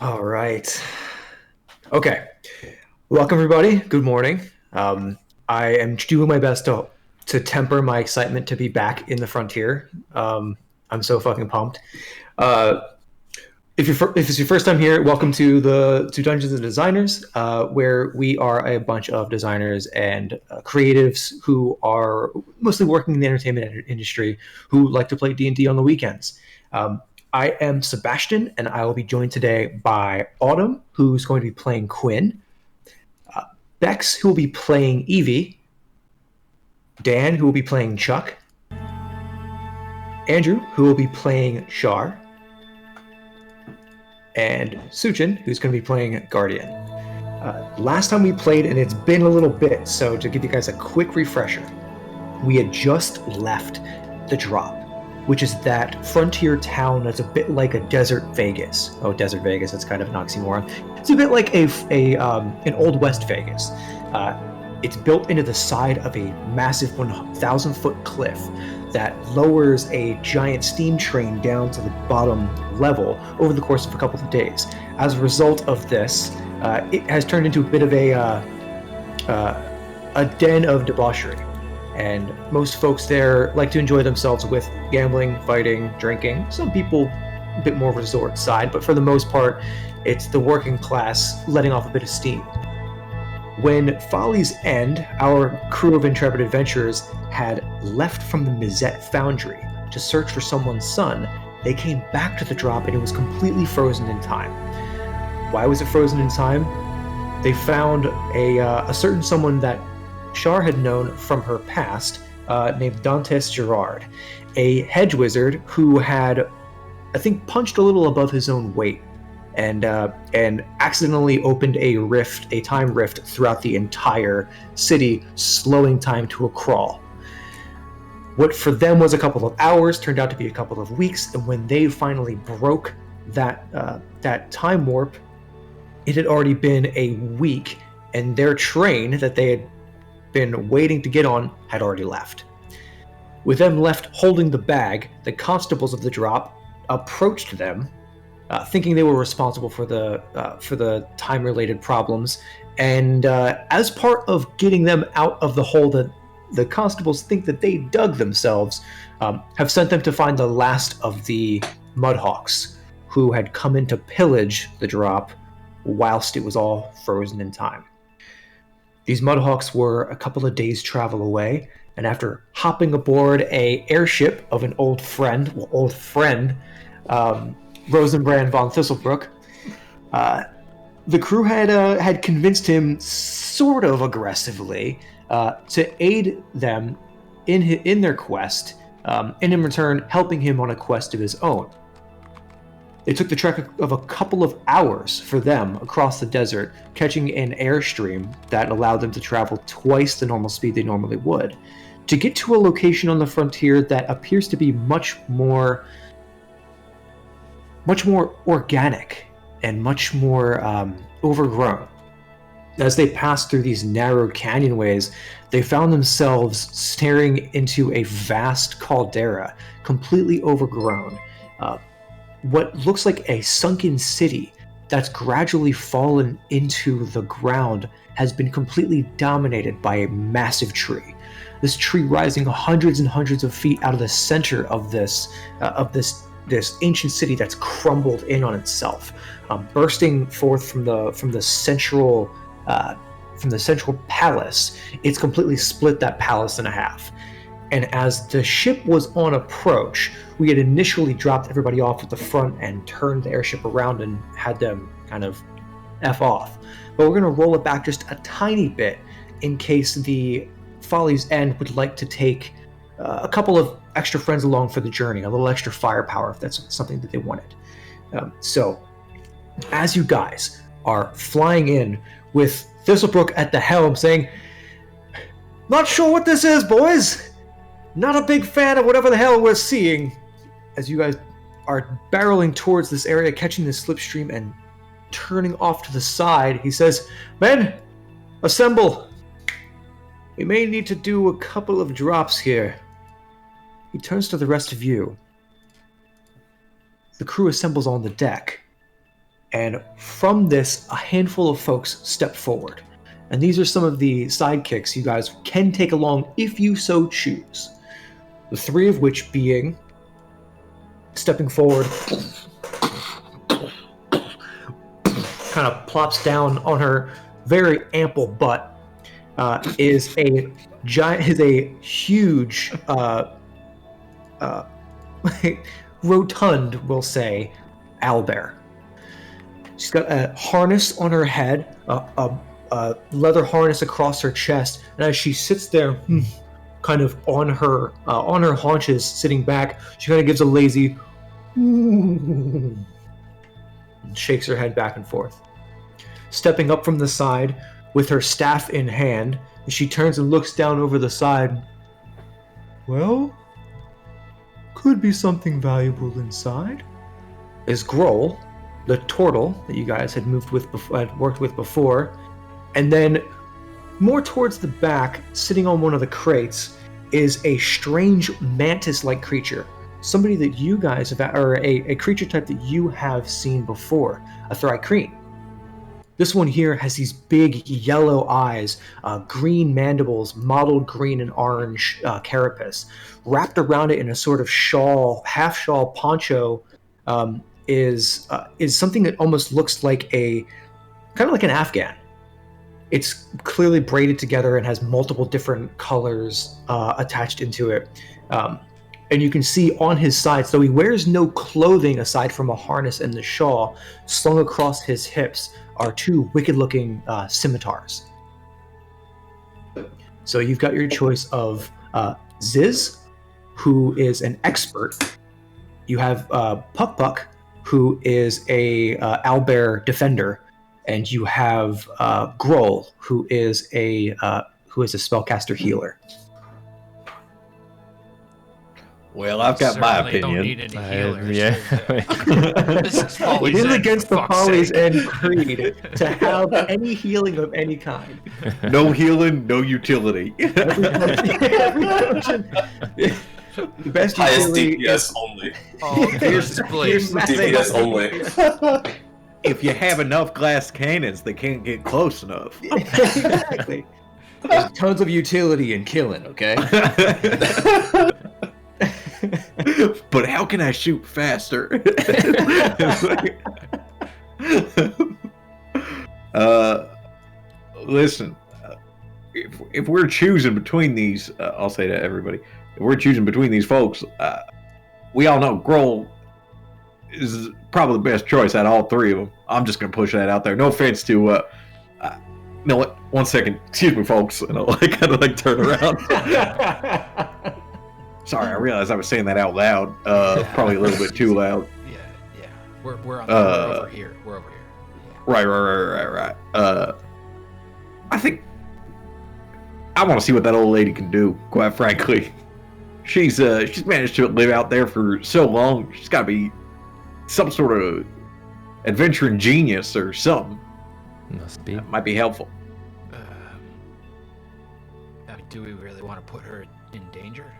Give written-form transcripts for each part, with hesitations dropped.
All right. Okay. Welcome, everybody. Good morning. I am doing my best to temper my excitement to be back in the Frontier. I'm so fucking pumped. If it's your first time here, welcome to Dungeons and Designers, where we are a bunch of designers and creatives who are mostly working in the entertainment industry who like to play D&D on the weekends. I am Sebastian, and I will be joined today by Autumn, who's going to be playing Quinn, Bex, who will be playing Evie, Dan, who will be playing Chuck, Andrew, who will be playing Shar, and Suchin, who's going to be playing Guardian. Last time we played, and it's been a little bit, so to give you guys a quick refresher, we had just left the drop, which is that frontier town that's a bit like a desert Vegas. Oh, desert Vegas, that's kind of an oxymoron. It's a bit like an old West Vegas. It's built into the side of a massive 1,000-foot cliff that lowers a giant steam train down to the bottom level over the course of a couple of days. As a result of this, it has turned into a bit of a den of debauchery. And most folks there like to enjoy themselves with gambling, fighting, drinking. Some people a bit more resort side, but for the most part, it's the working class letting off a bit of steam. When Folly's End, our crew of intrepid adventurers had left from the Mizette Foundry to search for someone's son, they came back to the drop and it was completely frozen in time. Why was it frozen in time? They found a certain someone that Char had known from her past, named Dantes Gerard, a hedge wizard who had, I think, punched a little above his own weight, and accidentally opened a time rift throughout the entire city, slowing time to a crawl. What for them was a couple of hours turned out to be a couple of weeks, and when they finally broke that time warp, it had already been a week, and their train that they had been waiting to get on had already left. With them left holding the bag, the constables of the drop approached them, thinking they were responsible for the time-related problems, and as part of getting them out of the hole that the constables think that they dug themselves, have sent them to find the last of the Mudhawks, who had come in to pillage the drop whilst it was all frozen in time. These Mudhawks were a couple of days' travel away, and after hopping aboard a airship of an old friend, Rosenbrand von Thistlebrook, the crew had convinced him, sort of aggressively, to aid them in their quest, and in return helping him on a quest of his own. It took the trek of a couple of hours for them across the desert, catching an airstream that allowed them to travel twice the normal speed they normally would, to get to a location on the frontier that appears to be much more organic and much more overgrown. As they passed through these narrow canyonways, they found themselves staring into a vast caldera, completely overgrown. What looks like a sunken city that's gradually fallen into the ground has been completely dominated by a massive tree. This tree rising hundreds and hundreds of feet out of the center of this ancient city that's crumbled in on itself, bursting forth from the central palace. It's completely split that palace in half. And as the ship was on approach, we had initially dropped everybody off at the front and turned the airship around and had them kind of F off. But we're going to roll it back just a tiny bit in case the Folly's End would like to take a couple of extra friends along for the journey, a little extra firepower if that's something that they wanted. So, as you guys are flying in with Thistlebrook at the helm saying, "Not sure what this is, boys. Not a big fan of whatever the hell we're seeing," as you guys are barreling towards this area, catching this slipstream and turning off to the side, he says, "Men, assemble. We may need to do a couple of drops here." He turns to the rest of you. The crew assembles on the deck, and from this, a handful of folks step forward. And these are some of the sidekicks you guys can take along if you so choose. The three of which being, stepping forward, kind of plops down on her very ample butt, is a huge, rotund, we'll say, owlbear. She's got a harness on her head, a leather harness across her chest, and as she sits there, kind of on her haunches, sitting back, she kind of gives a lazy and shakes her head back and forth. Stepping up from the side with her staff in hand, she turns and looks down over the side. "Well, could be something valuable inside." Is Grohl, the turtle that you guys had worked with before, and then more towards the back, sitting on one of the crates, is a strange mantis-like creature. Somebody that you guys have, or a creature type that you have seen before, a Thri-kreen. This one here has these big yellow eyes, green mandibles, mottled green and orange carapace. Wrapped around it in a sort of shawl, half shawl poncho, is something that almost looks like kind of like an Afghan. It's clearly braided together and has multiple different colors attached into it. and you can see on his side, so he wears no clothing aside from a harness and the shawl, slung across his hips are two wicked-looking scimitars. So you've got your choice of Ziz, who is an expert. You have Puck Puck, who is a owlbear defender, and you have Groll, who is a spellcaster healer. Well, I've got my opinion. Don't need any healers. This is against the Folly's and Creed to have any healing of any kind. No healing, no utility. Every potion. The best highest utility DPS only. Oh, here's DPS only. If you have enough glass cannons, they can't get close enough. Exactly. There's tons of utility in killing, okay? But how can I shoot faster? Listen, if we're choosing between these, I'll say to everybody, if we're choosing between these folks, we all know Groll is probably the best choice out of all three of them. I'm just going to push that out there. No offense to, no, what? 1 second. Excuse me, folks. And I'll kind of turn around. Sorry, I realized I was saying that out loud. Probably a little bit too loud. Yeah. We're over here. We're over here. Yeah. Right. I think I want to see what that old lady can do. Quite frankly, she's managed to live out there for so long. She's got to be some sort of adventuring genius or something. Must be. That might be helpful. Do we really want to put her in danger?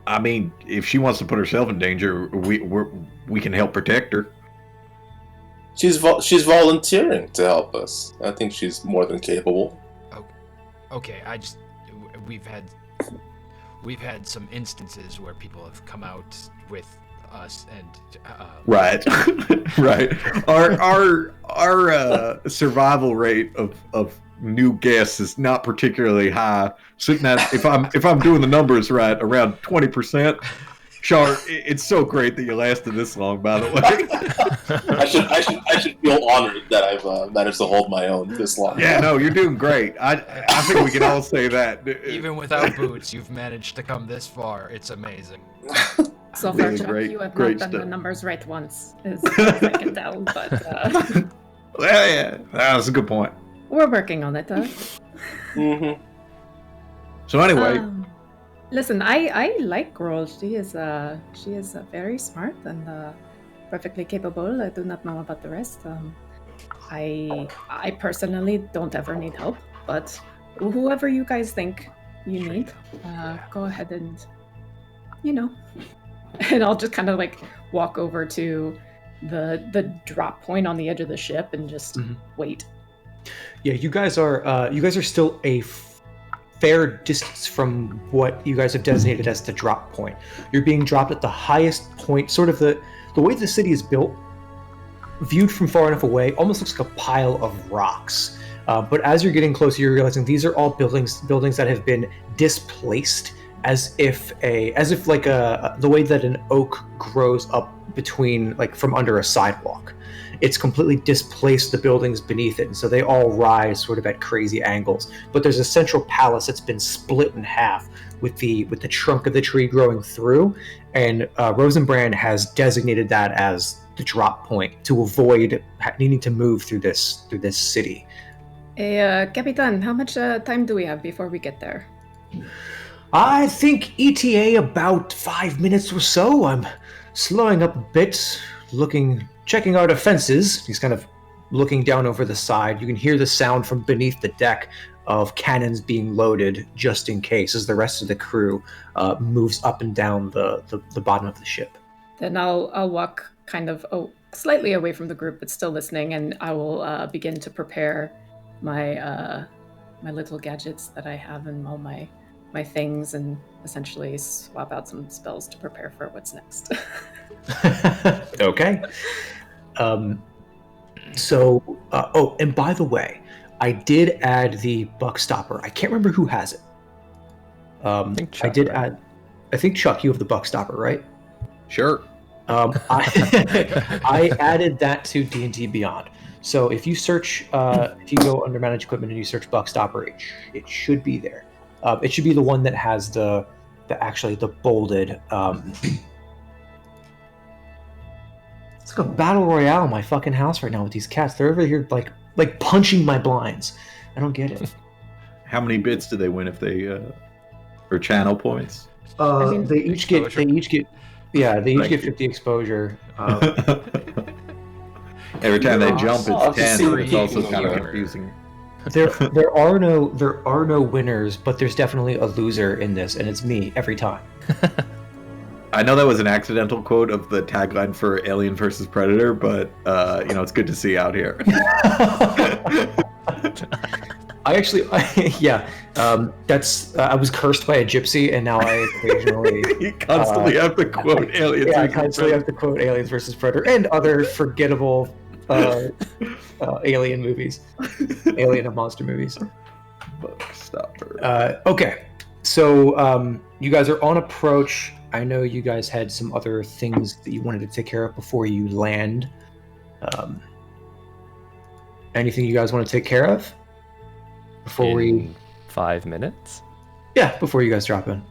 I mean, if she wants to put herself in danger, we can help protect her. She's volunteering to help us. I think she's more than capable. Okay. We've had some instances where people have come out with us and right. Our survival rate of new guests is not particularly high. Sitting at if I'm doing the numbers right, around 20%. Char, it's so great that you lasted this long. By the way, I should feel honored that I've managed to hold my own this long. Yeah, no, you're doing great. I think we can all say that. Even without boots, you've managed to come this far. It's amazing. So far, Really Chuck, great- you have great not done the stuff. numbers right once, as far as I can tell, but Well, yeah, that's a good point. we're working on it. Mm-hmm. So anyway, Listen, I like Groll. She is very smart and perfectly capable. I do not know about the rest. I personally don't ever need help, but whoever you guys think you need, go ahead and, and I'll just kind of walk over to the drop point on the edge of the ship and just wait. Yeah, you guys are still a fair distance from what you guys have designated as the drop point. You're being dropped at the highest point, sort of the way the city is built, viewed from far enough away, almost looks like a pile of rocks. But as you're getting closer, you're realizing these are all buildings that have been displaced, as if the way that an oak grows up between, from under a sidewalk. It's completely displaced the buildings beneath it, and so they all rise sort of at crazy angles. But there's a central palace that's been split in half with the trunk of the tree growing through, and Rosenbrand has designated that as the drop point to avoid needing to move through this city. Hey, Capitan, how much time do we have before we get there? I think ETA about 5 minutes or so. I'm slowing up a bit, checking our defenses. He's kind of looking down over the side. You can hear the sound from beneath the deck of cannons being loaded just in case as the rest of the crew moves up and down the bottom of the ship. Then I'll walk kind of slightly away from the group, but still listening, and I will begin to prepare my my little gadgets that I have and all my things, and essentially swap out some spells to prepare for what's next. Okay. And by the way, I did add the buck stopper. I can't remember who has it. I did add. I think Chuck, you have the buck stopper, right? Sure. I added that to D&D Beyond. So if you search, if you go under manage equipment and you search buck stopper, it should be there. It should be the one that has the bolded. It's like a battle royale in my fucking house right now with these cats. They're over here like punching my blinds. I don't get it. How many bits do they win if they or channel points? They each get 50 exposure. Every time they jump, Oh, it's 10. But it's also see. kind of confusing. There are no winners, but there's definitely a loser in this, and it's me every time. I know that was an accidental quote of the tagline for Alien vs. Predator, but it's good to see out here. That's I was cursed by a gypsy, and now I occasionally You constantly have to quote Aliens. I constantly have to quote Aliens vs. Predator and other forgettable alien movies, alien and monster movies. Stopper. Okay, so you guys are on approach. I know you guys had some other things that you wanted to take care of before you land. Anything you guys want to take care of before we 5 minutes? Yeah, before you guys drop in.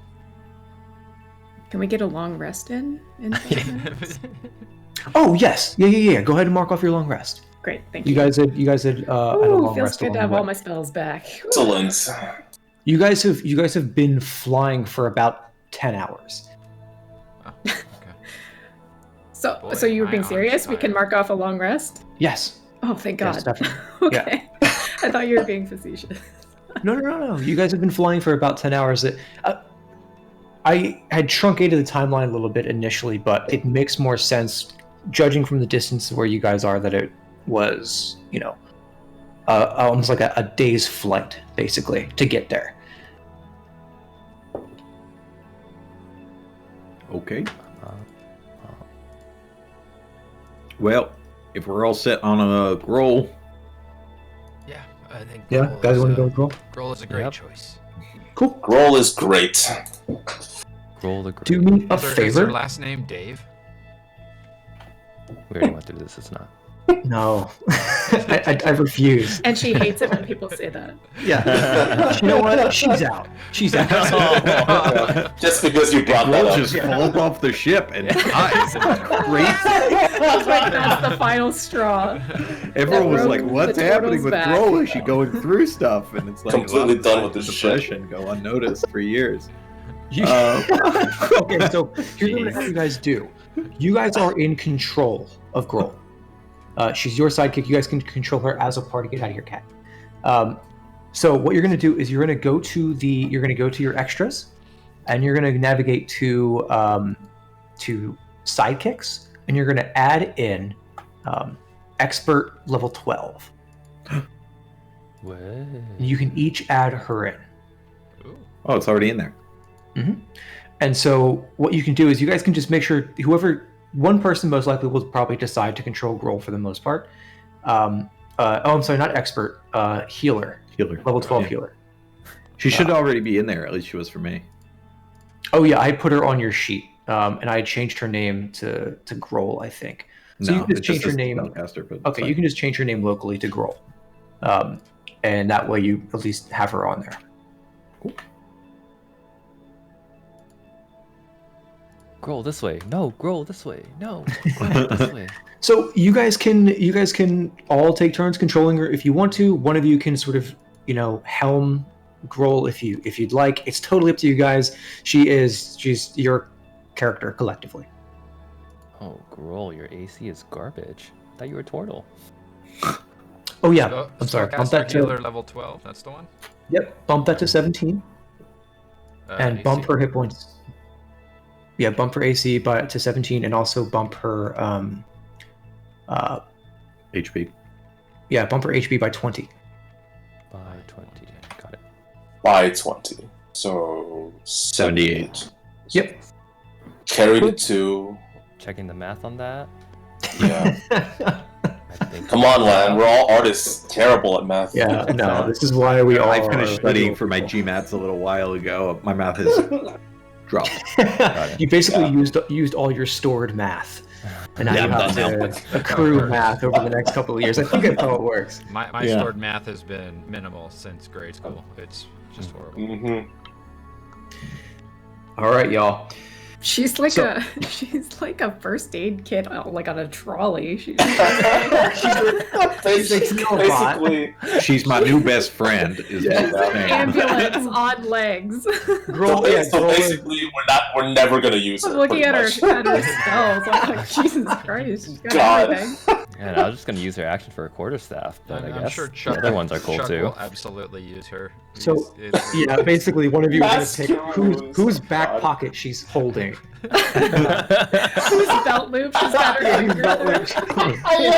Can we get a long rest in 5 minutes? Oh yes, yeah. Go ahead and mark off your long rest. Great, thank you. You guys had had a long feels rest. good to have all my spells back. Excellent. You guys have been flying for about 10 hours. Oh, okay. So Boy, so you were being I serious? We honestly- can mark off a long rest? Yes. Oh, thank God. Yes, definitely. Okay. I thought you were being facetious. No. You guys have been flying for about 10 hours. I had truncated the timeline a little bit initially, but it makes more sense, judging from the distance where you guys are, that it was, almost like a day's flight, basically, to get there. Okay. Well, if we're all set on a roll, Yeah, I think. Yeah, Grohl guys is, want to go roll? Grohl is a great Yep. choice. Cool. Roll is great. Roll the Do group. me a Is their favor. last name Dave? We already went through this. It's not. No, I refuse. And she hates it when people say that. Yeah. You know what? She's out. Just because you brought that we'll up. just fall off the ship and die. It's like that's the final straw. Everyone was broke like, "What's the happening turtle's with back. Grohl? Is she going through stuff?" And it's like, Completely well, done with this shit. depression. Go unnoticed for years. Okay, so here's what I'm gonna have you guys do. You guys are in control of Grohl. She's your sidekick. You guys can control her as a party. Get out of here, cat. So what you're gonna do is you're gonna go to your extras, and you're gonna navigate to sidekicks, and you're gonna add in expert level 12. What? You can each add her in. Ooh. Oh, it's already in there. And so what you can do is you guys can just make sure one person most likely will probably decide to control Grohl for the most part. I'm sorry, not expert, healer, level 12 Yeah. healer. She should already be in there. At least she was for me. Oh yeah, I put her on your sheet, and I changed her name to Grohl, I think. So you can just change her name. Spellcaster, but Okay, you can just change her name locally to Grohl, and that way you at least have her on there. Grohl this way. No, Grohl this way. No, Grohl this way. So you guys can all take turns controlling her if you want to. One of you can sort of, helm Grohl if you'd like. It's totally up to you guys. She's your character collectively. Oh, Grohl, your AC is garbage. I thought you were Tortle. Oh yeah, I'm sorry. Bump Spellcaster that to healer level 12. That's the one. Yep, bump that to 17 and bump AC. her hit points. Yeah, bump her AC to 17 and also bump her HP. yeah, bump her HP by 20. By 20. Got it. By 20. So 78. Yep. Carry the 2. Checking the math on that. Yeah. Come on, man. We're all artists, terrible at math. Yeah, no, this is why we all. I finished are studying visual for my people. GMATs a little while ago. My math has dropped. You basically used all your stored math, and now Yeah, you I'm have done to accrue math over the next couple of years. I think that's how it works. My Yeah. stored math has been minimal since grade school. It's just horrible. Mm-hmm. All right, y'all. She's like So- she's like a first aid kit, like on a trolley. She's Basically, She's my new best friend. Is Yeah. what I'm saying. ambulance on legs. Roll, yeah, so roll it. basically, we're never gonna use her. I'm looking pretty at her much. spells. I'm like, Jesus Christ, she's got God. everything. And I was just gonna use her action for a quarterstaff, but I I'm guess sure the other ones are cool Chuck too. will absolutely use her. So, It's- Yeah, basically, one of you are going to take Mascaroons. whose back God. pocket she's holding. Whose belt loop? She's got her Whose finger belt there. loop she's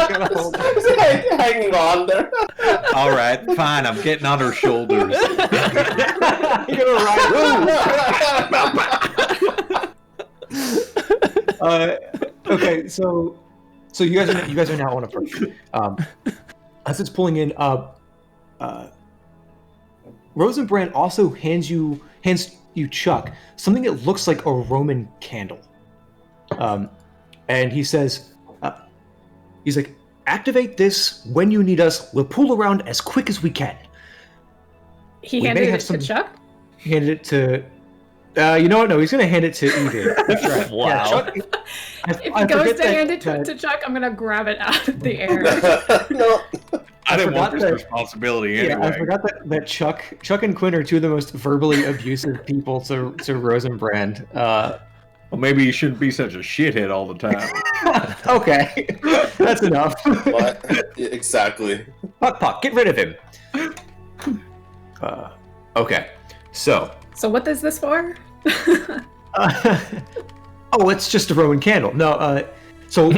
gonna hold. Hanging on there. All right, fine. I'm getting on her shoulders. You're gonna ride. Okay, so you guys are now on approach. As it's pulling in, Rosenbrand also hands you Chuck something that looks like a Roman candle, and he says, he's like, activate this when you need us. We'll pull around as quick as we can. He We may handed have it some- to Chuck. He handed it to. You know what? No, he's gonna hand it to Evie. That's right. Wow. Yeah, Chuck, If he I goes forget to that- hand it that- to Chuck, I'm gonna grab it out of the air. No. I didn't want forgot this that- responsibility Yeah, anyway. I forgot that Chuck and Quinn are two of the most verbally abusive people to Rosenbrand. Well, maybe you shouldn't be such a shithead all the time. Okay, that's enough. What? Yeah, exactly. Puck, get rid of him. Okay, so. So what is this for? Oh, it's just a Roman candle. No, so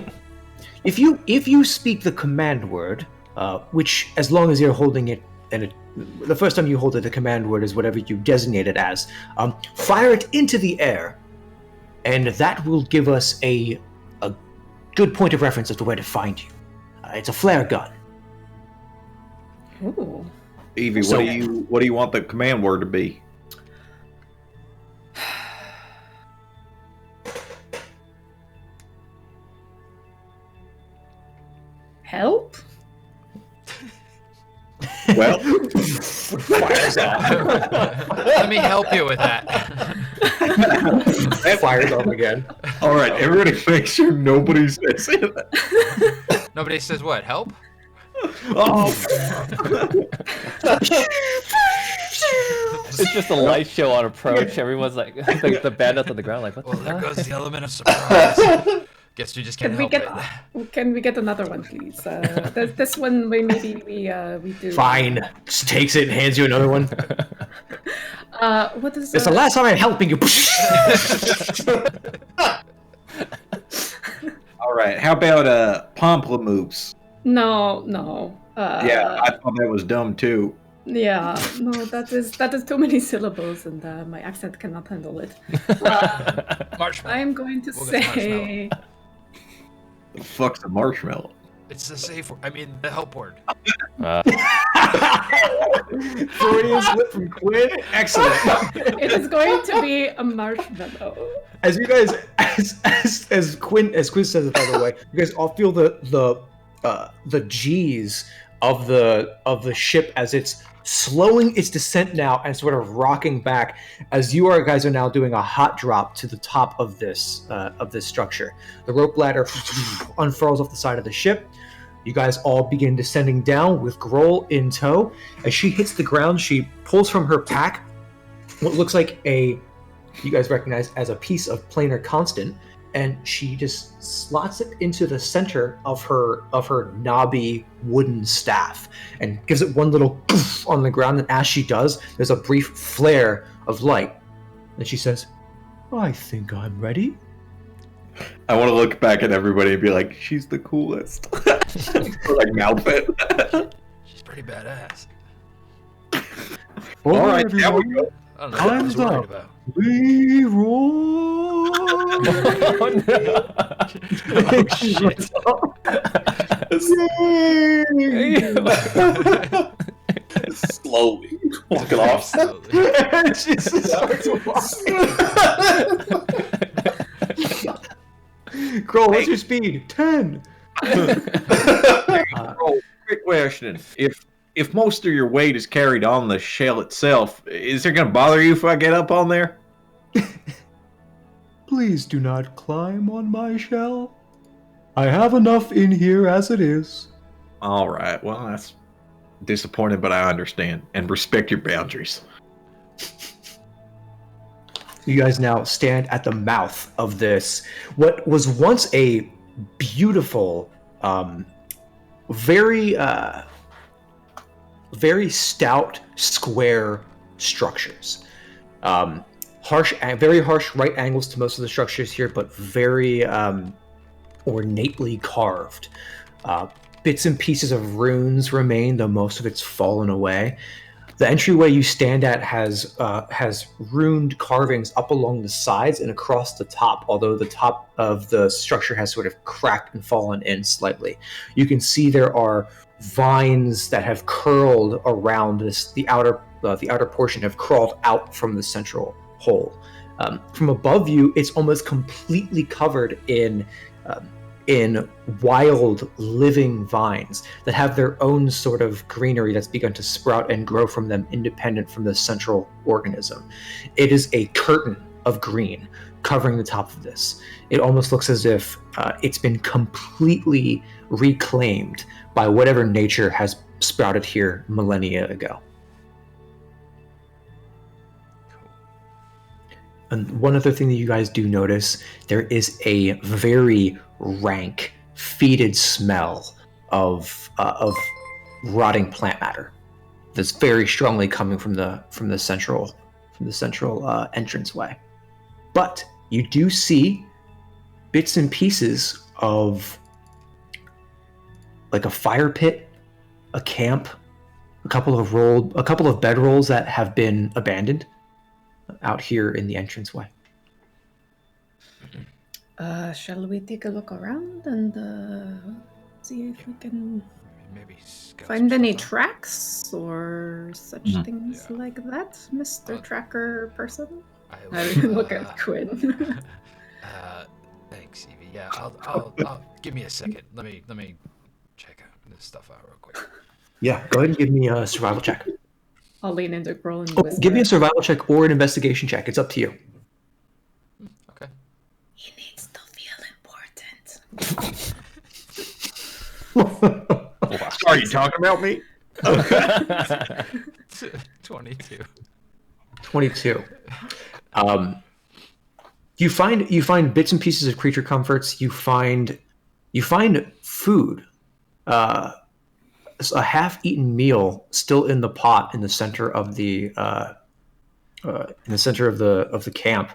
if you speak the command word, which as long as you're holding it, and the first time you hold it, the command word is whatever you designate it as. Fire it into the air, and that will give us a good point of reference as to where to find you. It's a flare gun. Ooh. Evie, So- what do you want the command word to be? Help? Well, Fires off. Let me help you with that. Fires off again. all right, everybody make sure nobody says it. Nobody says what? Help? Oh, It's just a light show on approach. Everyone's like, the bandits on the ground, like, what Well, the there fuck? goes the element of surprise. Guess you just can't Can we help get it. Can we get another one, please? This one we do. Fine. Just takes it and hands you another one. What is? It's the last time I'm helping you. all right. How about pamplemousse? No. Yeah, I thought that was dumb too. Yeah, no, that is too many syllables, and my accent cannot handle it. Marshmallow. I am going to We'll get say. The fuck's a marshmallow? It's the safe word. I mean, the help word. Freudian slip from Quinn. Excellent. It is going to be a marshmallow. As you guys, as Quinn says it, by the way, you guys all feel the G's of the ship as it's slowing its descent now and sort of rocking back as guys are now doing a hot drop to the top of this structure. The rope ladder unfurls off the side of the ship. You guys all begin descending down with Grohl in tow. As she hits the ground, she pulls from her pack what looks like you guys recognize as a piece of planar constant, and she just slots it into the center of her knobby wooden staff and gives it one little poof on the ground. And as she does, there's a brief flare of light. And she says, I think I'm ready. I want to look back at everybody and be like, she's the coolest. Or like mouth it. She's pretty badass. All right, there we go. I don't know what I was Time's worried up. about. We roll. Oh, no. Oh, shit. Slowly walking off. She starts walking. Grohl, what's your speed? 10. Quick question: if most of your weight is carried on the shell itself, is it going to bother you if I get up on there? Please do not climb on my shell. I have enough in here as it is. All right. Well, that's disappointing, but I understand and respect your boundaries. You guys now stand at the mouth of this, what was once a beautiful, very stout, square structures. Very harsh right angles to most of the structures here, but very ornately carved. Bits and pieces of runes remain, though most of it's fallen away. The entryway you stand at has runed carvings up along the sides and across the top, although the top of the structure has sort of cracked and fallen in slightly. You can see there are vines that have curled around this. The outer portion have crawled out from the central hole. From above you, it's almost completely covered in wild living vines that have their own sort of greenery that's begun to sprout and grow from them, independent from the central organism. It is a curtain of green covering the top of this. It almost looks as if it's been completely reclaimed by whatever nature has sprouted here millennia ago. And one other thing that you guys do notice, there is a very rank, fetid smell of rotting plant matter that's very strongly coming from the central entranceway. But you do see bits and pieces of like a fire pit, a camp, a couple of bedrolls that have been abandoned out here in the entranceway. Shall we take a look around and see if we can Maybe scout find some any stuff out. tracks or such things Yeah. like that, Mr. Tracker person? I I will, look at Quinn. Thanks, Evie. Yeah, I'll give me a second. Let me check this stuff out real quick. Yeah, go ahead and give me a survival check. I'll lean into Grohl and Oh, whisper. give me a survival check or an investigation check. It's up to you. Okay. He needs to feel important. Are you talking about me? 22. 22. You find bits and pieces of creature comforts. You find food. A half-eaten meal still in the pot in the center of the camp.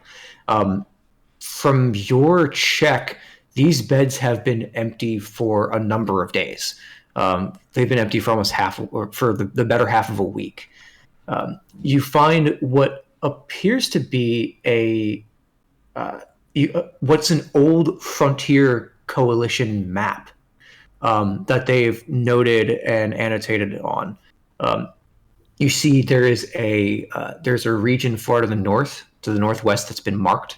From your check, these beds have been empty for a number of days. They've been empty for almost the better half of a week. You find what appears to be what's an old Frontier Coalition map that they've noted and annotated on. You see there's a region far to the northwest that's been marked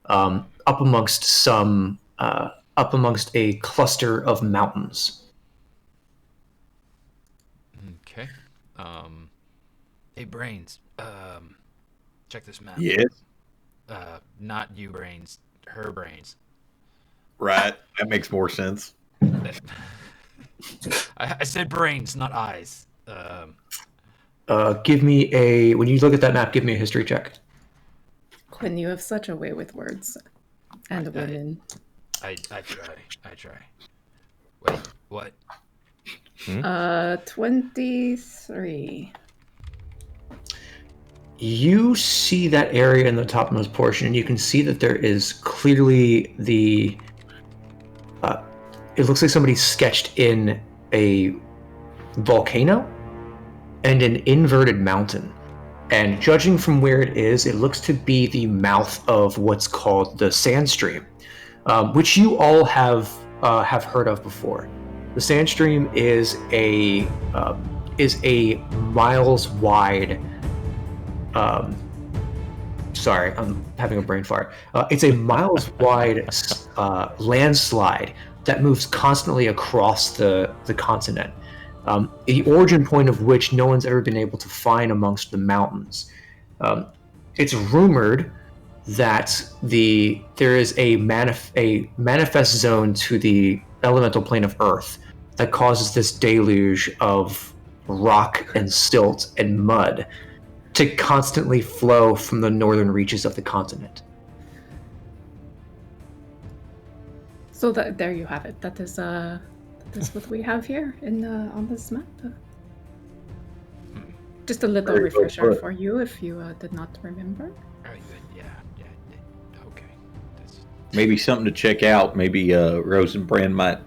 up amongst a cluster of mountains. Okay. Hey, Brains. Check this map. Yes. Not you, Brains. Her Brains. Right. That makes more sense. I said brains, not eyes. When you look at that map, give me a history check. Quinn, you have such a way with words and women. I try. Wait, what? 23. You see that area in the topmost portion, and you can see that there is clearly it looks like somebody sketched in a volcano and an inverted mountain. And judging from where it is, it looks to be the mouth of what's called the sand stream, which you all have heard of before. The sand stream is a miles wide. Sorry, I'm having a brain fart. It's a miles wide landslide that moves constantly across the continent. The origin point of which no one's ever been able to find amongst the mountains. It's rumored that there is a manifest zone to the elemental plane of Earth that causes this deluge of rock and silt and mud to constantly flow from the northern reaches of the continent. So there you have it. That is what we have here on this map. Just a little refresher for you if you did not remember. Yeah. Okay. Maybe something to check out. Maybe Rosenbrand might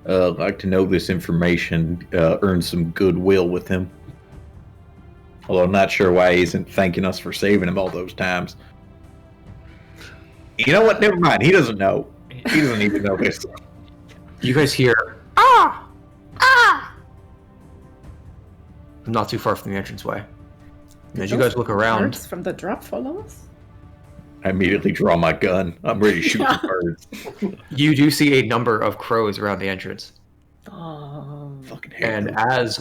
like to know this information, earn some goodwill with him. Although I'm not sure why he isn't thanking us for saving him all those times. You know what? Never mind. He doesn't know. He doesn't even know this. You guys hear, ah! Ah! I'm not too far from the entranceway. And as you guys look around... Birds from the drop follow us? I immediately draw my gun. I'm ready to shoot the birds. You do see a number of crows around the entrance. Oh. Fucking And as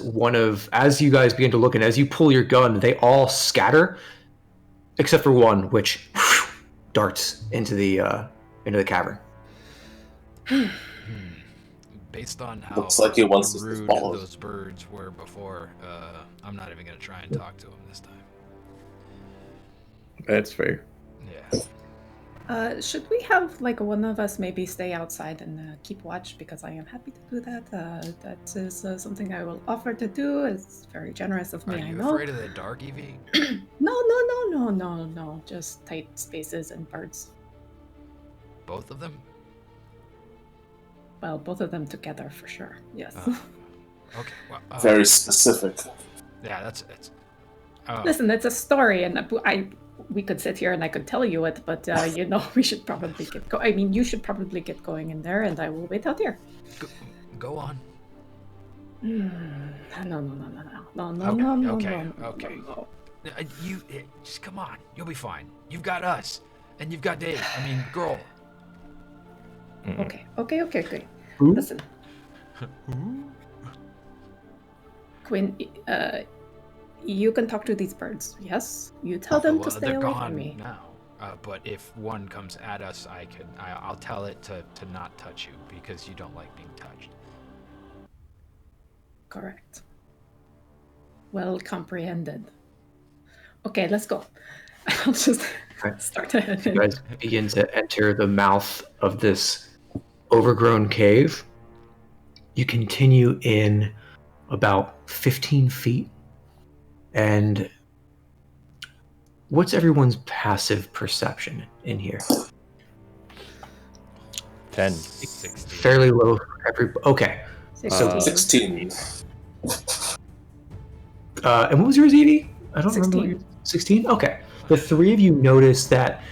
you guys begin to look, and as you pull your gun, they all scatter, except for one, which darts into the cavern. Based on how Looks like he wants us to rude follow. those birds were before, I'm not even going to try and talk to them this time. That's fair. Yeah. Should we have one of us maybe stay outside and keep watch? Because I am happy to do that. That is something I will offer to do. It's very generous of me. Are I you know. afraid of the dark, Evie? No. Just tight spaces and birds. Both of them? Well, both of them together for sure. Yes. Okay. Well, Very specific. Yeah, that's it. Listen, it's a story, and we could sit here and I could tell you it, but we should probably get going. I mean, you should probably get going in there, and I will wait out here. Go on. No. Okay. You just come on. You'll be fine. You've got us, and you've got Dave. I mean, girl. Okay. Who? Listen. Quinn, you can talk to these birds, yes? You tell them to stay they're away gone from me. now. But if one comes at us, I'll tell it to not touch you because you don't like being touched. Correct. Well comprehended. Okay, let's go. I'll just start to head in. You guys begin to enter the mouth of this overgrown cave. You continue in about 15 feet. And what's everyone's passive perception in here? 10. 16. Fairly low for every... Okay. 16. And what was yours, Evie? I don't 16. remember. 16? Okay. The three of you notice that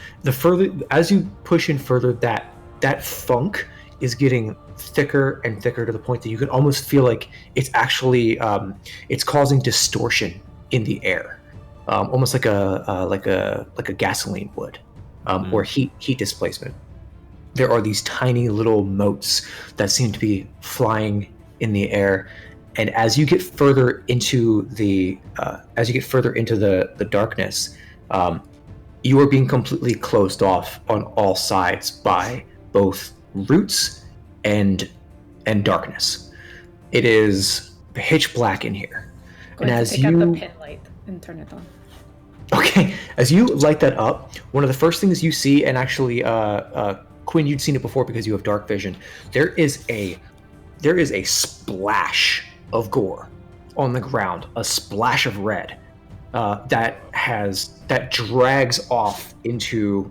as you push in further, that funk is getting thicker and thicker to the point that you can almost feel like it's actually it's causing distortion in the air, almost like a gasoline would, or heat displacement. There are these tiny little motes that seem to be flying in the air, and as you get further into the darkness, you are being completely closed off on all sides by both roots and darkness. It is pitch black in here. Going And to as take out the pin light and turn it on. Okay, as you light that up, one of the first things you see, and actually, Quinn, you'd seen it before because you have dark vision. There is a splash of gore on the ground, a splash of red that drags off into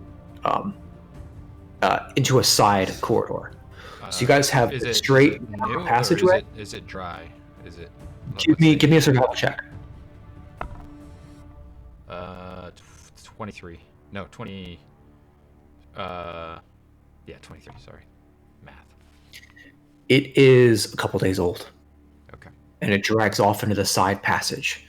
a side corridor. So you guys have a straight passageway. Is it dry? Is it? Give me a survival check. 23. No, 20. Yeah, 23. Sorry, math. It is a couple days old. Okay. And it drags off into the side passage.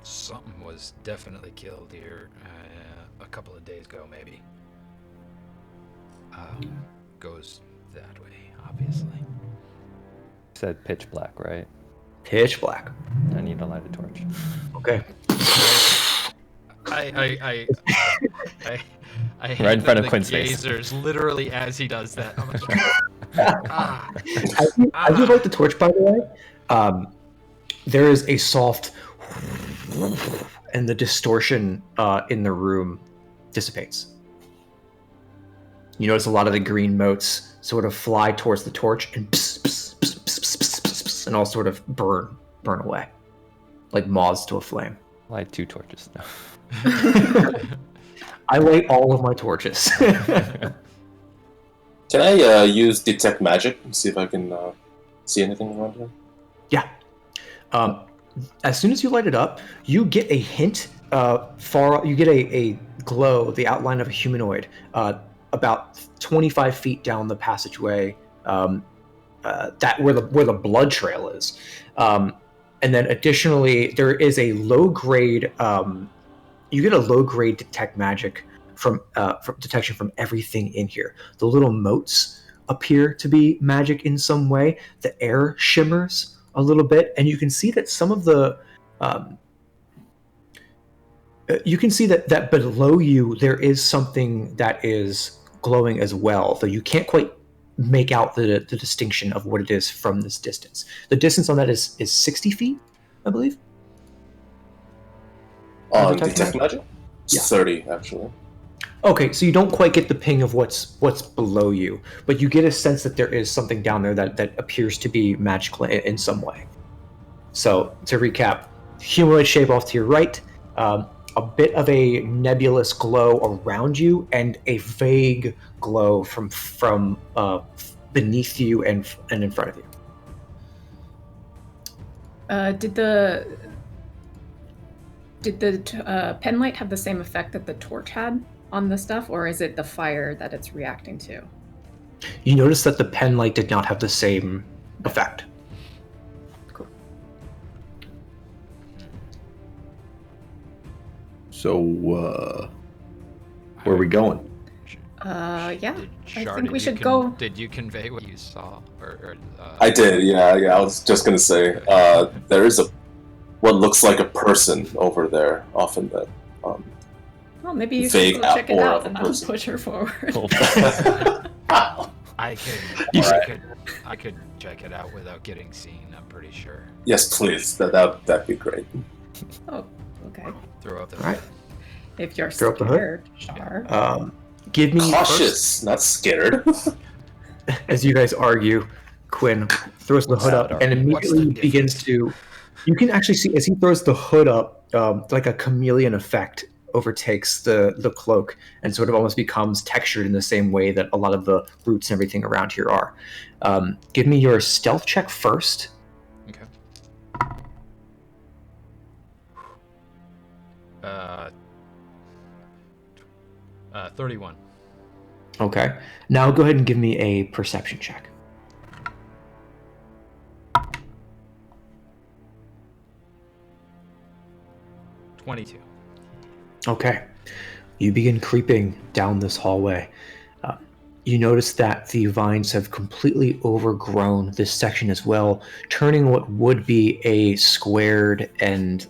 Something was definitely killed here a couple of days ago, maybe. Goes that way, obviously. Said pitch black, right? Pitch black. I need to light a torch. Okay. I Right in front of the Quinn's face. gazers literally as he does that. I'm like, As you light the torch, by the way, there is a soft, and the distortion in the room dissipates. You notice a lot of the green motes sort of fly towards the torch and and all sort of burn away, like moths to a flame. Light 2 torches now. I light all of my torches. Can I use detect magic and see if I can see anything around here? Yeah. As soon as you light it up, you get a hint. You get a glow, the outline of a humanoid, about 25 feet down the passageway. That where the blood trail is, and then additionally there is a low grade. You get a low grade detect magic from detection from everything in here. The little motes appear to be magic in some way. The air shimmers a little bit, and you can see that some of the you can see that below you there is something that is glowing as well, though you can't quite make out the distinction of what it is from this distance. The distance on that is 60 feet, I believe. On detect magic? Yeah. 30, actually. Okay, so you don't quite get the ping of what's below you, but you get a sense that there is something down there that appears to be magical in some way. So, to recap, humanoid shape off to your right, a bit of a nebulous glow around you, and a vague glow from beneath you and in front of you. Did the pen light have the same effect that the torch had on the stuff, or is it the fire that it's reacting to? You notice that the pen light did not have the same effect. Cool. So, where are we going? Yeah. I Shar, think we should go. Did you convey what you saw? I did, yeah. I was just gonna say, there is what looks like a person over there, off in the Well, maybe you vague should go check it outpour out, of a and I'll person. push her forward. I could check it out without getting seen. I'm pretty sure. Yes, please. That'd be great. Oh, okay. Throw up the All right. If you're Throw up the hood. scared, Char. Give me Cautious, not scared. as you guys argue, Quinn throws the hood up and immediately begins to. You can actually see as he throws the hood up, like a chameleon effect overtakes the cloak and sort of almost becomes textured in the same way that a lot of the roots and everything around here are. Give me your stealth check first. Okay. 31. Okay. Now go ahead and give me a perception check. Okay. You begin creeping down this hallway. You notice that the vines have completely overgrown this section as well, turning what would be a squared and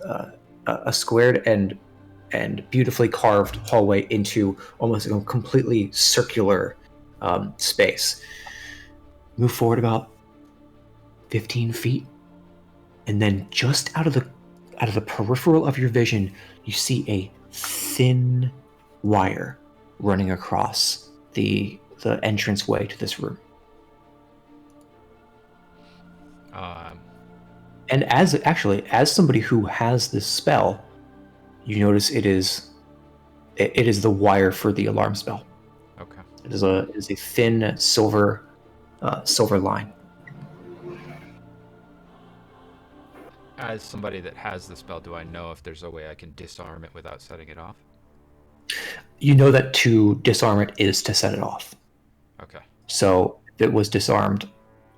beautifully carved hallway into almost a completely circular space. Move forward about 15 feet, and then just out of the peripheral of your vision, you see a thin wire running across the entranceway to this room. And as somebody who has this spell, you notice it is the wire for the alarm spell. Okay. It is a thin silver line. As somebody that has the spell, do I know if there's a way I can disarm it without setting it off? You know that to disarm it is to set it off. So it was disarmed,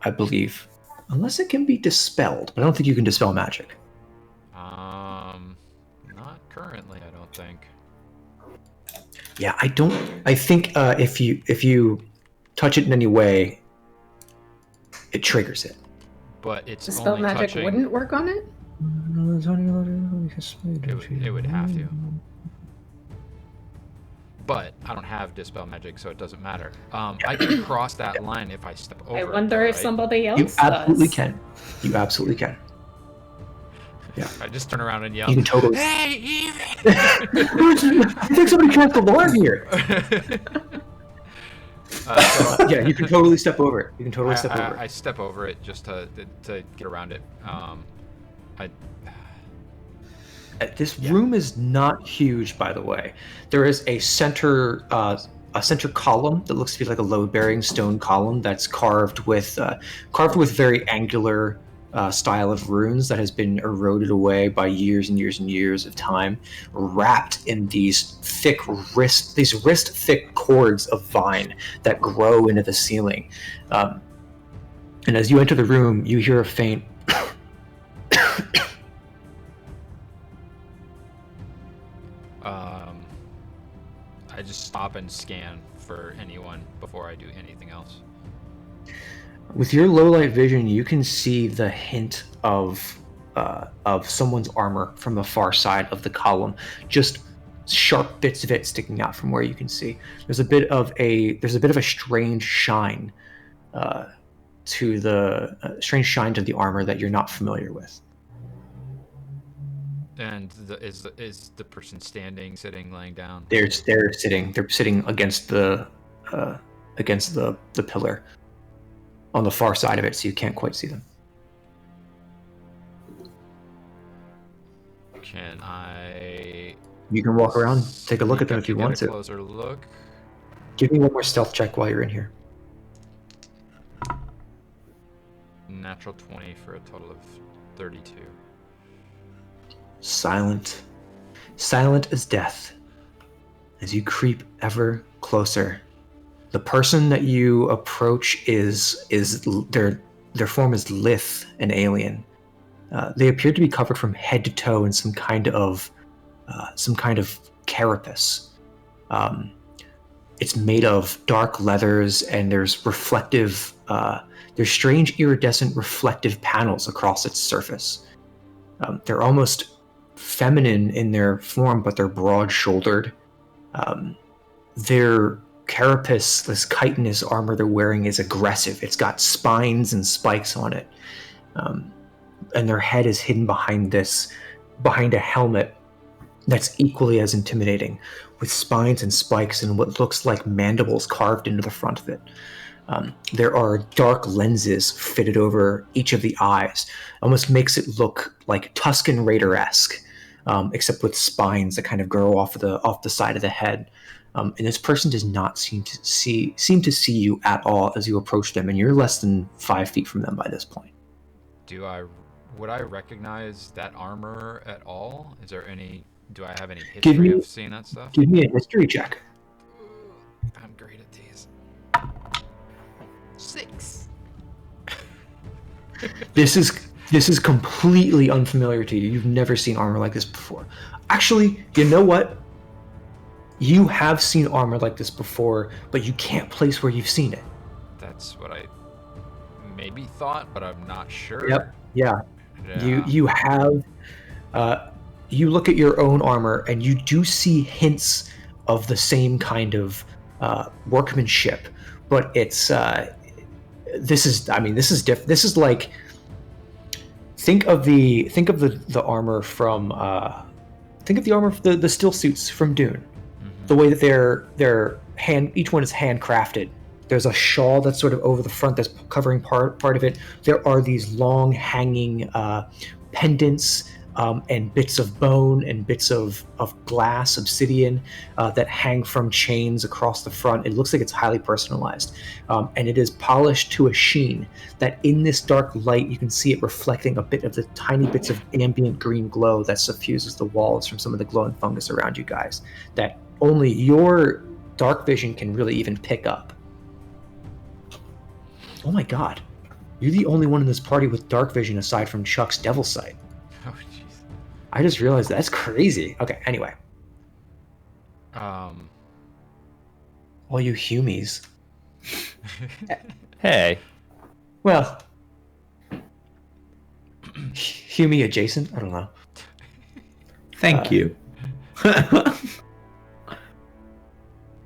I believe. Unless it can be dispelled. But I don't think you can dispel magic. Not currently, I don't think. Yeah, I think if you touch it in any way, it triggers it. But it's Dispel only magic touching... wouldn't work on it? It would have to. But I don't have dispel magic, so it doesn't matter. I can cross that line if I step over. I wonder if somebody else You absolutely does. can. You absolutely can. Yeah. I just turn around and yell. You can totally. Hey, Ethan! I think somebody cast the alarm here. Yeah, you can totally step over it. You can totally step over it. I step over it just to get around it. This room is not huge, by the way. There is a center column that looks to be like a load-bearing stone column that's carved with very angular style of runes that has been eroded away by years and years and years of time, wrapped in these wrist-thick cords of vine that grow into the ceiling. And as you enter the room, you hear a faint I just stop and scan for anyone before I do anything else. With your low light vision, you can see the hint of someone's armor from the far side of the column. Just sharp bits of it sticking out from where you can see. There's a bit of a strange shine to the armor that you're not familiar with. And is the person standing, sitting, laying down? They're sitting. They're sitting against the pillar on the far side of it, so you can't quite see them. Can I? You can walk around, take a look at them if you want to. Closer look. Give me one more stealth check while you're in here. Natural 20 for a total of 32. Silent as death. As you creep ever closer, the person that you approach is their form is lithe and alien. They appear to be covered from head to toe in some kind of carapace. It's made of dark leathers, and there's strange iridescent reflective panels across its surface. They're almost feminine in their form, but they're broad-shouldered. Their carapace, this chitinous armor they're wearing, is aggressive. It's got spines and spikes on it, and their head is hidden behind a helmet that's equally as intimidating, with spines and spikes and what looks like mandibles carved into the front of it. There are dark lenses fitted over each of the eyes. Almost makes it look like Tusken Raider-esque, except with spines that kind of grow off the side of the head. And this person does not seem to see you at all as you approach them, and you're less than 5 feet from them by this point. Would I recognize that armor at all? Do I have any history of seeing that stuff? Give me a history check. I'm great at these. 6. This is completely unfamiliar to you. You've never seen armor like this before. Actually, you know what? You have seen armor like this before, but you can't place where you've seen it. That's what I maybe thought, but I'm not sure. Yep. Yeah. You have. You look at your own armor, and you do see hints of the same kind of workmanship, but it's. This is different. This is like. Think of the armor from. Think of the armor of the steel suits from Dune. Mm-hmm. The way that they're each one is handcrafted. There's a shawl that's sort of over the front that's covering part of it. There are these long hanging pendants and bits of bone and bits of glass, obsidian, that hang from chains across the front. It looks like it's highly personalized. And it is polished to a sheen that in this dark light, you can see it reflecting a bit of the tiny bits of ambient green glow that suffuses the walls from some of the glowing fungus around you guys that only your dark vision can really even pick up. Oh my god. You're the only one in this party with dark vision aside from Chuck's devil sight. Oh, jeez. I just realized that's crazy. Okay, anyway. All you humies. Hey. Well, Humie adjacent? I don't know. Thank you.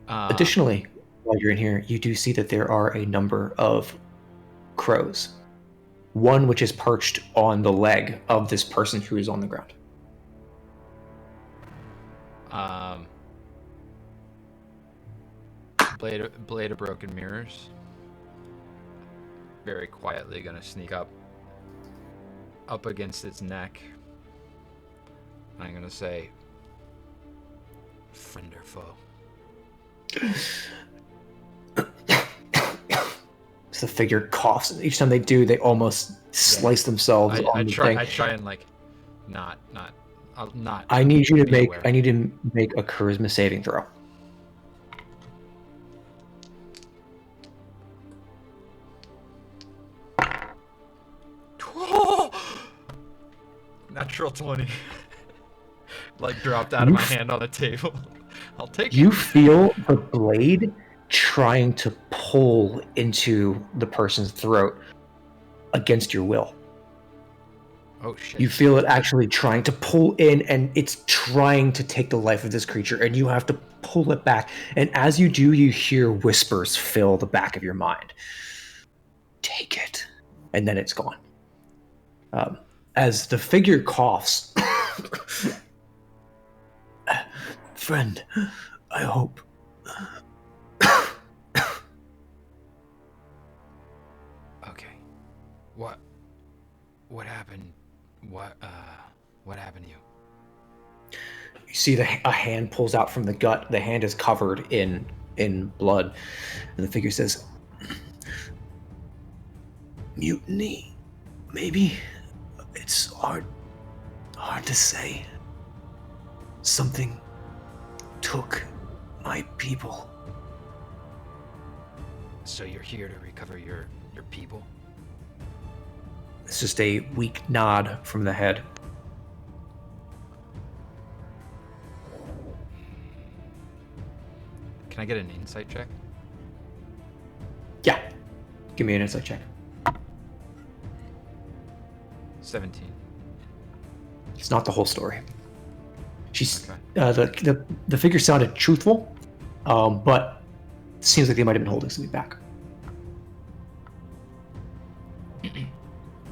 Additionally, while you're in here, you do see that there are a number of crows. One which is perched on the leg of this person who is on the ground. Blade of Broken Mirrors. Very quietly gonna sneak up against its neck. I'm gonna say, friend or foe. So the figure coughs, and each time they do, they almost slice themselves on the thing. I try and like, not. I need you to make. aware. I need to make a charisma saving throw. Natural 20. Like dropped out of my hand on the table. I'll take You it. feel the blade trying to pull into the person's throat against your will. Oh shit. You feel it actually trying to pull in, and it's trying to take the life of this creature, and you have to pull it back. And as you do, you hear whispers fill the back of your mind. Take it. And then it's gone. As the figure coughs, friend, I hope. Okay. What happened? What happened to you? You see a hand pulls out from the gut. The hand is covered in blood, and the figure says, "Mutiny, maybe. It's hard to say. Something took my people." So you're here to recover your people? It's just a weak nod from the head. Can I get an insight check? Yeah. Give me an insight check. 17. It's not the whole story. She's Okay. the figure sounded truthful, but it seems like they might have been holding something back.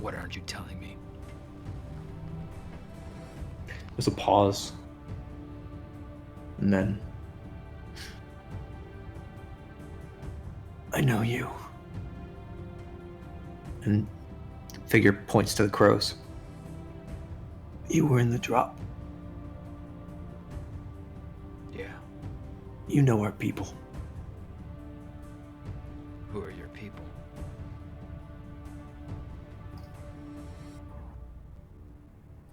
What aren't you telling me? There's a pause, and then I know you. And figure points to the crows. You were in the drop. Yeah. You know our people. Who are your people?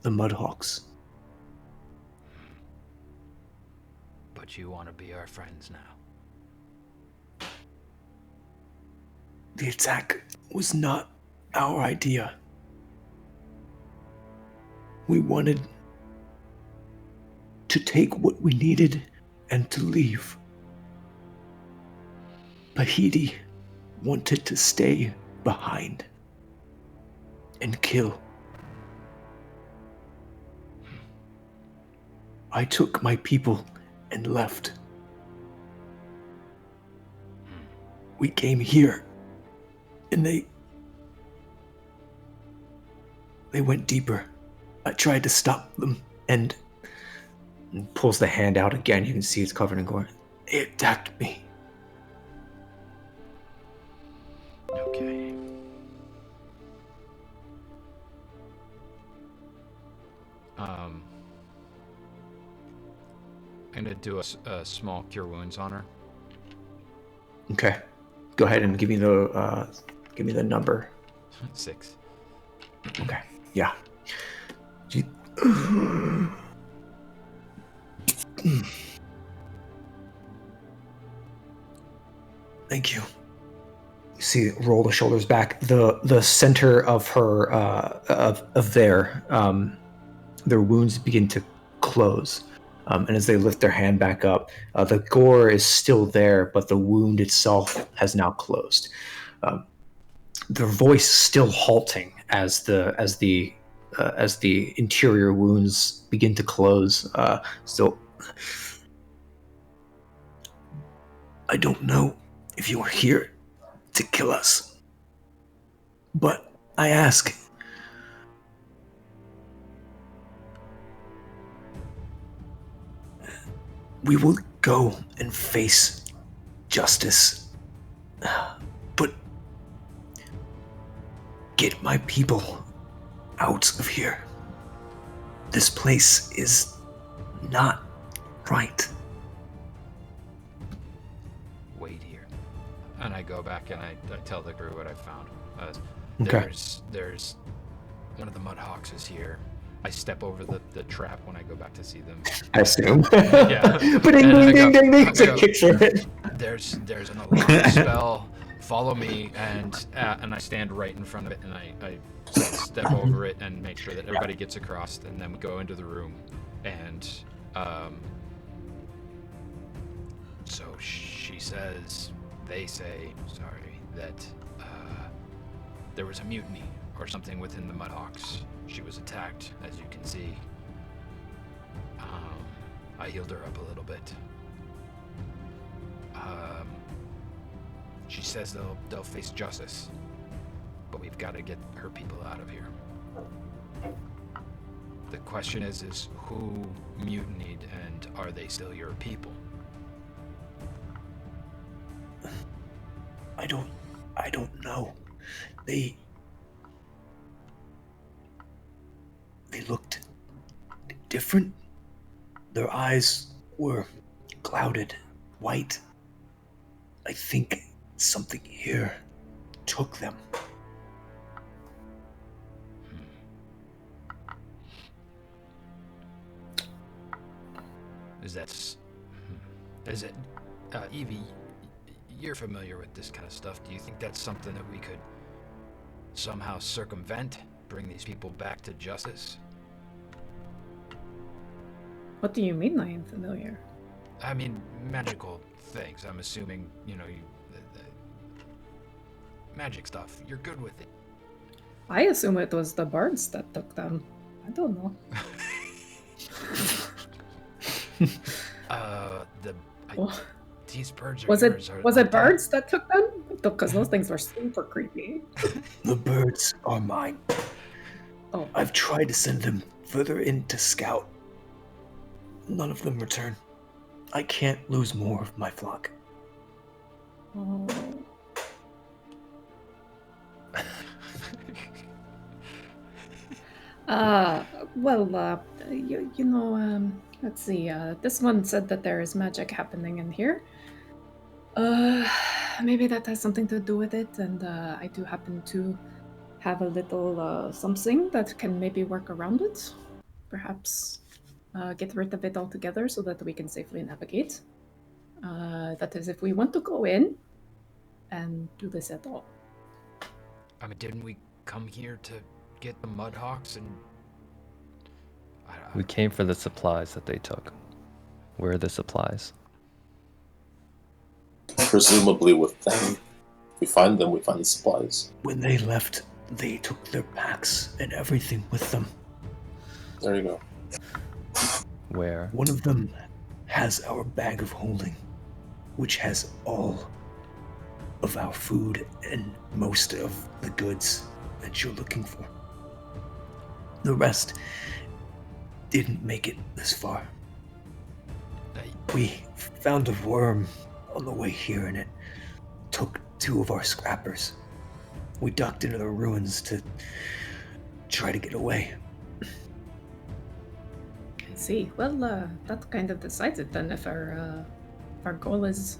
The Mudhawks. But you want to be our friends now. The attack was not our idea. We wanted to take what we needed and to leave. Bahidi wanted to stay behind and kill. I took my people and left. We came here, and they went deeper. I tried to stop them, and pulls the hand out again. You can see it's covered in gore. They attacked me. Okay. I'm gonna do a small cure wounds on her. Okay, go ahead and give me the number. 6. Okay, yeah. Thank you. see, roll the shoulders back. The center of her of their wounds begin to close, and as they lift their hand back up, the gore is still there, but the wound itself has now closed. Their voice still halting as the interior wounds begin to close. Still, I don't know if you are here to kill us, but I ask, we will go and face justice, but get my people out of here. This place is not right. Wait here. And I go back and I tell the crew what I found. Okay. There's one of the Mudhawks is here. I step over the trap when I go back to see them. I assume. Yeah. But ding, ding, ding. So kicks it. There's an alarm spell. Follow me, and I stand right in front of it, and I step over it and make sure that everybody gets across, and then we go into the room, and so they say, that there was a mutiny or something within the Mudhawks. She was attacked, as you can see. I healed her up a little bit. She says they'll face justice, but we've got to get her people out of here. The question is who mutinied, and are they still your people? I don't know. They looked different. Their eyes were clouded white. I think something here took them. Is it, Evie, you're familiar with this kind of stuff. Do you think that's something that we could somehow circumvent, bring these people back to justice? What do you mean I am familiar? I mean, magical things. I'm assuming, magic stuff. You're good with it. I assume it was the birds that took them. I don't know. These birds are was yours. Was it birds that took them? Because those things were super creepy. The birds are mine. Oh. I've tried to send them further in to scout. None of them return. I can't lose more of my flock. Oh. Let's see, this one said that there is magic happening in here. Maybe that has something to do with it, and I do happen to have a little something that can maybe work around it. Perhaps get rid of it altogether so that we can safely navigate. That is, if we want to go in and do this at all. I mean, didn't we come here to get the Mudhawks and... We came for the supplies that they took. Where are the supplies? Presumably with them. If we find them, we find the supplies. When they left, they took their packs and everything with them. There you go. Where? One of them has our bag of holding, which has all of our food and most of the goods that you're looking for. The rest didn't make it this far. We found a worm on the way here, and it took 2 of our scrappers. We ducked into the ruins to try to get away. I see. Well, that kind of decides it then. If our goal is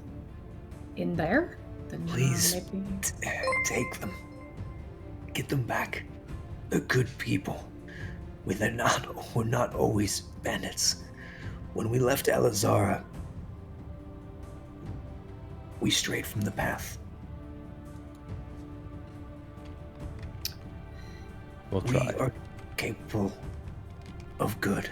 in there, then Please maybe... take them. Get them back. They're good people. We're not always bandits. When we left Elazara, we strayed from the path. We'll We try. are capable of good.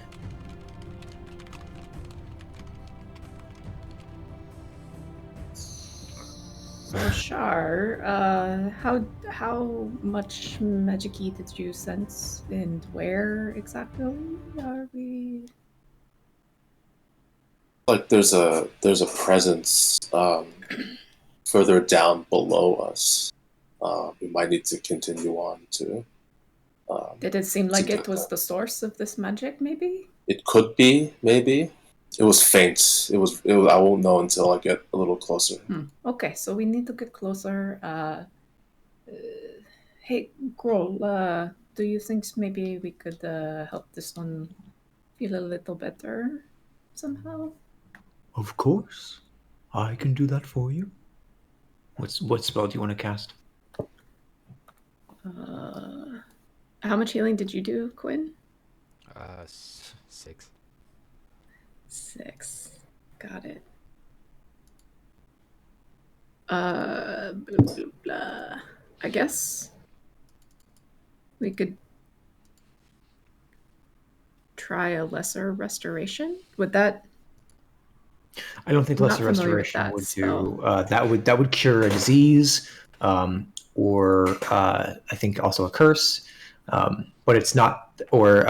So Shar, how much magic-y did you sense, and where exactly are we? Like there's a presence further down below us. We might need to continue on to. Did it seem to like get it was that. the source of this magic? Maybe. It could be, maybe. It was faint. It was. I won't know until I get a little closer. Okay, so we need to get closer. Hey, Grohl, do you think maybe we could help this one feel a little better somehow? Of course. I can do that for you. What spell do you want to cast? How much healing did you do, Quinn? 6. 6. Got it. Blah, blah, blah. I guess we could try a lesser restoration. Would that? I don't think I'm lesser not familiar with restoration that would spell. do. That would cure a disease, or I think also a curse. But it's not, or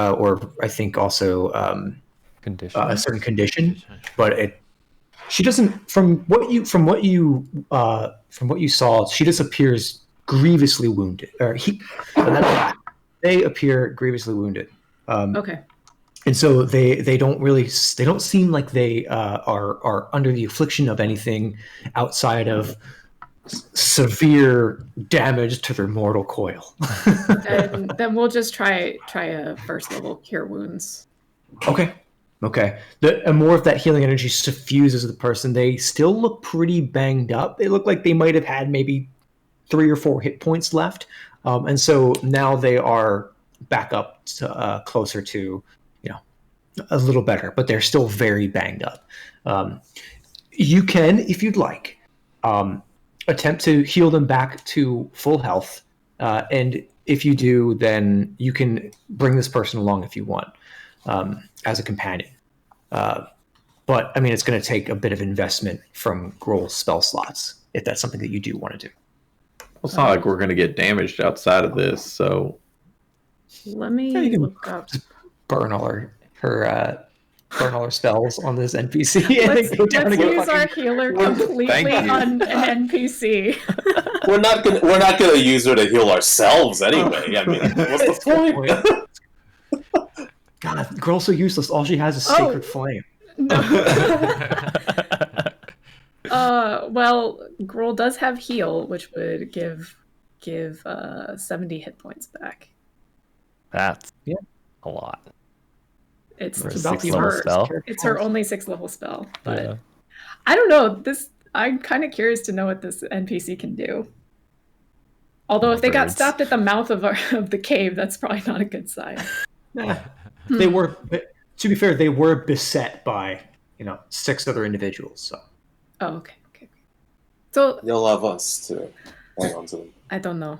I think also Condition. a certain condition. But it, she doesn't. From what you saw, she just appears grievously wounded. Or they appear grievously wounded. Okay. And so they don't seem like they are under the affliction of anything outside of severe damage to their mortal coil. And then we'll just try a first level cure wounds. Okay. And more of that healing energy suffuses the person. They still look pretty banged up. They look like they might have had maybe 3 or 4 hit points left, and so now they are back up to, closer to, a little better, but they're still very banged up. You can, if you'd like, attempt to heal them back to full health, and if you do, then you can bring this person along if you want, as a companion. But I mean, it's going to take a bit of investment from Grohl's spell slots if that's something that you do want to do. It's not like we're going to get damaged outside of this, so. Let me Yeah, you can look up. burn all her spells on this NPC. Let's and use our healer completely Thank you. on an NPC. We're not gonna use her to heal ourselves anyway. I mean, what's the point? God, Grohl's so useless. All she has is sacred flame. No. Well, Grohl does have heal, which would give 70 hit points back. That's a lot. It's For a about 6th level her- spell. It's her only 6th level spell, but Yeah. I don't know. I'm kind of curious to know what this NPC can do. Although if they got Birds. stopped at the mouth of the cave, that's probably not a good sign. They were, to be fair, they were beset by 6 other individuals. So Oh, okay. So You'll have us to hang on to them. I don't know.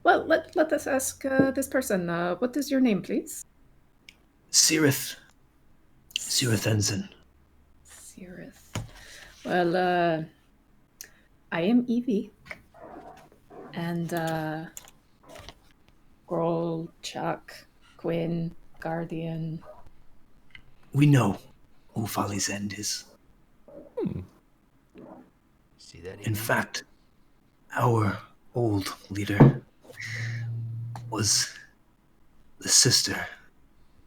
Well, let us ask this person. What is your name, please? Cirith Ensign. Cirith. Well, I am Evie. And Grohl, Chuck, Quinn, Guardian. We know who Folly's End is. See that? In fact, our old leader was the sister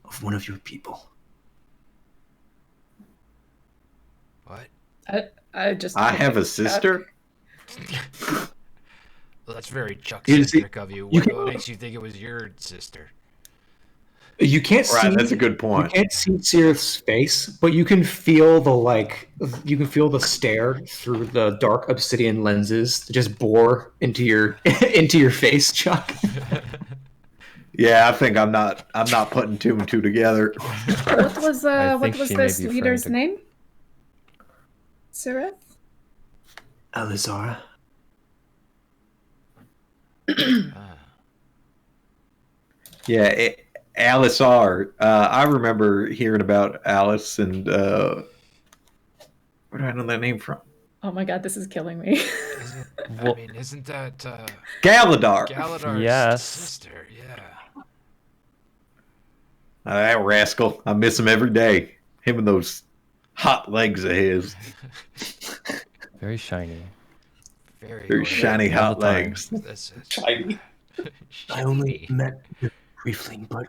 of one of your people. What? I have a sister? Well, that's very Chuck You see- centric of you. you What can- makes you think it was your sister? You can't see. Right, that's a good You point. can't see Cirith's face, but you can feel the stare through the dark obsidian lenses that just bore into your face, Chuck. Yeah, I think I'm not putting 2 and 2 together. What was I what think was she may this be leader's referring name? Cirith? Alizara. Ah. Yeah, Alice R. I remember hearing about Alice, and where do I know that name from? Oh my god, this is killing me. Isn't that Galadar. Galadar's Yes. sister? Yeah. That rascal. I miss him every day. Him and those hot legs of his. Very shiny. Very shiny All hot the time. legs. This is Shiny. I only met him briefly, but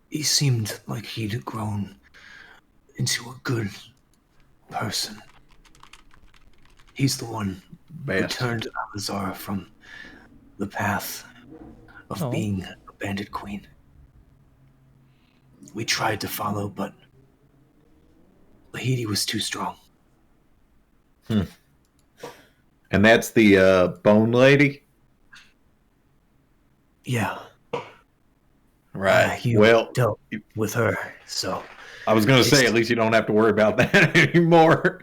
he seemed like he'd grown into a good person. He's the one who Best. turned Alazara from the path of Oh. being a bandit queen. We tried to follow, but Lahidi was too strong. And that's the bone lady? Yeah, Right. you Well, dealt with her, so I was going to say, at least you don't have to worry about that anymore.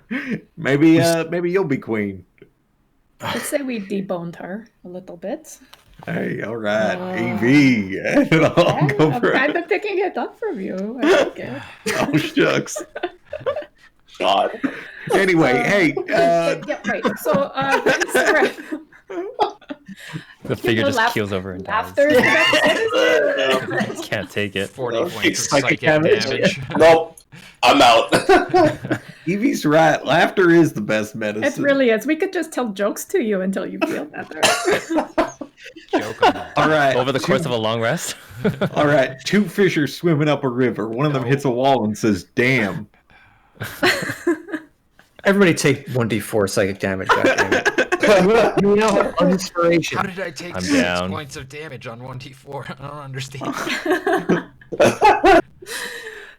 Maybe you'll be queen. Let's say we deboned her a little bit. Hey, all right. EV. Yeah, Go I'm for kind it. of picking it up from you. I like it. Oh, shucks. God. Anyway, hey. Yeah, right. So, right. The figure just laugh- keels over and dies. Laughter is the best medicine. Can't take it. 40 No, points of it's psychic psychic damage. damage. Nope. I'm out. Evie's right. Laughter is the best medicine. It really is. We could just tell jokes to you until you feel better. Joke on that. All right. Over the course of a long rest. All right. Two fish are swimming up a river. One of them hits a wall and says, damn. everybody take 1d4 psychic damage. You now have inspiration. How did I take I'm 6 down. points of damage on 1d4? I don't understand.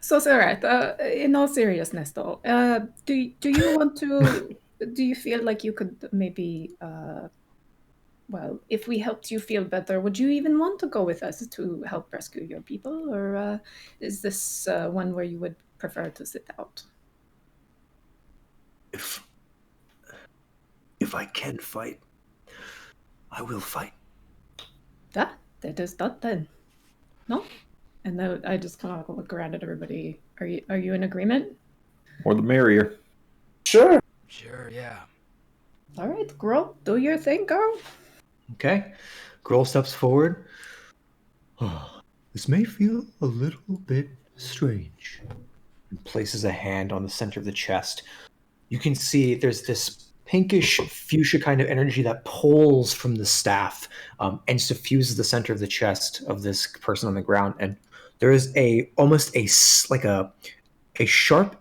So, Sarah, in all seriousness, though, do you want to? Do you feel like you could maybe? Well, if we helped you feel better, would you even want to go with us to help rescue your people, or is this one where you would prefer to sit out? If I can fight, I will fight. That is that then. No, and then I just kind of look around at everybody. Are you in agreement? More the merrier. Sure. Sure, yeah. All right, girl, do your thing, girl. Okay. Grohl steps forward. This may feel a little bit strange. And places a hand on the center of the chest. You can see there's this pinkish fuchsia kind of energy that pulls from the staff and suffuses the center of the chest of this person on the ground. And there is almost a sharp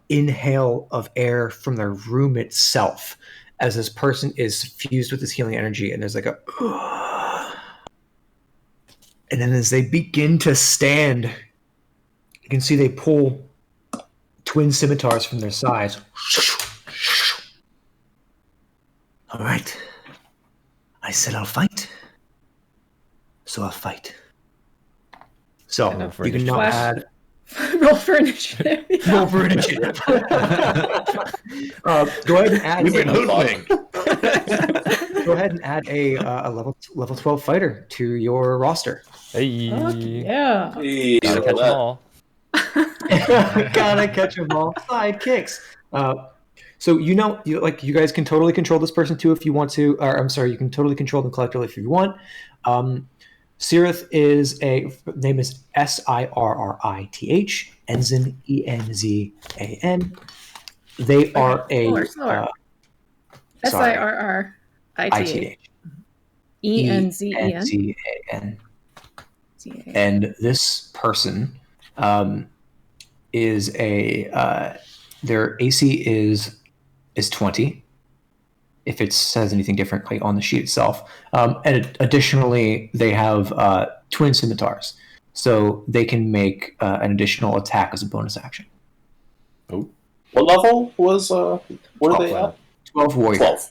inhale of air from the room itself as this person is fused with this healing energy. And there's like a... And then as they begin to stand, you can see they pull twin scimitars from their sides. All right. I said I'll fight. So I'll fight. So Enough you can now Flash. add... Roll for initiative. Roll for initiative. Go ahead and add... You've been hoodwinked. Go ahead and add a level 12 fighter to your roster. Hey. Fuck yeah. Hey, Gotta catch them all. Gotta catch them all. Sidekicks. So you guys can totally control this person too if you want to. Or I'm sorry, you can totally control them collectively if you want. Sirith name is Sirrith, Enzin Enzan. They are Slower. sorry. Sirrith. Enzan. And this person is their AC is 20. If it says anything different on the sheet itself. And additionally, they have twin scimitars. So they can make an additional attack as a bonus action. Oh. What level was were they at? 12 warrior. 12.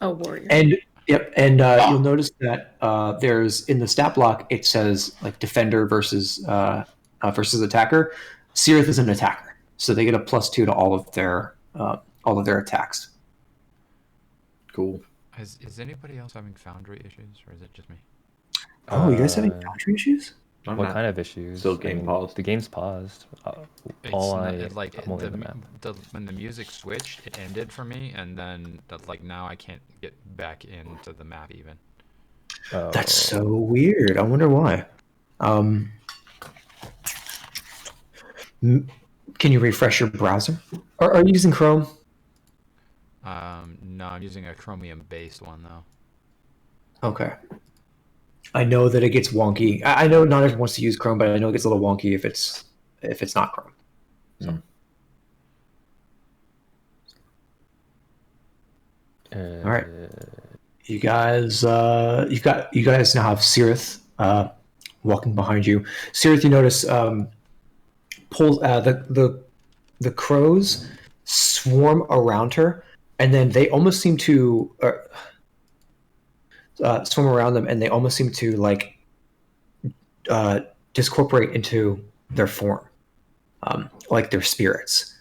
Oh, warrior. And you'll notice that there's in the stat block it says like defender versus attacker. Sirith is an attacker, so they get a +2 to all of their attacks. Cool. Is anybody else having foundry issues, or is it just me? Oh, you guys having boundary issues? I'm What not- kind of issues? Still game paused. The game's paused. It's All not, I it, like I'm only the, on the map. when the music switched, it ended for me, and then like now I can't get back into the map even. Oh. That's so weird. I wonder why. Can you refresh your browser? Are you using Chrome? No, I'm using a Chromium-based one though. Okay. I know that it gets wonky. I know not everyone wants to use Chrome, but I know it gets a little wonky if it's not Chrome. So. All right. You guys now have Cirith walking behind you. Cirith, you notice pulls the crows swarm around her, and then they almost seem to swim around them, and they almost seem to like discorporate into their form, like their spirits.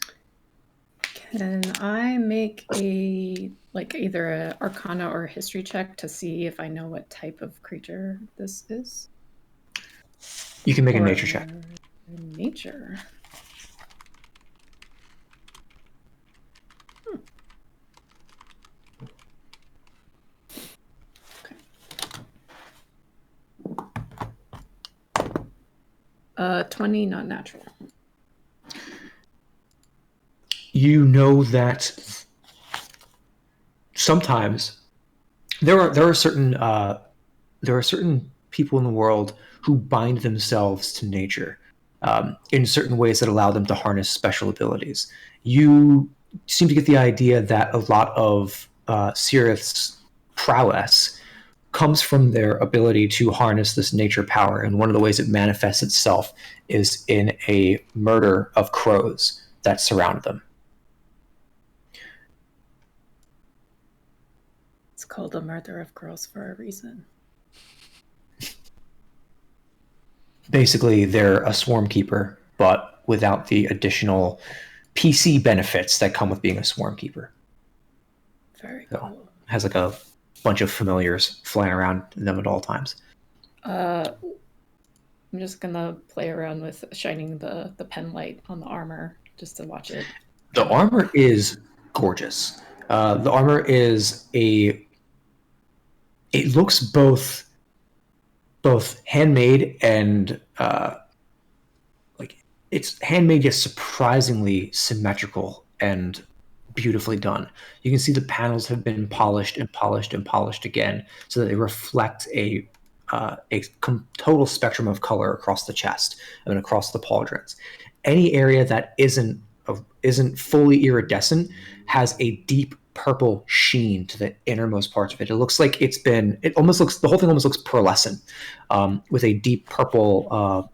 Can I make either a Arcana or a History check to see if I know what type of creature this is? You can make a nature check. Nature. Okay. 20, not natural. You know that sometimes there are certain people in the world who bind themselves to nature in certain ways that allow them to harness special abilities. You seem to get the idea that a lot of Cirith's prowess comes from their ability to harness this nature power, and one of the ways it manifests itself is in a murder of crows that surround them. It's called a murder of girls for a reason. Basically, they're a swarm keeper, but without the additional PC benefits that come with being a swarm keeper. Very So, cool. has like a bunch of familiars flying around them at all times. I'm just gonna play around with shining the pen light on the armor just to watch it. The armor is gorgeous. The armor is it looks both handmade and like it's handmade yet surprisingly symmetrical and beautifully done. You can see the panels have been polished and polished and polished again, so that they reflect a total spectrum of color across the chest and across the pauldrons. Any area that isn't fully iridescent has a deep purple sheen to the innermost parts of it. It looks like the whole thing almost looks pearlescent, with a deep purple.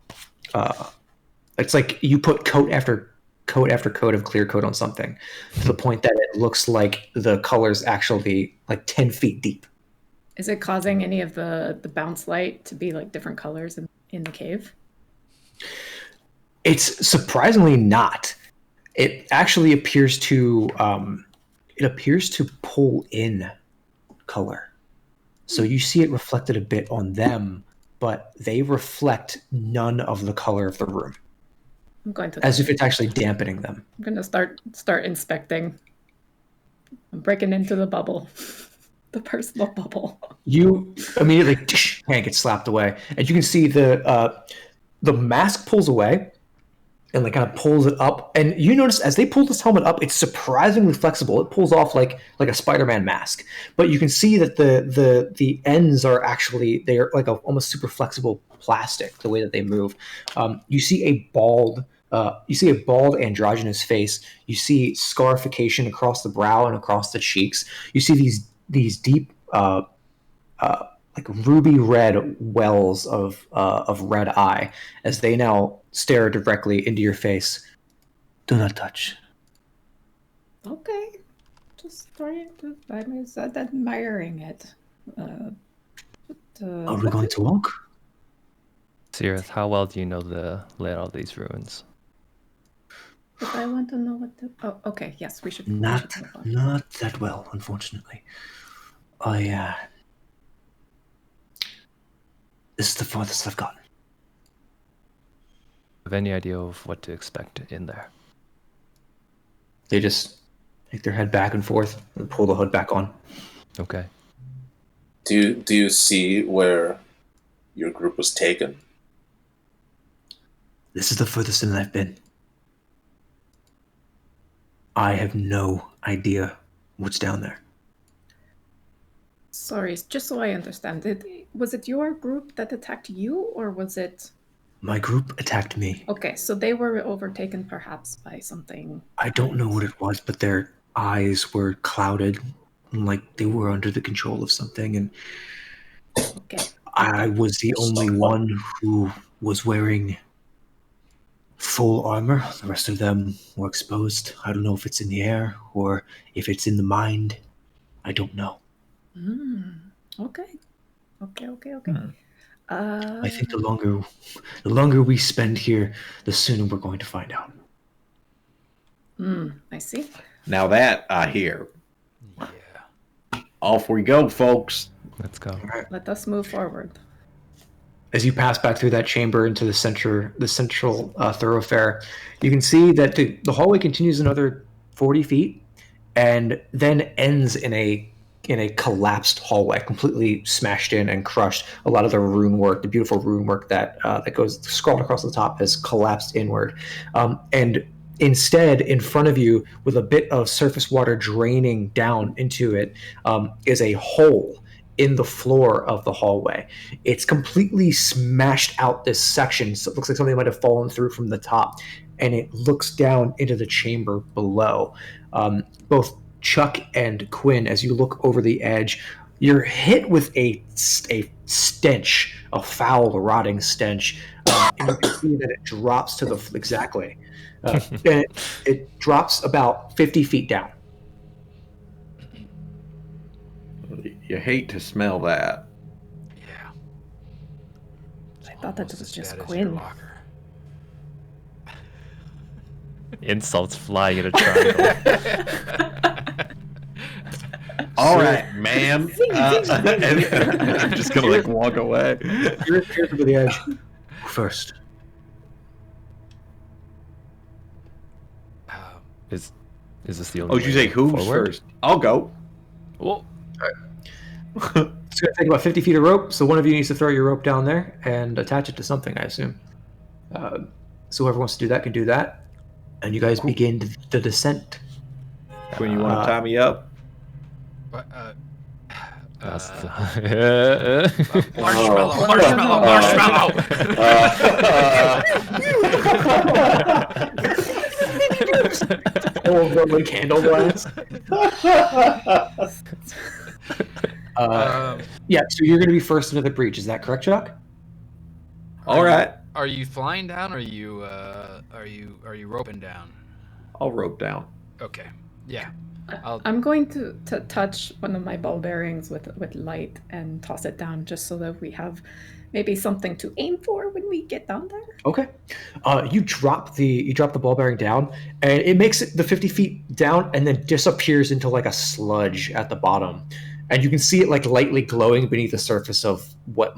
It's like you put coat after coat after coat of clear coat on something, to the point that it looks like the color's actually like 10 feet deep. Is it causing any of the bounce light to be like different colors in the cave? It's surprisingly not. It actually appears to pull in color. So you see it reflected a bit on them, but they reflect none of the color of the room. I'm going to As if it's actually dampening them. I'm gonna start inspecting. I'm breaking into the bubble. The personal bubble. You immediately hand gets slapped away, and you can see the mask pulls away, and like kind of pulls it up. And you notice as they pull this helmet up, it's surprisingly flexible. It pulls off like a Spider-Man mask, but you can see that the ends are actually they're like a almost super flexible plastic. The way that they move, you see a bald androgynous face. You see scarification across the brow and across the cheeks. You see these deep like ruby red wells of red eye as they now stare directly into your face. Do not touch. Okay, just trying to. I'm admiring it. Are we going to walk? Cirith, how well do you know the layout of these ruins? But I want to know what the. Oh, okay. Yes, we should. Not that well, unfortunately. This is the farthest I've gotten. Have any idea of what to expect in there? They just take their head back and forth and pull the hood back on. Okay. Do you see where your group was taken? This is the furthest in I've been. I have no idea what's down there. Sorry, just so I understand, was it your group that attacked you, or was it... My group attacked me. Okay, so they were overtaken perhaps by something. I don't know what it was, but their eyes were clouded, like they were under the control of something, and Okay. I was the only one who was wearing full armor. The rest of them were exposed. I don't know if it's in the air or if it's in the mind. I don't know. Okay. Okay. I think the longer we spend here, the sooner we're going to find out. I see. Now that I hear. Yeah. Off we go, folks. Let's go. All right. Let us move forward. As you pass back through that chamber into the central thoroughfare, you can see that the hallway continues another 40 feet and then ends in a collapsed hallway, completely smashed in and crushed. A lot of the rune work, the beautiful rune work that goes scrawled across the top, has collapsed inward. And instead, in front of you, with a bit of surface water draining down into it, is a hole in the floor of the hallway. It's completely smashed out this section, so it looks like something might have fallen through from the top, and it looks down into the chamber below. Both Chuck and Quinn, as you look over the edge, you're hit with a stench, a foul, rotting stench, and you can see that it drops to the exactly. And it drops about 50 feet down. You hate to smell that. Yeah. I thought that Almost was as just bad as your Quinn. locker. Insults flying in a triangle. All right, man. And I'm just gonna like walk away. You're over the edge. First. Is this the only Oh, did you say who's forward? first? I'll go. Well, It's going to take about 50 feet of rope, so one of you needs to throw your rope down there and attach it to something, I assume. So whoever wants to do that can do that. And you guys begin the descent. When you want to tie me up? But, that's marshmallow. Full Roman candle blast. Yeah, so you're going to be first into the breach. Is that correct, Chuck? All right. Are you flying down, or are you roping down? I'll rope down. Okay. Yeah. I'm going to touch one of my ball bearings with light and toss it down, just so that we have maybe something to aim for when we get down there. Okay. You drop the ball bearing down, and it makes it the 50 feet down, and then disappears into like a sludge at the bottom, and you can see it like lightly glowing beneath the surface of what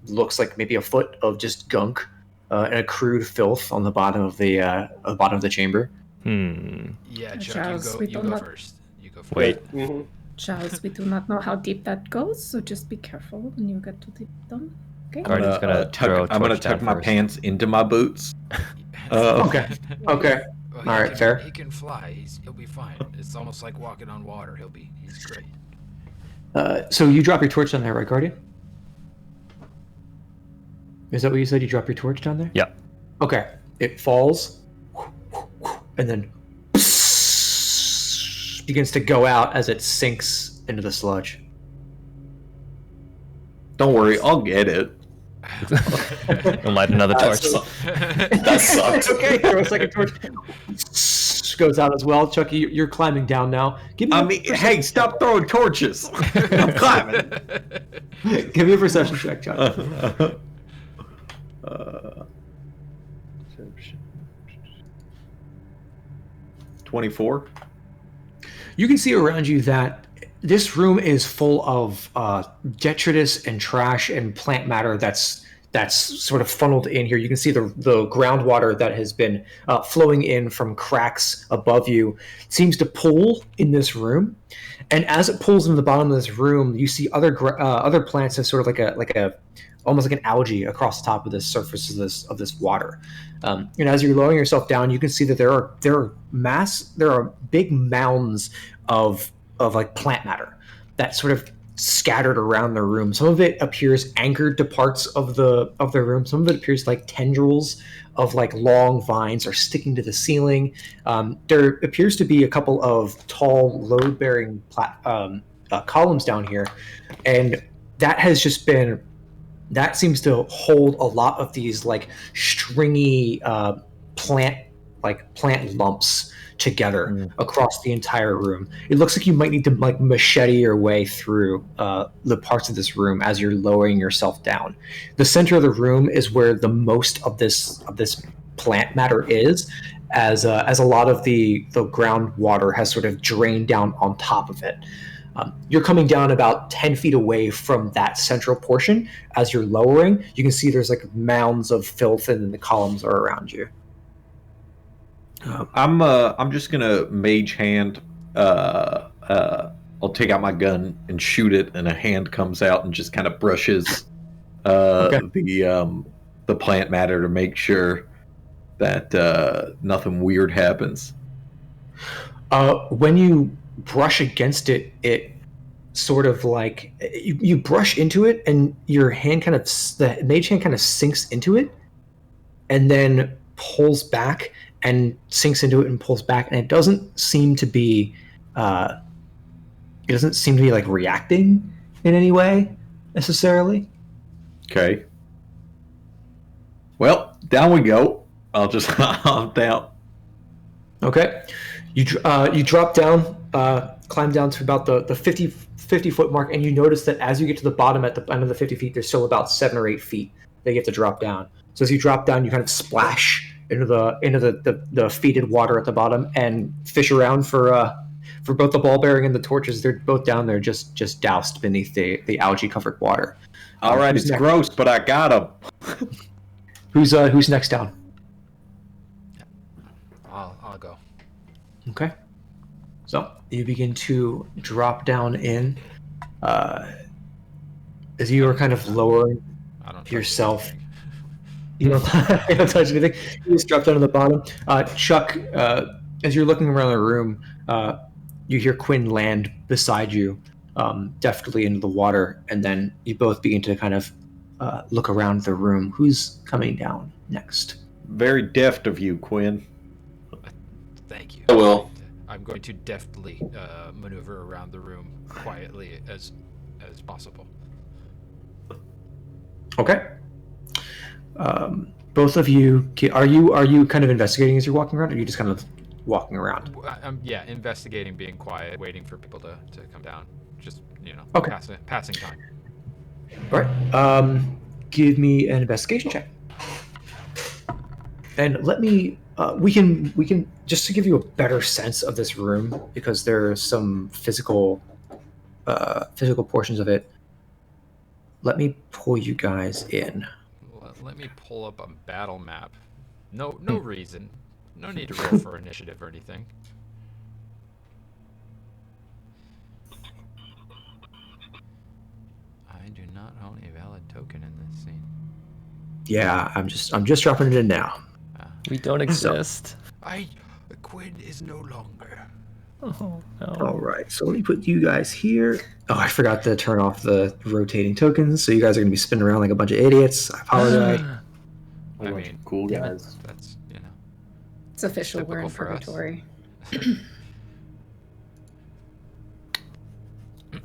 looks like maybe a foot of just gunk and accrued filth on the bottom of the chamber. Yeah, Chuck, Charles, you we go do not- first. You go first. Wait. Charles, we do not know how deep that goes, so just be careful when you get to deep down. Okay. Guardian's gonna throw a I'm gonna torch down tuck my first. pants into my boots. Okay. Okay. Well, All right, fair. He can fly. He'll be fine. It's almost like walking on water. He's great. So you drop your torch down there, right, Guardian? Is that what you said? You drop your torch down there? Yeah. Okay. It falls, and then begins to go out as it sinks into the sludge. Don't worry, I'll get it. And light another torch. That sucked. Okay, throw a second torch. Goes out as well. Chucky, you're climbing down now. Hey, stop throwing torches. I'm climbing. Give me a perception check, Chuck. 24. You can see around you that this room is full of detritus and trash and plant matter that's that's sort of funneled in here. You can see the groundwater that has been flowing in from cracks above you seems to pool in this room, and as it pulls into the bottom of this room, you see other plants as sort of like a almost like an algae across the top of the surface of this water. And as you're lowering yourself down, you can see that there are big mounds of like plant matter that sort of scattered around the room. Some of it appears anchored to parts of the room. Some of it appears like tendrils of like long vines are sticking to the ceiling. There appears to be a couple of tall load-bearing columns down here, and that seems to hold a lot of these like stringy plant lumps together across the entire room. It looks like you might need to like machete your way through the parts of this room as you're lowering yourself down. The center of the room is where the most of this plant matter is, as a lot of the groundwater has sort of drained down on top of it. You're coming down about 10 feet away from that central portion. As you're lowering, you can see there's like mounds of filth, and then the columns are around you. I'm just gonna mage hand. I'll take out my gun and shoot it, and a hand comes out and just kind of brushes the plant matter to make sure that nothing weird happens. When you brush against it, it sort of like you brush into it, and your hand the mage hand kind of sinks into it, and then pulls back and sinks into it and pulls back, and it doesn't seem to be like reacting in any way necessarily. Okay. Well, down we go. I'll just hop down. Okay. You drop down, climb down to about the 50 foot mark, and you notice that as you get to the bottom at the end of the 50 feet, there's still about 7 or 8 feet that you have to drop down. So as you drop down, you kind of splash into the fetid water at the bottom and fish around for both the ball bearing and the torches. They're both down there, just doused beneath the algae covered water. All right, it's next? Gross, but I got him. Who's next down? I'll go. Okay. So you begin to drop down in. As you are kind of lowering yourself. You don't touch anything. You just drop down to the bottom. Chuck, as you're looking around the room, you hear Quinn land beside you, deftly into the water, and then you both begin to kind of look around the room. Who's coming down next? Very deft of you, Quinn. Thank you. I will. I'm going to deftly maneuver around the room quietly as possible. Okay. Both of you, are you kind of investigating as you're walking around, or are you just kind of walking around? I'm investigating, being quiet, waiting for people to come down. Just, okay. Passing time. All right. Give me an investigation check. And let me, we can, just to give you a better sense of this room, because there are some physical portions of it, let me pull you guys in. Let me pull up a battle map. No reason. No need to roll for initiative or anything. I do not own a valid token in this scene. Yeah, I'm just dropping it in now. We don't exist. Quinn is no longer. Oh no. All right, so let me put you guys here. Oh, I forgot to turn off the rotating tokens, so you guys are gonna be spinning around like a bunch of idiots. I apologize. I mean, cool guys. That's It's official. We're in for us. purgatory.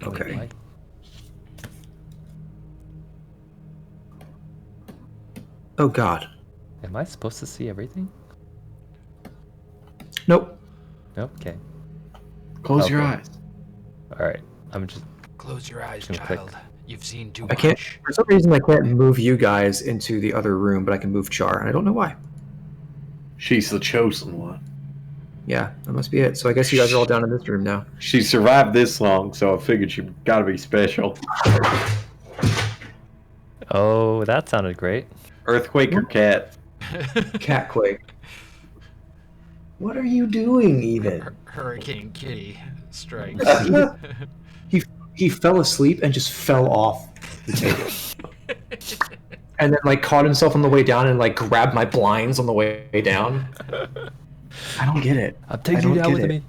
Okay. Oh God. Am I supposed to see everything? Nope. Nope. Okay. Close your Okay. eyes. All right. I'm just. Close your eyes, Can child. click. You've seen too I much. can't. For some reason, I can't move you guys into the other room, but I can move Char, and I don't know why. She's the chosen one. Yeah, that must be it. So I guess you guys are all down in this room now. She survived this long, so I figured she got to be special. Oh, that sounded great. Earthquake or cat? Catquake. What are you doing even? Hurricane Kitty strikes. He fell asleep and just fell off the table. And then like caught himself on the way down and like grabbed my blinds on the way down. I don't get it. I'm taking you down with me.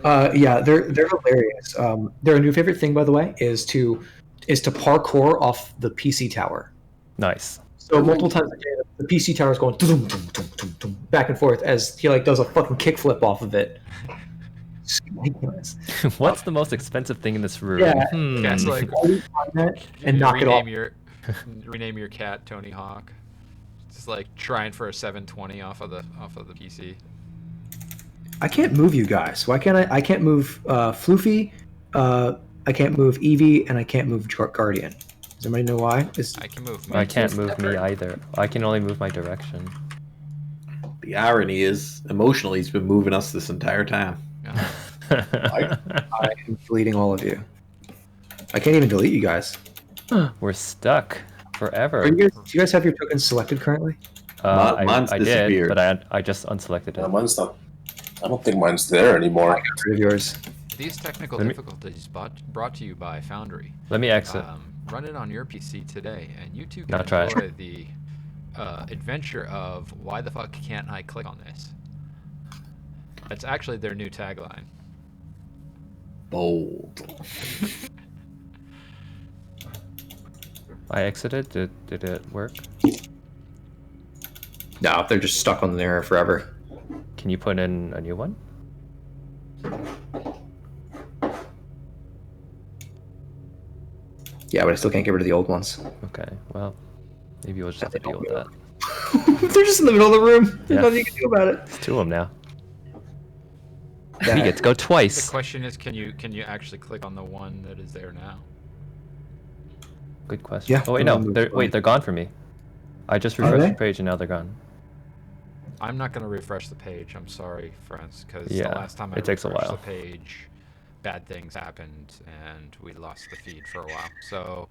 Yeah, they're hilarious. Their new favorite thing, by the way, is to parkour off the PC tower. Nice. So multiple times a day, the PC tower is going dum, dum, dum, dum, dum, back and forth as he like does a fucking kickflip off of it. It's ridiculous. What's the most expensive thing in this room? Yeah. Cat's like, Always find that and knock it off. Rename your cat Tony Hawk. Just like trying for a 720 off of the PC. I can't move you guys. Why can't I? I can't move Floofy. I can't move Eevee, and I can't move Guardian. Does anybody know why? I can move me. I can't move me either. I can only move my direction. The irony is, emotionally, he's been moving us this entire time. I am deleting all of you. I can't even delete you guys. We're stuck forever. Do you guys have your tokens selected currently? Mine's I did, disappeared. but I just unselected Yeah, it. mine's not. I don't think mine's there anymore. I got rid of yours. These technical difficulties brought to you by Foundry. Let me exit. Run it on your PC today, and you too I'll can try it. enjoy the adventure of why the fuck can't I click on this? That's actually their new tagline. Bold. I exited. Did it work? No, they're just stuck on there forever. Can you put in a new one? Yeah, but I still can't get rid of the old ones. Okay, well, maybe we'll just have to deal with that. They're just in the middle of the room. There's Yeah. nothing you can do about it. It's 2 of them now. Yeah. We get to go The twice. question is, can you actually click on the one that is there now? Good question. Yeah, Oh wait, no. I'm They're gone for me. I just Are refreshed they? the page and now they're gone. I'm not going to refresh the page. I'm sorry, friends, because Yeah, the last time I it takes a refreshed while. the page, bad things happened and we lost the feed for a while. So,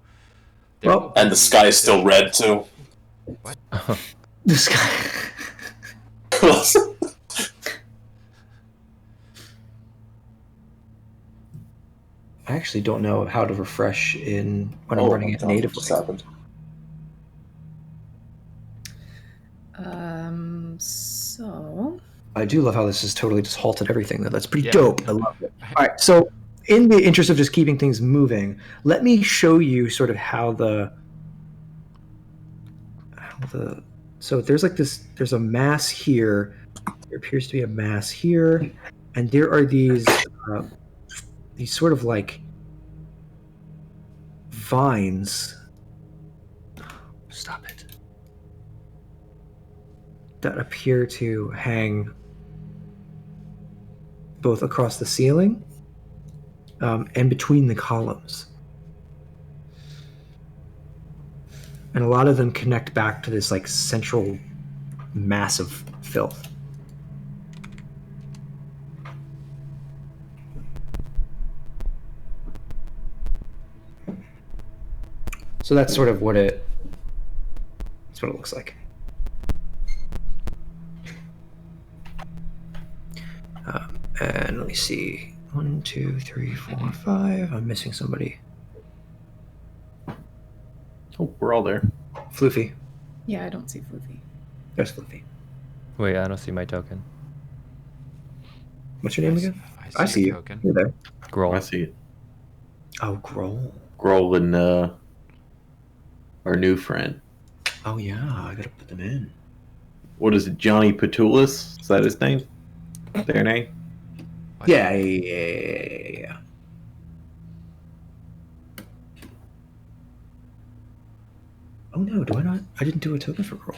there Well, will be And the sky is still red too. What? This guy. I actually don't know how to refresh when I'm running it God, what natively. just happened? So I do love how this has totally just halted everything, though. That's pretty Yeah. dope. I love it. All right, so in the interest of just keeping things moving, let me show you sort of how the so there's like this. There's a mass here. There appears to be a mass here, and there are these sort of like vines. Stop it. That appear to hang both across the ceiling and between the columns. And a lot of them connect back to this like central mass of filth. So that's sort of what it looks like. And let me see. 1, 2, 3, 4, 5. I'm missing somebody. Oh, we're all there. Floofy. yeah, I don't see Floofy. There's Floofy. Wait, I don't see my token. What's your name again? I see your you. token. You're there. I Growl. see it. Oh, Grohl. Grohl and our new friend. Oh yeah, I gotta put them in. What is it, Johnny Petoulis? Is that his name? Their name? Yeah. Oh no, do I not? I didn't do a token for Grohl.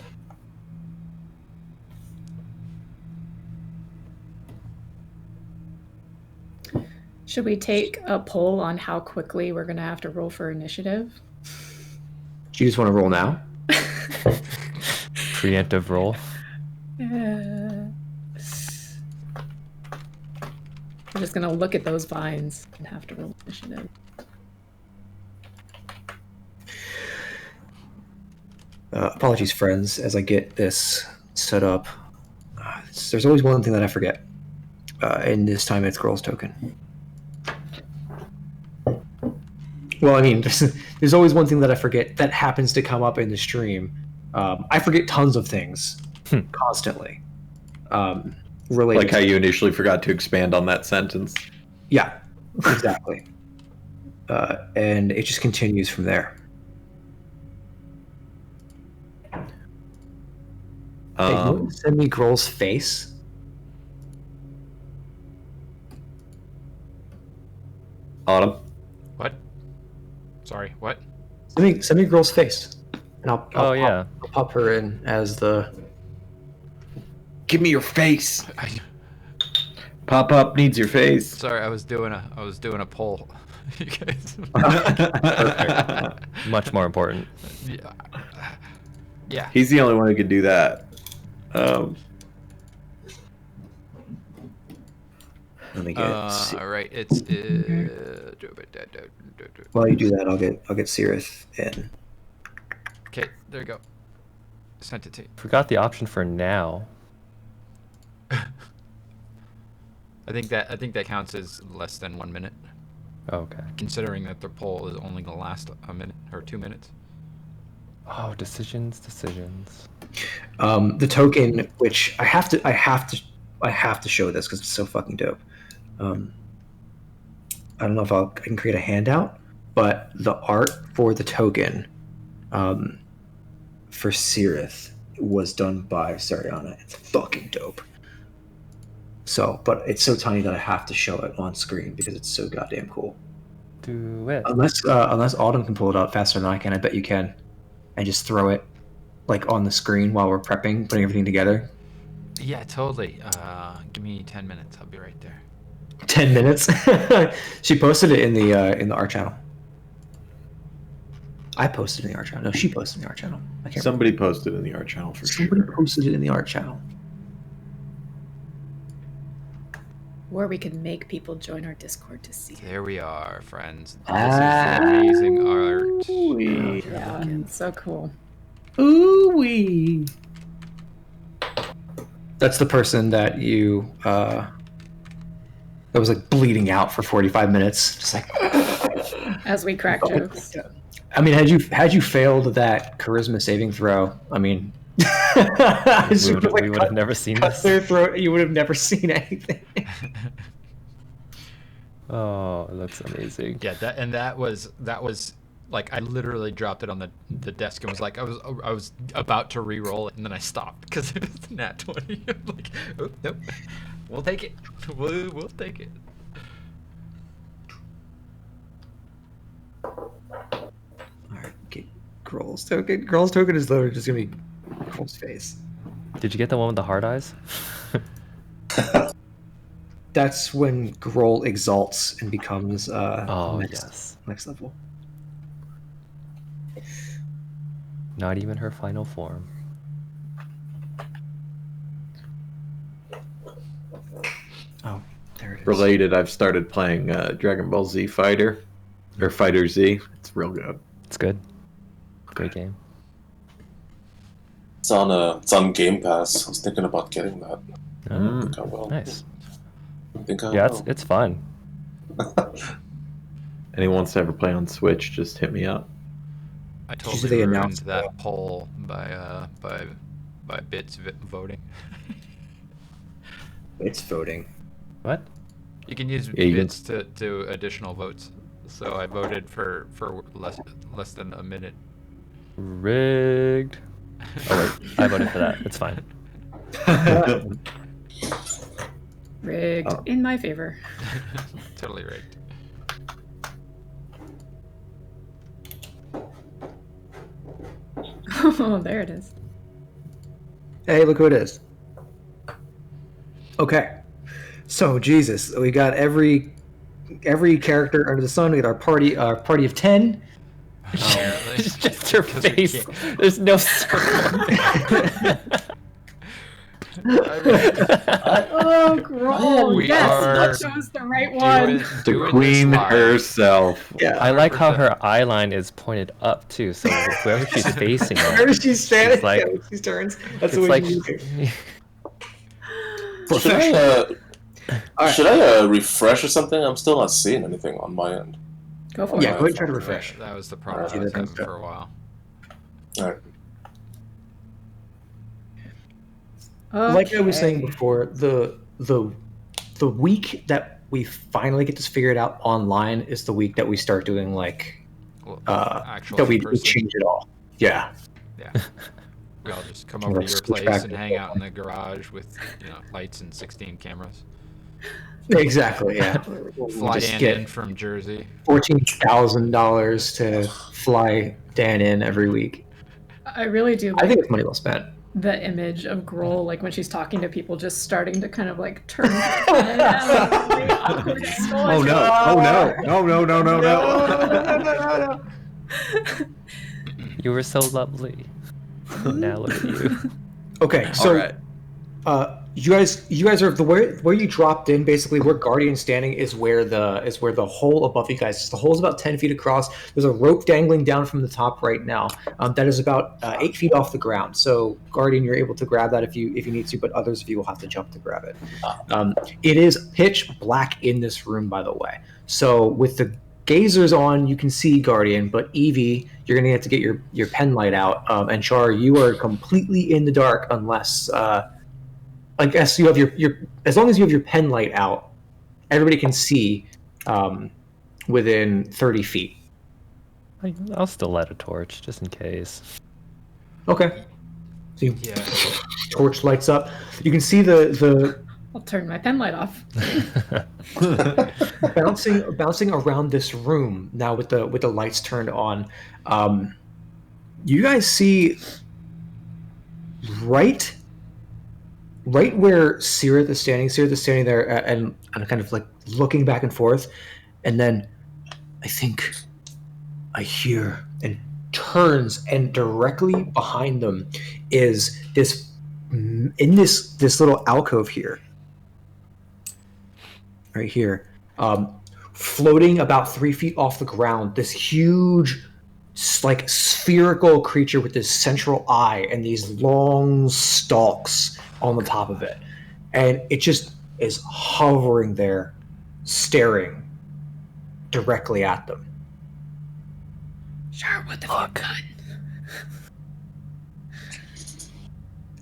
Should we take a poll on how quickly we're gonna have to roll for initiative? Do you just want to roll now? Preemptive roll. We're just gonna look at those vines and have to roll initiative. apologies, friends, as I get this set up. There's always one thing that I forget. And this time it's Girl's Token. Well, I mean, there's always one thing that I forget that happens to come up in the stream. I forget tons of things constantly. Related Like how you initially forgot to expand on that sentence. Yeah, exactly. And it just continues from there. Hey, you want to send me Grohl's face? Autumn. What? Sorry, what? Send me Grohl's face, and I'll pop her in as the. Give me your face. Pop up needs your face. Sorry, I was doing a poll. You guys. Much more important. Yeah. He's the only one who could do that. Let me get. All right, it's. While you do that, I'll get Sirith in. Okay, there you go. Sent it to you. Forgot the option for now. I think that counts as less than 1 minute, Okay. considering that the poll is only gonna last a minute or 2 minutes. Oh, decisions. The token, which I have to show this because it's so fucking dope. I don't know if I can create a handout, but the art for the token, for Sirith was done by Sariana. It's fucking dope. So, but it's so tiny that I have to show it on screen because it's so goddamn cool. Do it. Unless Autumn can pull it up faster than I can, I bet you can, and just throw it like on the screen while we're prepping, putting everything together. Yeah, totally. Give me 10 minutes. I'll be right there. 10 minutes. She posted it in the art channel. I posted it in the art channel. No, she posted it in the art channel. I can't Somebody posted in the art channel for Somebody sure. posted it in the art channel. Or we could make people join our Discord to see it. There we are, friends. This is amazing art. Yeah, it's so cool. Ooh-wee. That's the person that you that was like bleeding out for 45 minutes, just like As we crack jokes. I mean, had you failed that charisma saving throw, I mean, We would have never seen cut this. their throat, you would have never seen anything. Oh, that's amazing. Yeah, that was like I literally dropped it on the desk and was like I was about to re-roll it and then I stopped because it was nat 20. I'm like, oh, nope, we'll take it. We'll take it. All right, get Grohl's token. Grohl's token is literally just gonna be Grohl's face. Did you get the one with the hard eyes? That's when Grohl exalts and becomes yes. next level. Not even her final form. Oh, there it is. Related, I've started playing Dragon Ball Z Fighter, or Fighter Z. It's real good. It's good. Great game. It's on Game Pass. I was thinking about getting that. Oh, I think I will. nice. I think I Yeah, will. it's fun. Anyone wants to ever play on Switch, just hit me up. I Did you see totally they ruined announced that poll by bits voting. It's voting. What? You can use Yeah, you can- bits to do additional votes. So I voted for less than a minute. Rigged. Oh wait, I voted for that. It's fine. Rigged. Oh. In my favor. Totally right. Oh, there it is. Hey, look who it is. Okay. So, Jesus, we got every character under the sun. We got our party of 10. Apparently. It's just her Because we face. can't- There's no circle. Oh, Grohl. We Yes, are that was the right one. The queen herself. Yeah. I like how her eye line is pointed up too, so wherever she's facing Wherever it, she's standing, She's like- yeah, when she turns. That's it's the way like she's doing. Should I refresh or something? I'm still not seeing anything on my end. Go for Yeah, it. go ahead and try to refresh. That was the problem Alright. I was having for a while. All right. Like I was saying Okay. before, the week that we finally get this figured out online is the week that we start doing like Well, actual that we in-person. change it all. Yeah. Yeah. We all just come Or over to your switch place back and to hang out in the garage with, lights and 16 cameras. Exactly. Yeah. We'll Fly just Dan get in from Jersey. $14,000 to fly Dan in every week. I really do I like think it's money well spent. the image of Grohl, like when she's talking to people, just starting to kind of like turn her head out, really awkward exposure. Oh no! Oh no! No! No! No! No! No! you were so lovely. Now look at you. Okay, so All right. you guys are where you dropped in. Basically, where Guardian's standing is where the hole above you guys is. The hole is about 10 feet across. There's a rope dangling down from the top right now. That is about 8 feet off the ground. So Guardian, you're able to grab that if you need to, but others of you will have to jump to grab it. It is pitch black in this room, by the way. So with the gazers on, you can see Guardian, but Evie, you're gonna have to get your pen light out. And Char, you are completely in the dark unless I guess you have your as long as you have your pen light out, everybody can see within 30 feet. I'll still light a torch just in case. Okay. So you, Yeah. torch lights up. You can see the I'll turn my pen light off. bouncing around this room now with the lights turned on. You guys see right where Sirith is standing. Sirith is standing there and kind of like looking back and forth, and then I think I hear and turns, and directly behind them is this little alcove here. Right here, floating about 3 feet off the ground, this huge, like spherical creature with this central eye and these long stalks on the top of it, and it just is hovering there, staring directly at them. Sure, what the fuck?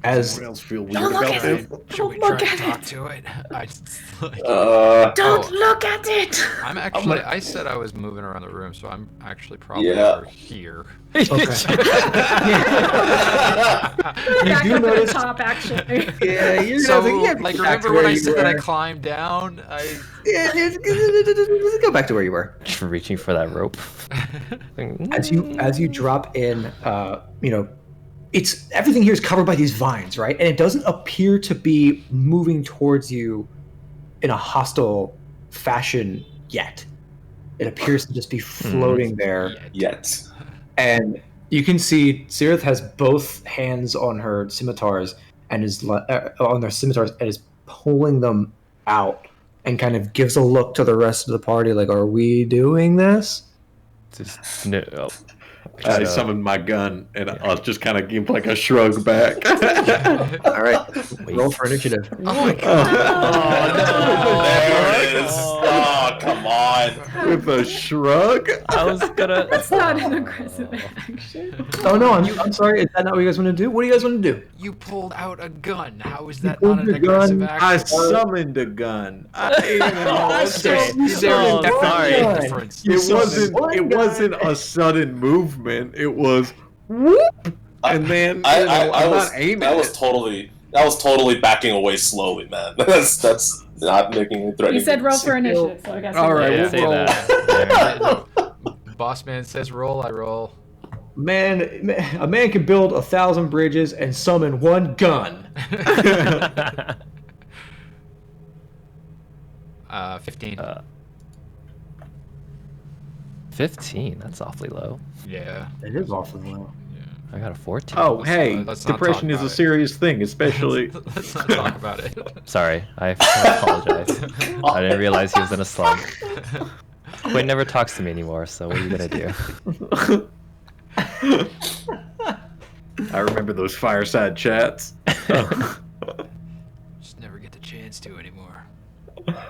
As Someone else feel weird Don't look about at this? it. Should we Don't try look and at talk it. to it? I just, like, Don't look at it. I'm actually. I said I was moving around the room, so I'm actually probably Yeah. over here. okay. We're back do up at notice- the top, actually. Yeah, you're So, gonna like, go back to remember where when I you said that I were. climbed down? Yeah, go back to where you were. Just reaching for that rope. As you drop in, it's everything here is covered by these vines, right? And it doesn't appear to be moving towards you in a hostile fashion yet. It appears to just be floating there. Yet. And you can see Sirith has both hands on her scimitars and is pulling them out, and kind of gives a look to the rest of the party like, "Are we doing this?" Just no. I summoned my gun, and I'll just kind of give like a shrug back. All right, roll for initiative. Oh my god! There it is. Oh, come on. With a shrug. I was gonna. That's not an aggressive action. Oh no, I'm sorry. Is that not what you guys want to do? What do you guys want to do? You pulled out a gun. How is that pulled not an your aggressive gun. I action? summoned a gun. Okay. There's Oh, definitely sorry. a difference. It wasn't a sudden movement. It was whoop, and then I I'm was not aiming. I was totally backing away slowly, man. That's not making me threatening. You said roll for initiative, so I guess. All right, Yeah, we'll say roll. that. Boss man says roll, I roll. Man, a man can build 1,000 bridges and summon one gun. 15. 15. That's awfully low. Yeah. It is awfully low. I got a 14. Oh, hey, let's not depression talk is a about it. serious thing, especially. Let's not talk about it. Sorry, I apologize. I didn't realize he was in a slump. Quinn never talks to me anymore, so what are you gonna do? I remember those fireside chats. Just never get the chance to anymore.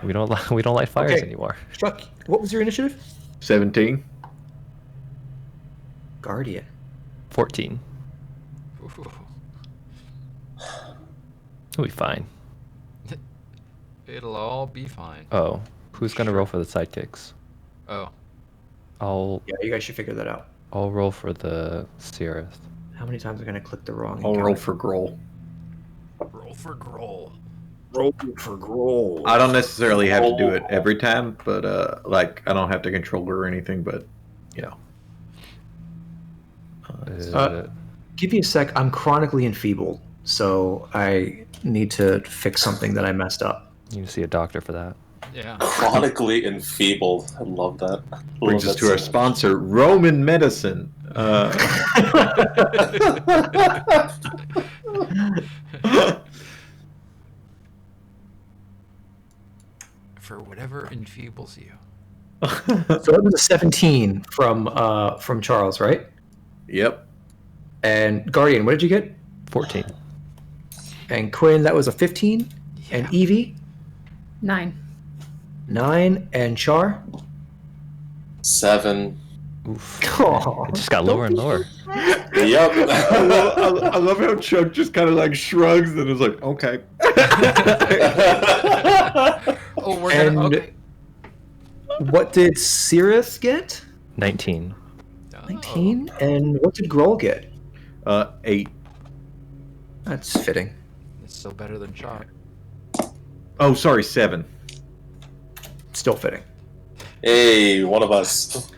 We don't light fires Okay. anymore. Chuck, what was your initiative? 17. Guardian. 14. Ooh. We'll be fine. It'll all be fine. Oh, who's gonna roll for the sidekicks? Oh, I'll Yeah, you guys should figure that out. roll for the Sirith. How many times am I going to click the wrong I'll encounter? roll for Groll. roll for Groll. Roll for Groll. I don't necessarily have to do it every time, but like I don't have to control her or anything. But you know, Give me a sec. I'm chronically enfeebled, so I need to fix something that I messed up. you need to see a doctor for that. Yeah. Chronically enfeebled. I love that. brings Love us that to our so much. sponsor, Roman Medicine. For whatever enfeebles you. So that was a 17 from Charles, right? Yep. And Guardian, what did you get? 14. And Quinn, that was a 15. And Evie, 9. 9. And Char, 7. Oof. oh, It just got lower and lower. Yep. I love how Chuck just kind of like shrugs and is like, okay. Oh, we're And- gonna. Okay. what did Sirith get? 19. 19. And what did Groll get? 8. That's fitting. It's still better than Char. Oh, sorry, 7. Still fitting. Hey, one of us.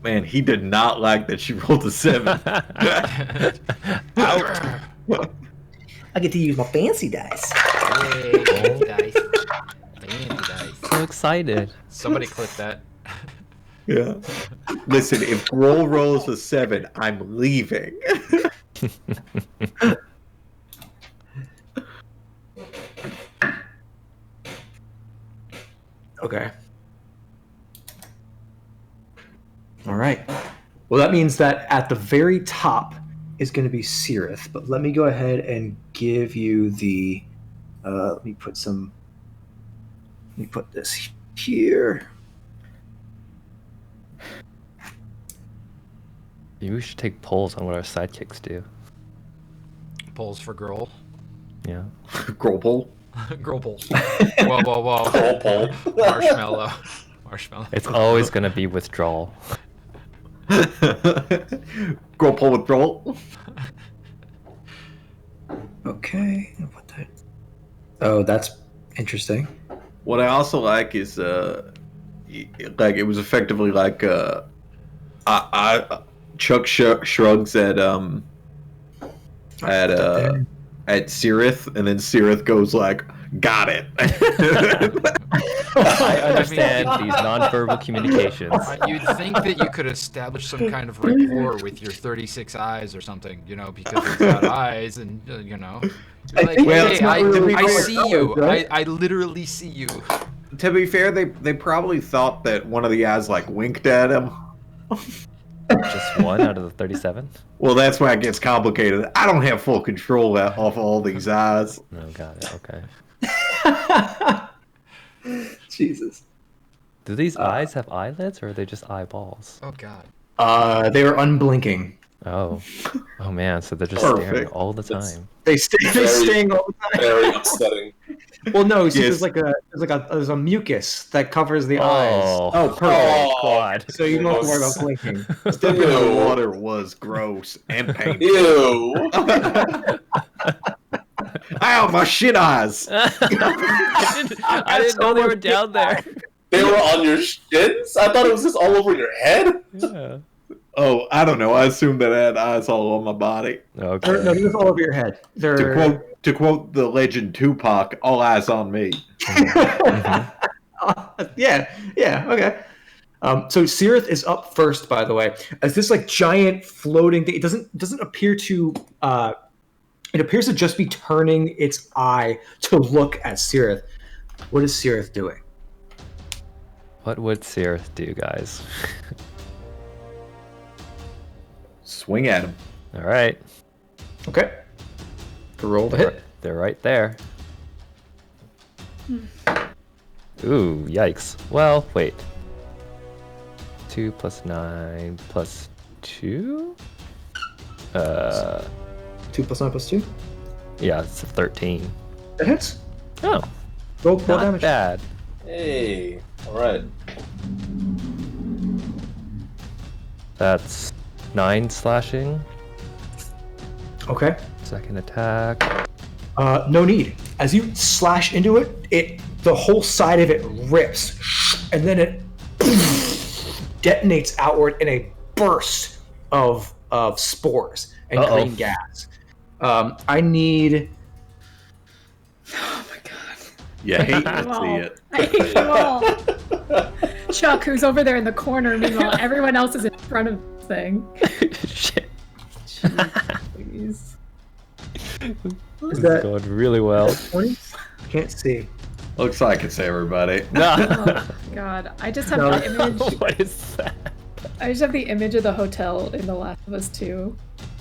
Man, he did not like that she rolled a 7. Out. I get to use my fancy dice. Hey, fancy dice. Fancy dice. So excited. Somebody clip that. Yeah. Listen, if Groll rolls a 7, I'm leaving. Okay. All right. Well, that means that at the very top is going to be Sirith, but let me go ahead and give you the. Let me put this here. Maybe we should take polls on what our sidekicks do. Polls for Groll. Yeah. Groll pull. Groll polls. Whoa, whoa, whoa. Groll poll. Marshmallow. Marshmallow. It's always going to be withdrawal. Groll pull with Groll. Okay. What the? Oh, that's interesting. What I also like is like it was effectively like Chuck shrugs at Sirith, and then Sirith goes like, "Got it." I understand these nonverbal communications. You'd think that you could establish some kind of rapport with your 36 eyes or something, you know, because it's got eyes and, you know. You're like, think hey, it's not really I color see colors, you. right? I literally see you. To be fair, they probably thought that one of the eyes like winked at him. Just one out of the 37? Well, that's why it gets complicated. I don't have full control off all these eyes. No, got it. Okay. Jesus. Do these eyes have eyelids or are they just eyeballs? Oh, God. They are unblinking. Oh. Oh man, so they're just Perfect. staring all the time. They're staying all the time. Very upsetting. Well, no, see, Yes. there's a mucus that covers the eyes, Oh, perfect. God. so you don't have to worry about blinking. Stepping in the Ew. water was gross and painful. Ew. Ow, my shit eyes! I didn't know they were down there. They were on your shins? I thought it was just all over your head. Yeah. Oh, I don't know. I assumed that I had eyes all on my body. Okay. No, they're just all over your head. To quote the legend Tupac, all eyes on me. Mhm. Yeah, okay. So Cirith is up first, by the way, as this like giant floating thing. It doesn't appear to. It appears to just be turning its eye to look at Cirith. What is Cirith doing? What would Cirith do, guys? Swing at him. All right. Okay. Roll the hit. They're right there. Ooh, yikes. Well, wait. 2 + 9 + 2? 2 + 9 + 2. Yeah, it's a 13. That hits. Oh, Roll not damage. bad. Hey, all right. That's 9 slashing. Okay. Second attack. No need. As you slash into it, the whole side of it rips, and then it detonates outward in a burst of spores and green gas. I need. Oh my god. You hate to Wow. see it. I hate you all. Chuck, who's over there in the corner, meanwhile everyone else is in front of this thing. Shit. Jeez, please. This is that- going really well. 20? Can't see. Looks like it's everybody. No. Oh god. I just have No. the image. What is that? I just have the image of the hotel in The Last of Us 2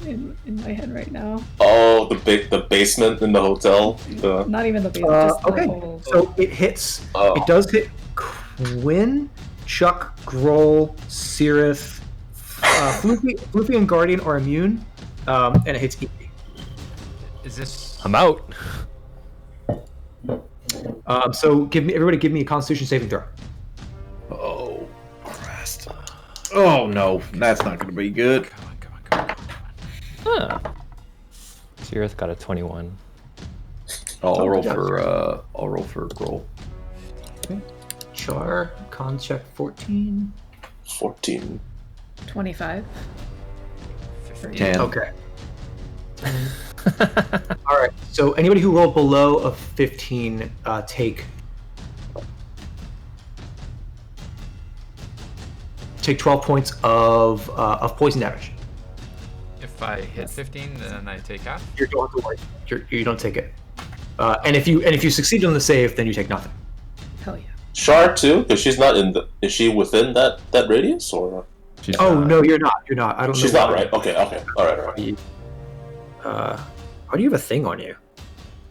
in my head right now. Oh, the basement in the hotel. The Not even the basement, just the Okay. whole... So it hits. Oh. It does hit Quinn, Chuck, Groll, Cirith, Floofy, and Guardian are immune, and it hits Evie. Is this? I'm out. So everybody give me a Constitution saving throw. Oh, Christ. Oh, no. That's not going to be good. Come on. Huh. Cirith got a 21. I'll roll for Groll. Okay. Char, con check 14. 14. 25. 10. Okay. All right. So anybody who rolled below a 15, take 12 points of poison damage. If I hit 15, then I take half. You don't have to worry. You don't take it. And if you succeed on the save, then you take nothing. Hell yeah. Shar too, because she's not in the. Is she within that radius or? She's Oh not. no, you're not. You're not. I don't know. She's not, right? Okay. All right. How do you have a thing on you?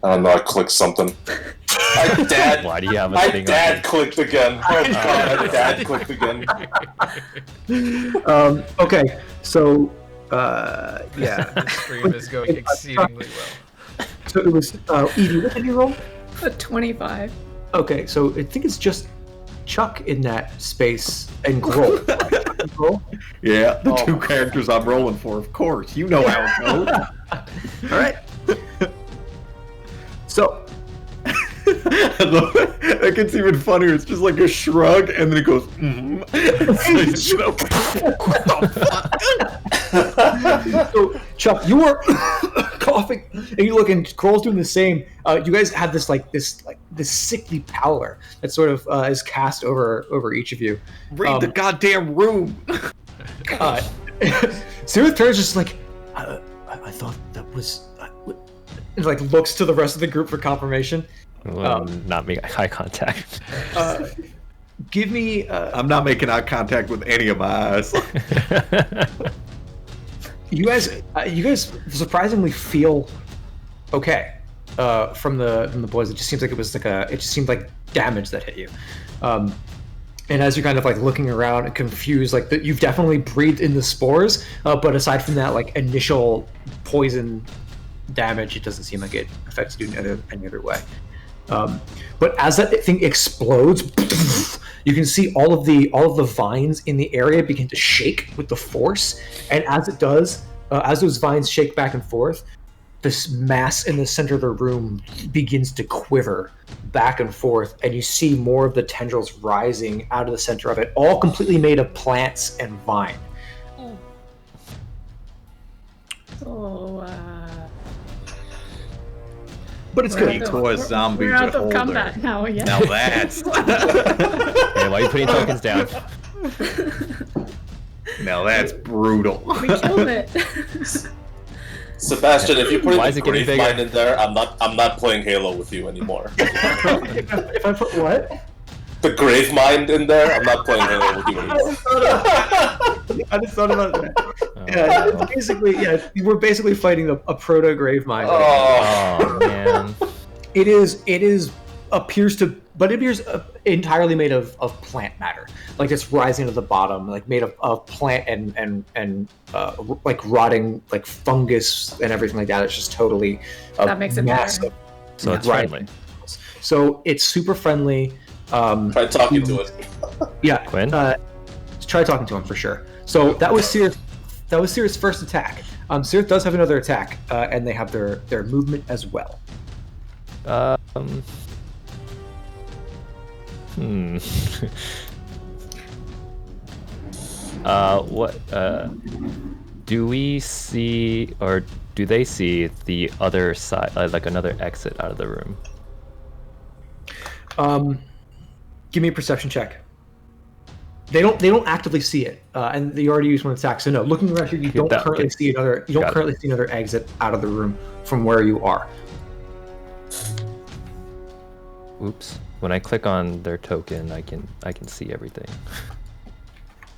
I don't know. I clicked something. My dad. Why do you have a My thing dad on clicked again. Oh god, my dad clicked again. Okay. So yeah. The stream is going exceedingly well. So it was Evie. What did you roll? A 25. Okay, so I think it's just Chuck in that space and Groll. Groll? Yeah, the Oh two my characters I'm rolling for, of course. You know how it goes. All right. So That gets even funnier. It's just like a shrug, and then it goes, It's like, So, Chuck, you are coughing, and you look, and Groll's doing the same. You guys have this sickly pallor that sort of is cast over each of you. read the goddamn room. Cirith turns just like, I thought that was, and like looks to the rest of the group for confirmation. Not make eye contact. Give me. I'm not making eye contact with any of my eyes. You guys surprisingly feel okay from the boys. It just seems like it was it just seemed like damage that hit you. And as you're kind of like looking around and confused, like that you've definitely breathed in the spores, but aside from that like initial poison damage, it doesn't seem like it affects you in any other way. But as that thing explodes, you can see all of the vines in the area begin to shake with the force, and as it does, as those vines shake back and forth, this mass in the center of the room begins to quiver back and forth, and you see more of the tendrils rising out of the center of it, all completely made of plants and vine. So, but it's We're good. out Toy zombie We're out of beholder. combat now, yeah. Now that's Hey, why are you putting tokens down? now that's brutal. We killed it. Sebastian, if you put Why in is the it getting grave bigger? mine in there, I'm not playing Halo with you anymore. If I put what? The grave mine in there, I'm not playing Halo with you anymore. I just thought about that. Oh, Yeah, no. it's basically, we're basically fighting a proto grave mine. Oh, Oh man. It appears entirely made of plant matter. Like it's rising to the bottom, like made of plant and like rotting like fungus and everything like that. It's just totally That makes it massive. So it's Right. friendly. So it's super friendly. try talking to it. Quinn? Try talking to him for sure. So that was Sirith's first attack. Sirith does have another attack, and they have their movement as well. What? Do we see, or do they see the other side, like another exit out of the room? Give me a perception check. They don't actively see it, and they already used one attack. So no, looking around here, you don't currently see another. You don't currently see another exit out of the room from where you are. Oops. When I click on their token, I can see everything.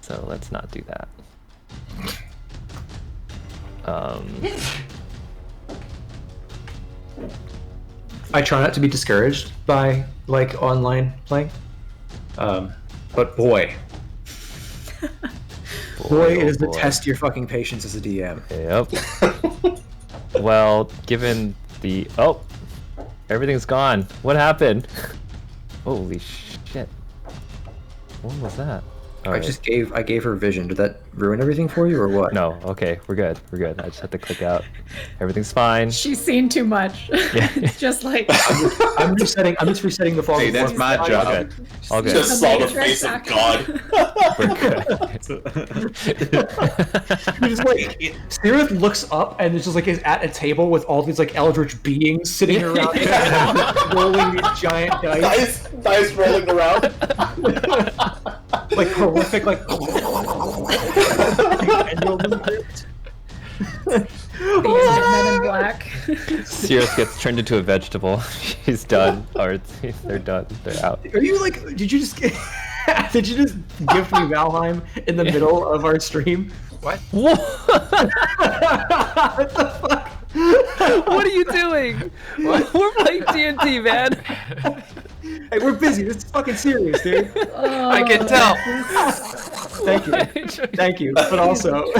So let's not do that. I try not to be discouraged by like online playing, but boy, it is to test your fucking patience as a DM. Yep. Well, given the everything's gone. What happened? Holy shit! What was that? All right. I gave her vision. Did that ruin everything for you or what? No. Okay, we're good. I just have to click out. Everything's fine. She's seen too much. Yeah. It's just like I'm just resetting the fall. Hey, that's my All job. good. All good. Just saw the Matrix face of action. God. We're good. Just like Sirith looks up and it's just like is at a table with all these like eldritch beings sitting around rolling these giant dice, Dice rolling around. like horrific, like. And you'll the Men in Black. Sirius gets turned into a vegetable. She's done. Or they're done. They're out. Are you like? Did you just gift me Valheim in the middle of our stream? What? What the fuck? What are you doing? We're playing D&D, man. Hey, we're busy. This is fucking serious, dude. I can tell. Thank you. But also, all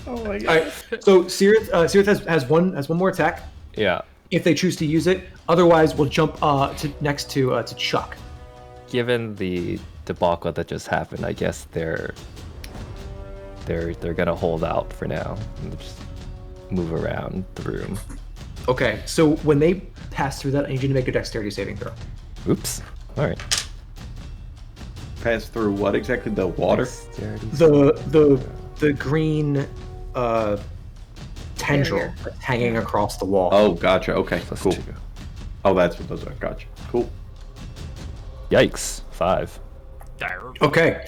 Oh my god. right. So Sirith has one more attack Yeah. if they choose to use it. Otherwise, we'll jump to Chuck. Given the debacle that just happened, I guess they're gonna hold out for now and just move around the room. Okay. So when they pass through that, I need you to make a dexterity saving throw. Oops. All right. Pass through what exactly? The water? Dexterity. The green tendril Barrier. that's hanging across the wall. Oh, gotcha. Okay, Plus cool. 2. Oh, that's what those are. Gotcha. Cool. Yikes. 5. Okay.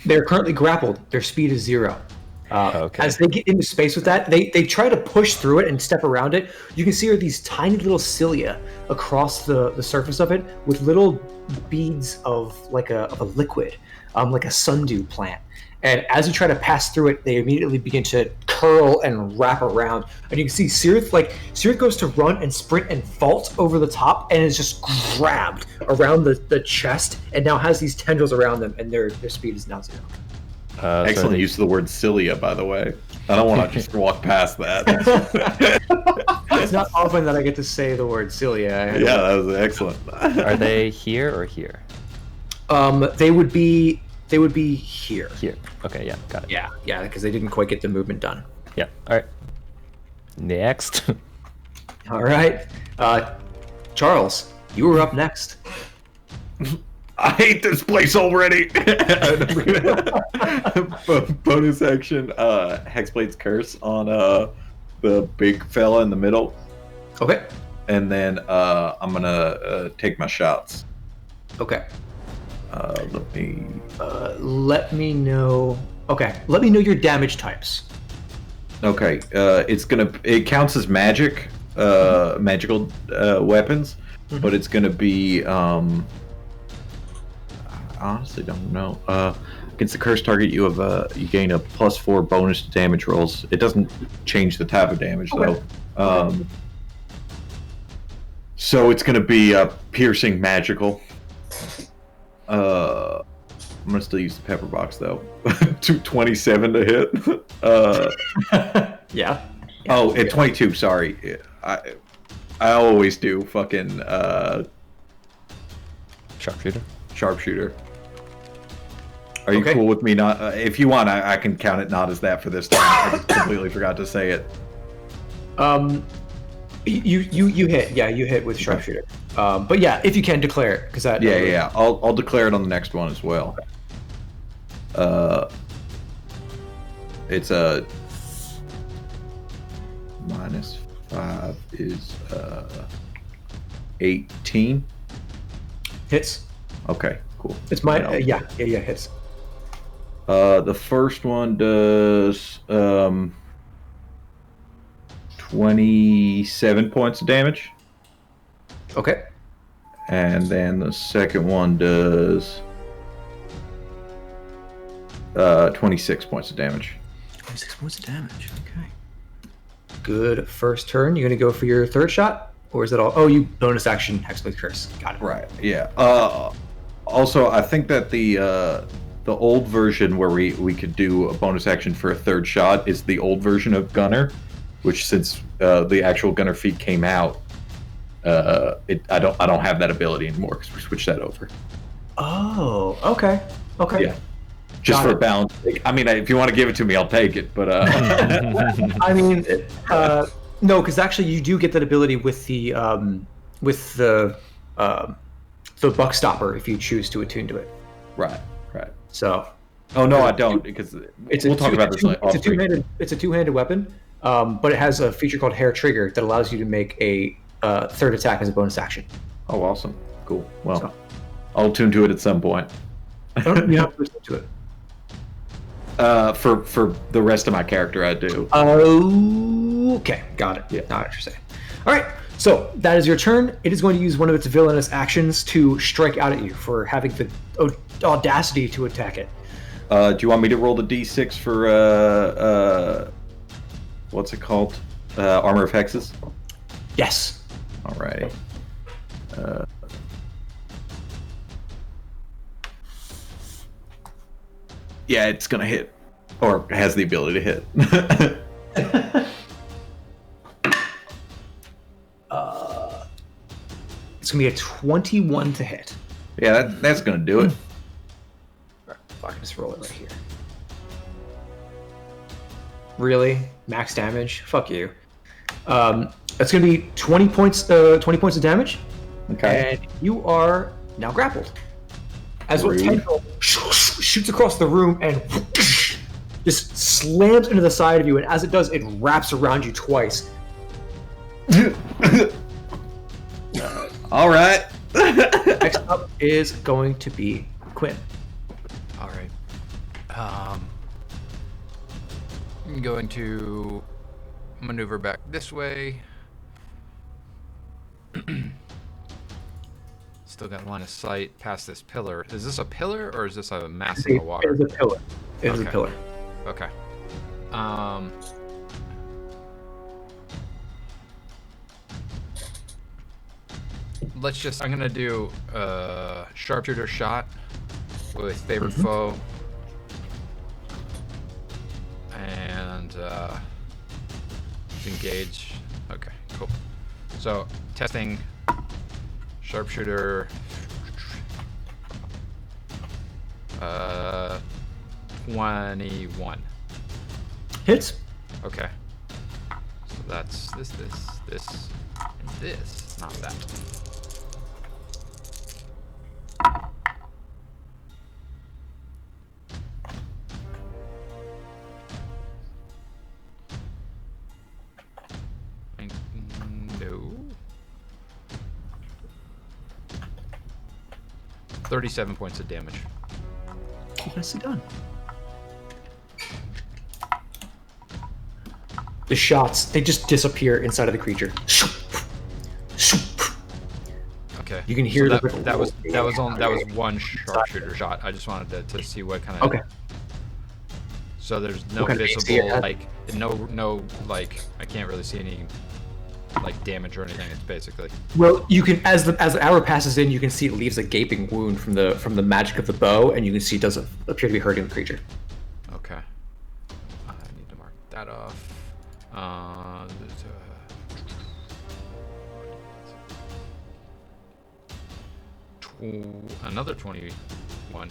They're currently grappled. Their speed is 0. Okay. As they get into space with that, they try to push through it and step around it. You can see are these tiny little cilia across the surface of it with little beads of like a liquid, like a sundew plant. And as you try to pass through it, they immediately begin to curl and wrap around. And you can see Sirith goes to run and sprint and vault over the top and is just grabbed around the chest and now has these tendrils around them and their speed is now 0. Excellent use of the word cilia, by the way. I don't want to just walk past that. It's not often that I get to say the word cilia. Yeah, that was excellent. Are they here or here? They would be here. Here. Okay, yeah, got it. Yeah, because they didn't quite get the movement done. Yeah. All right. Next. All right, Charles, you were up next. I hate this place already. Bonus action, Hexblade's Curse on the big fella in the middle. Okay. And then I'm gonna take my shots. Okay. Let me. Let me know. Okay. Let me know your damage types. Okay. It counts as magic, magical weapons, but it's gonna be. I honestly don't know. Against the cursed target, you gain a +4 bonus to damage rolls. It doesn't change the type of damage though. So it's gonna be piercing magical. I'm gonna still use the pepper box though. 227 to hit. Yeah. Oh, at 22. Sorry, I always do fucking sharpshooter. Are you cool with me not? If you want, I can count it not as that for this time. I just completely forgot to say it. You hit. Yeah, you hit with sharpshooter. But yeah, if you can declare it, because that. Yeah. I'll declare it on the next one as well. It's a -5 is 18. Hits. Okay, cool. It's my yeah hits. The first one does 27 points of damage. Okay. And then the second one does 26 points of damage. 26 points of damage. Okay. Good first turn. You're gonna go for your third shot, or is it all? Oh, you bonus action Hexblade Curse. Got it. Right. Yeah. Also, I think that the old version where we could do a bonus action for a third shot is the old version of Gunner, which since the actual Gunner feat came out, I don't have that ability anymore because we switched that over. Oh. Okay. Yeah. Just for balance. I mean, if you want to give it to me, I'll take it. But I mean, no, because actually you do get that ability with the buck stopper if you choose to attune to it. Right. So. Oh no, I don't because we'll talk about this later. It's a two-handed weapon, but it has a feature called Hair Trigger that allows you to make a third attack as a bonus action. Oh, awesome! Cool. Well, I'll tune to it at some point. You have to listen to it. For the rest of my character, I do. Okay, got it. Yeah, not interesting. All right, so that is your turn. It is going to use one of its villainous actions to strike out at you for having the audacity to attack it. Do you want me to roll the d6 for what's it called? Armor of Hexes? Yes. Alrighty. Yeah, it's gonna hit, or has the ability to hit. It's gonna be a 21 to hit. Yeah, that's gonna do it. Fuck, just roll it right here. Really? Max damage? Fuck you. That's gonna be 20 points of damage. Okay. And you are now grappled. As a tendril shoots across the room and just slams into the side of you, and as it does, it wraps around you twice. All right. Next up is going to be Quinn. All right. I'm going to maneuver back this way. Still got line of sight past this pillar. Is this a pillar or is this a mass in the water? It is a pillar. It is a pillar. Okay. I'm gonna do a sharpshooter shot with favorite foe. And engage. Okay, cool. So testing sharpshooter 21. Hits. Okay. So that's this, and this. Not that. No. 37 points of damage. Nicely done. The shots, they just disappear inside of the creature. Okay. You can hear so the that was one sharpshooter shot. I just wanted to see what kind of. Okay. So there's no What kind of visible AC? like no like I can't really see any like damage or anything. It's basically. Well, you can as the hour passes in, you can see it leaves a gaping wound from the magic of the bow, and you can see it doesn't appear to be hurting the creature. Okay. I need to mark that off. Another 21.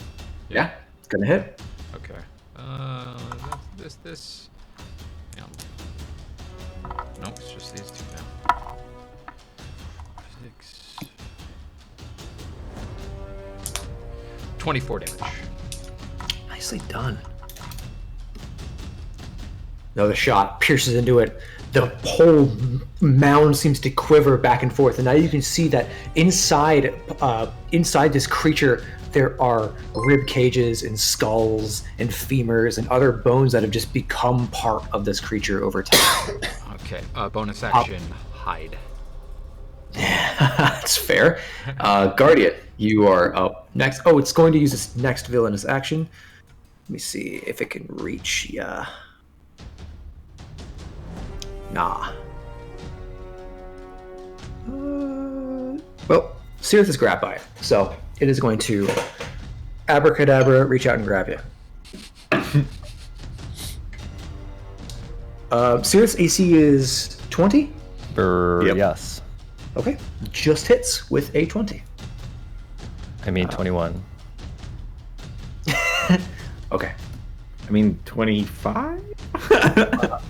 Yeah, it's gonna hit. Okay. This. Yeah. No, it's just these two now. 6. 24 damage. Nicely done. Another shot pierces into it. The whole mound seems to quiver back and forth, and now you can see that inside this creature there are rib cages and skulls and femurs and other bones that have just become part of this creature over time. Okay. Bonus action. Hide. That's fair. Guardian, you are up next. Oh, it's going to use its next villainous action. Let me see if it can reach. Yeah. Nah. Well, Cirith is grabbed by it, so it is going to abracadabra, reach out and grab you. Cirith's AC is 20? Yep. Yes. Okay. Just hits with a 20. I mean 21. Okay. I mean, 25?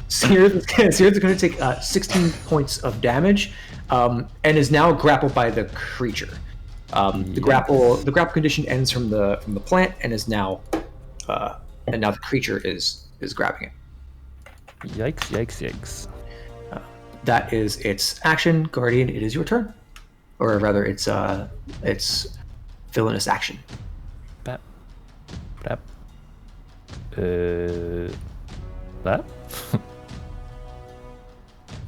Cirith is going to take 16 points of damage, and is now grappled by the creature. The grapple condition ends from the plant, and is now the creature is grabbing it. Yikes! Yikes! Yikes! That is its action. Guardian, it is your turn, or rather, it's villainous action. Bap. Bap. That?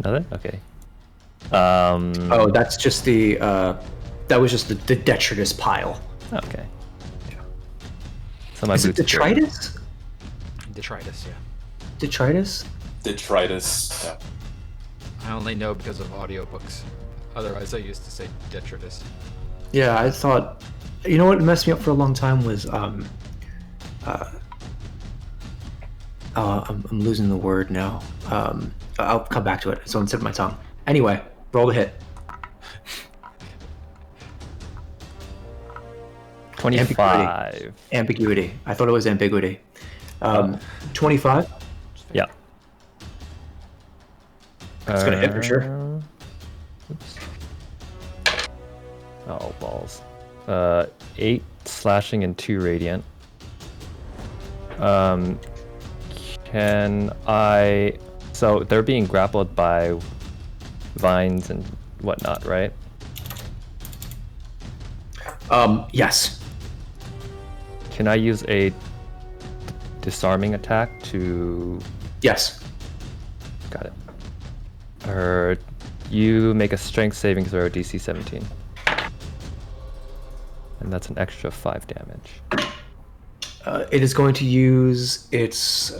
Nothing? Okay. Oh, that's just the that was just the detritus pile. Okay. So my Is it boots are- detritus? Detritus, yeah. Detritus? Detritus. Yeah. I only know because of audiobooks. Otherwise, I used to say detritus. Yeah, I thought. You know what messed me up for a long time was I'm losing the word now. I'll come back to it. It's on the tip of my tongue. Anyway, roll the hit. 25. Ambiguity. I thought it was ambiguity. 25. Yeah. It's gonna hit for sure. Oops. Oh, balls. 8 slashing and 2 radiant. Can I... So they're being grappled by vines and whatnot, right? Yes. Can I use a disarming attack to... Yes. Got it. Or you make a strength saving throw DC 17. And that's an extra 5 damage. It is going to use its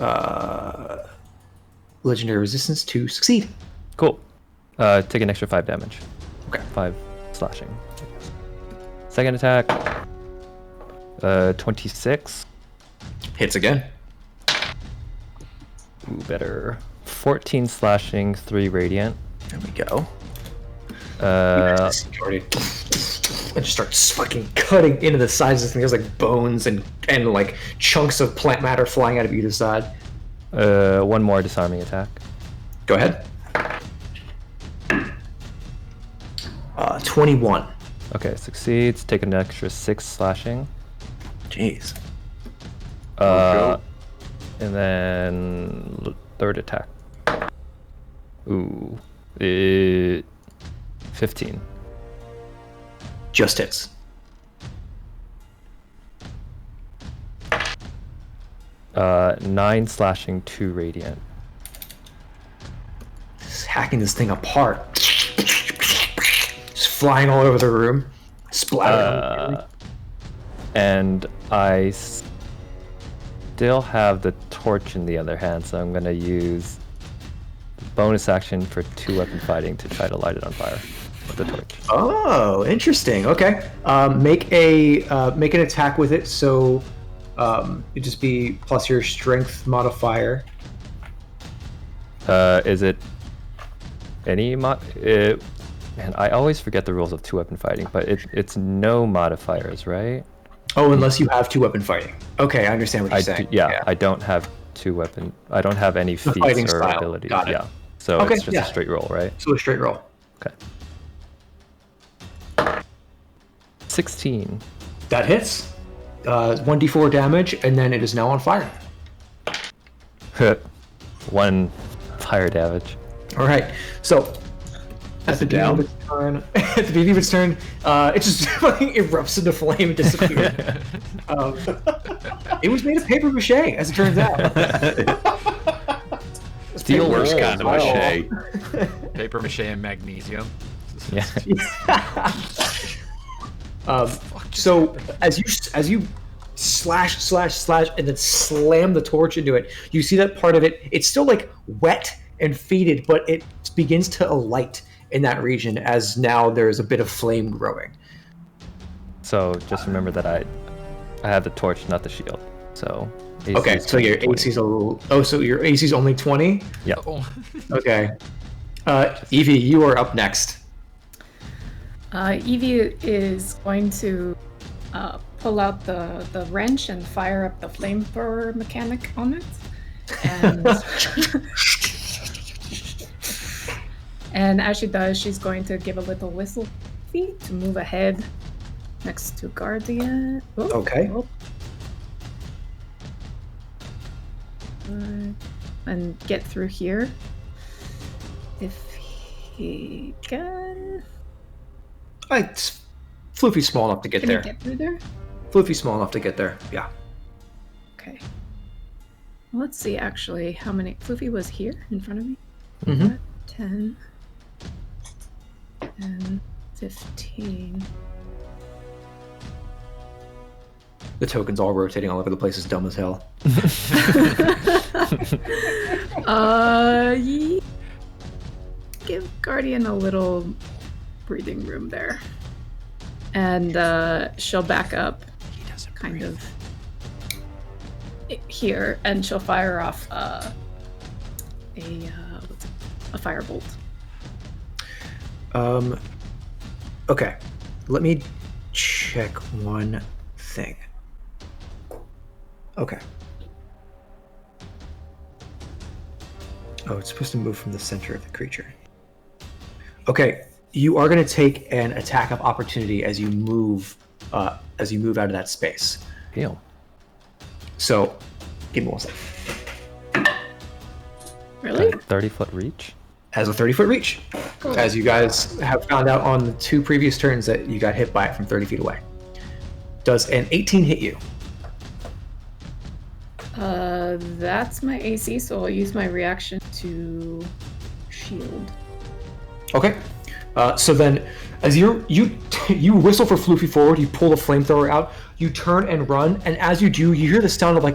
legendary resistance to succeed. Cool. Take an extra 5 damage. Okay. 5 slashing. Second attack. 26. Hits again. Ooh, better. 14 slashing, 3 radiant. There we go. Uh, It just starts fucking cutting into the sides of this thing. There's like bones and like chunks of plant matter flying out of either side. 1 more disarming attack. Go ahead. 21. Okay, succeeds. Take an extra 6 slashing. Jeez. And then third attack. Ooh. 15. Just hits. 9 slashing, 2 radiant. Just hacking this thing apart. Just flying all over the room. Splattering. And I still have the torch in the other hand, so I'm gonna use bonus action for 2 weapon fighting to try to light it on fire with the torch. Oh, interesting. Okay. Make an attack with it. So it'd just be plus your strength modifier. Is it any man, I always forget the rules of 2 weapon fighting, but it's no modifiers, right? Oh, unless you have 2 weapon fighting. Okay, I understand what you're saying. I don't have 2 weapon. I don't have any feats fighting or style. abilities. Got it. Yeah. So Okay, it's just a straight roll, right? So a straight roll. Okay. 16. That hits. 1d4 damage, and then it is now on fire. 1 fire damage. All right. So at the beginning of its turn, it just fucking erupts into flame and disappears. It was made of paper mache, as it turns out. Steel The worst kind of mache. Paper mache and magnesium. Yeah. So as you slash, and then slam the torch into it, you see that part of it. It's still like wet and faded, but it begins to alight in that region as now there's a bit of flame growing. So just remember that I have the torch, not the shield. So AC Okay, is so your 20. AC's a little. Oh, so your AC's only 20. Yeah. Oh. Okay. Evie, you are up next. Evie is going to pull out the wrench and fire up the flamethrower mechanic on it. And, and as she does, she's going to give a little whistle to move ahead next to Guardian. Oh, Okay. oh. And get through here. If he can. It's Floofy's small enough to get Can there. he get through there? Floofy's small enough to get there. Yeah. Okay. Well, let's see actually how many. Floofy was here in front of me. Mm-hmm. 10 and 15. The token's all rotating all over the place. Is dumb as hell. Give Guardian a little breathing room there. And she'll back up kind of here, and she'll fire off a firebolt. Okay. Let me check one thing. Okay. Oh, it's supposed to move from the center of the creature. Okay, you are going to take an attack of opportunity as you move out of that space. Deal. So, give me one second. Really? 30-foot reach. Has a 30-foot reach. Cool. As you guys have found out on the 2 previous turns that you got hit by it from 30 feet away. Does an 18 hit you? That's my AC, so I'll use my reaction to shield. Okay. So then, as you whistle for Floofy forward, you pull the flamethrower out, you turn and run, and as you do, you hear the sound of like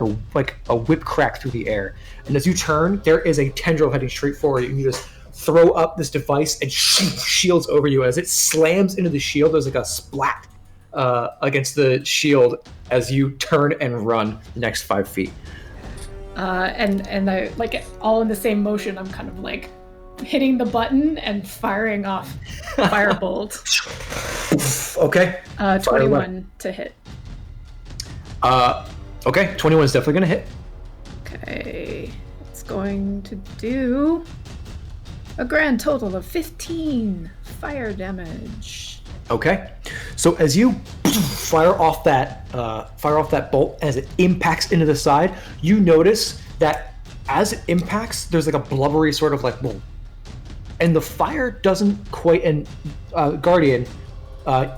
a whip crack through the air. And as you turn, there is a tendril heading straight forward, and you just throw up this device and shields over you. As it slams into the shield, there's like a splat against the shield as you turn and run the next 5 feet. And I like all in the same motion. I'm kind of like hitting the button and firing off firebolt. Okay. 21 to hit. Okay. 21 is definitely gonna hit. Okay, it's going to do a grand total of 15 fire damage. Okay, so as you fire off that bolt, as it impacts into the side, you notice that as it impacts, there's like a blubbery sort of like boom, and the fire doesn't quite. And Guardian,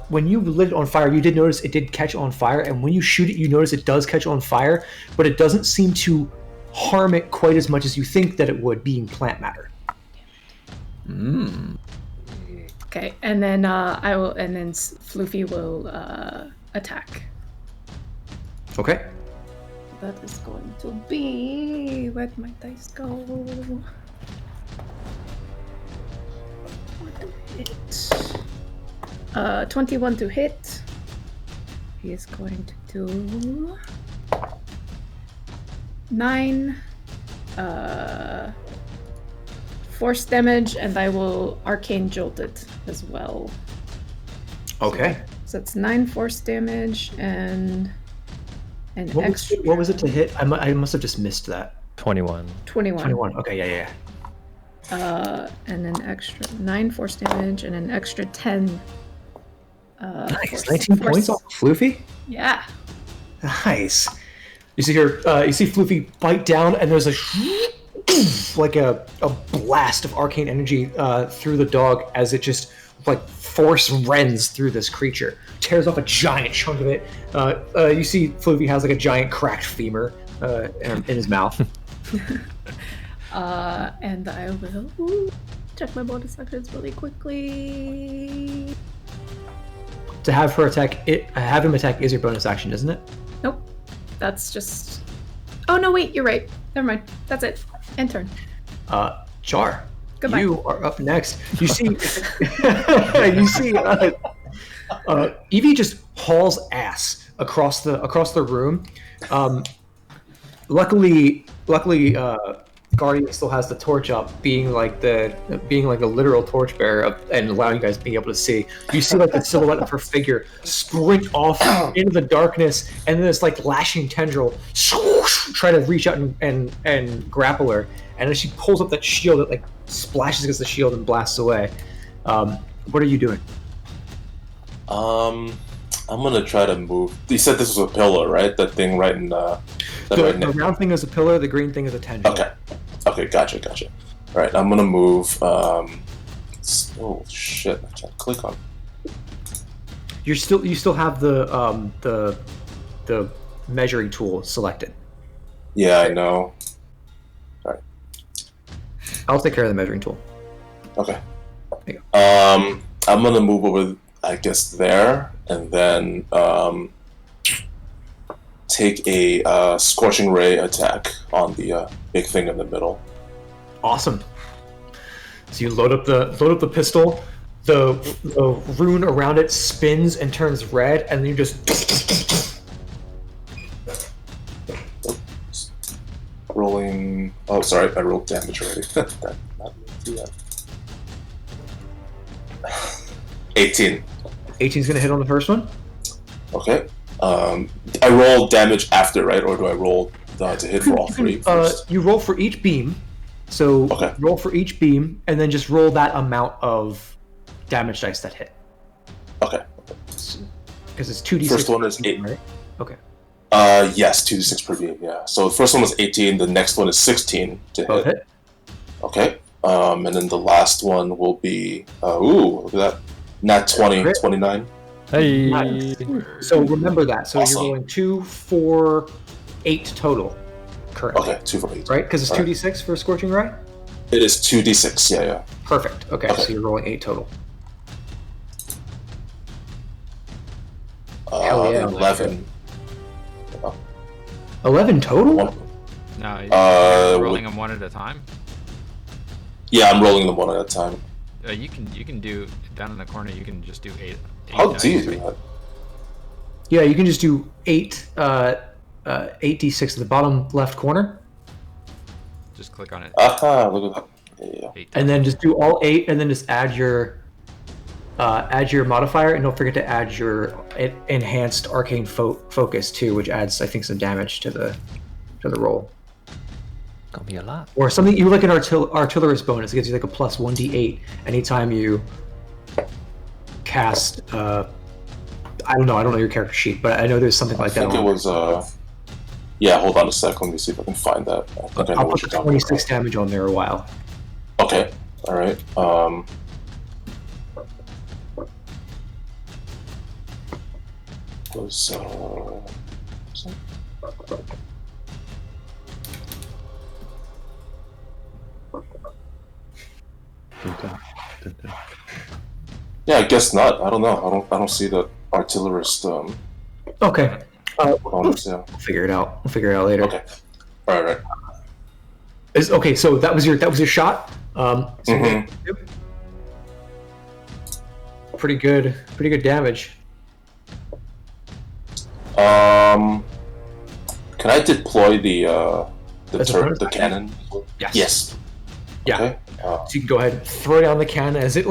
when you lit it on fire, you did notice it did catch on fire, and when you shoot it, you notice it does catch on fire, but it doesn't seem to harm it quite as much as you think that it would, being plant matter. Okay, and then Floofy will attack. Okay. That is going to be... Where'd my dice go? What to hit? 21 to hit. He is going to do 9 force damage, and I will arcane jolt it as well. Okay. So it's 9 force damage and an extra. What was it to hit? I must have just missed that. 21. 21. Okay, yeah. And an extra 9 force damage and an extra 10. Nice. 19 points off Floofy? Yeah. Nice. You see here, you see Floofy bite down, and there's like a blast of arcane energy through the dog as it just like force rends through this creature, tears off a giant chunk of it. You see Floofy has like a giant cracked femur in his mouth. And I will check my bonus actions really quickly. To have him attack is your bonus action, isn't it? Nope. That's just... Oh, no, wait, you're right. Never mind. That's it. End turn. Char. Goodbye. You are up next. You see... Evie just hauls ass across the room. Luckily, Guardian still has the torch up, being like the literal torchbearer and allowing you guys to be able to see. You see like the silhouette of her figure sprint off into the darkness, and then this like lashing tendril try to reach out and grapple her. And as she pulls up that shield, it like splashes against the shield and blasts away. What are you doing? I'm gonna try to move. You said this was a pillar, right? That thing right in the round thing is a pillar. The green thing is a tendril. Okay, gotcha. All right, I'm gonna move. Oh shit! I can't click on. You still have the measuring tool selected. Yeah, I know. All right. I'll take care of the measuring tool. Okay. There you go. I'm gonna move over, I guess, there, and then take a scorching ray attack on the big thing in the middle. Awesome. So you load up the pistol. The rune around it spins and turns red, and then you just rolling. Oh, sorry, I rolled damage already. Not do that. 18. 18's gonna hit on the first one. Okay. I roll damage after, right? Or do I roll to hit for all three first? You roll for each beam. So okay. Roll for each beam, and then just roll that amount of damage dice that hit. Okay. Because it's 2d6. First one is 8. Right? Okay. Yes, 2d6 per beam, yeah. So the first one was 18, the next one is 16 to Both hit. Okay. And then the last one will be... look at that. Nat 20, 29. Hey! Nice. So remember that. So awesome. You're rolling 2, 4, 8 total currently. Okay, 2 for 8. Right? Because it's 2d6 for Scorching Ray? It is 2d6, yeah. Perfect. Okay, so you're rolling 8 total. Hell yeah. 11. 11 total? No, you're rolling them one at a time? Yeah, I'm rolling them one at a time. You can do, down in the corner, you can just do 8. How do you do that? Yeah, you can just do 8 8d6 at the bottom left corner. Just click on it. Look at that. Yeah. And then just do all 8, and then just add your modifier, and don't forget to add your enhanced arcane focus too, which adds, I think, some damage to the roll. Gonna be a lot. Or something you like an artillerist bonus. It gives you like a plus 1d8 anytime you cast. I don't know your character sheet, but I know there's something like that. I think it was. Yeah, hold on a sec. Let me see if I can find that. I'll put the 26 damage on there a while. Okay. All right. was yeah, I guess not. I don't know. I don't see the artillerist Okay. bonus. Yeah. We'll figure it out. We'll figure it out later. Okay. All right. Okay, so that was your shot. Mhm. Pretty good damage. Can I deploy the As a bonus action? cannon? Yes. Yeah. Okay. So you can go ahead and throw down the cannon as it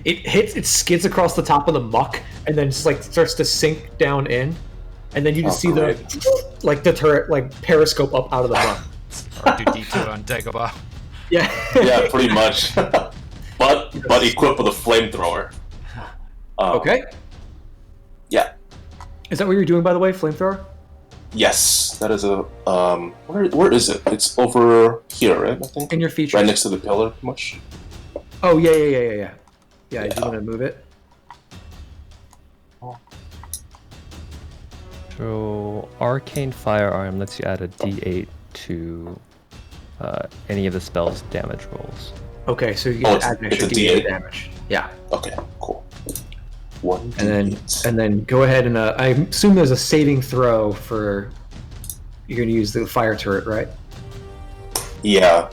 it skids across the top of the muck and then just like starts to sink down in, and then you just see great. the turret periscope up out of the muck. R2D2 on Dagobah. Yeah. Yeah, pretty much. but equipped with a flamethrower. Okay. Yeah. Is that what you're doing, by the way, flamethrower? Yes, that is a where is it? It's over here, right? I think. In your features. Right next to the pillar, pretty much. Oh yeah. Yeah, you want to move it? So arcane firearm lets you add a D8 to any of the spell's damage rolls. Okay, so you can add an extra it's a D8 D8? damage. Yeah. Okay, cool. One And then go ahead and I assume there's a saving throw for you're gonna use the fire turret, right? yeah.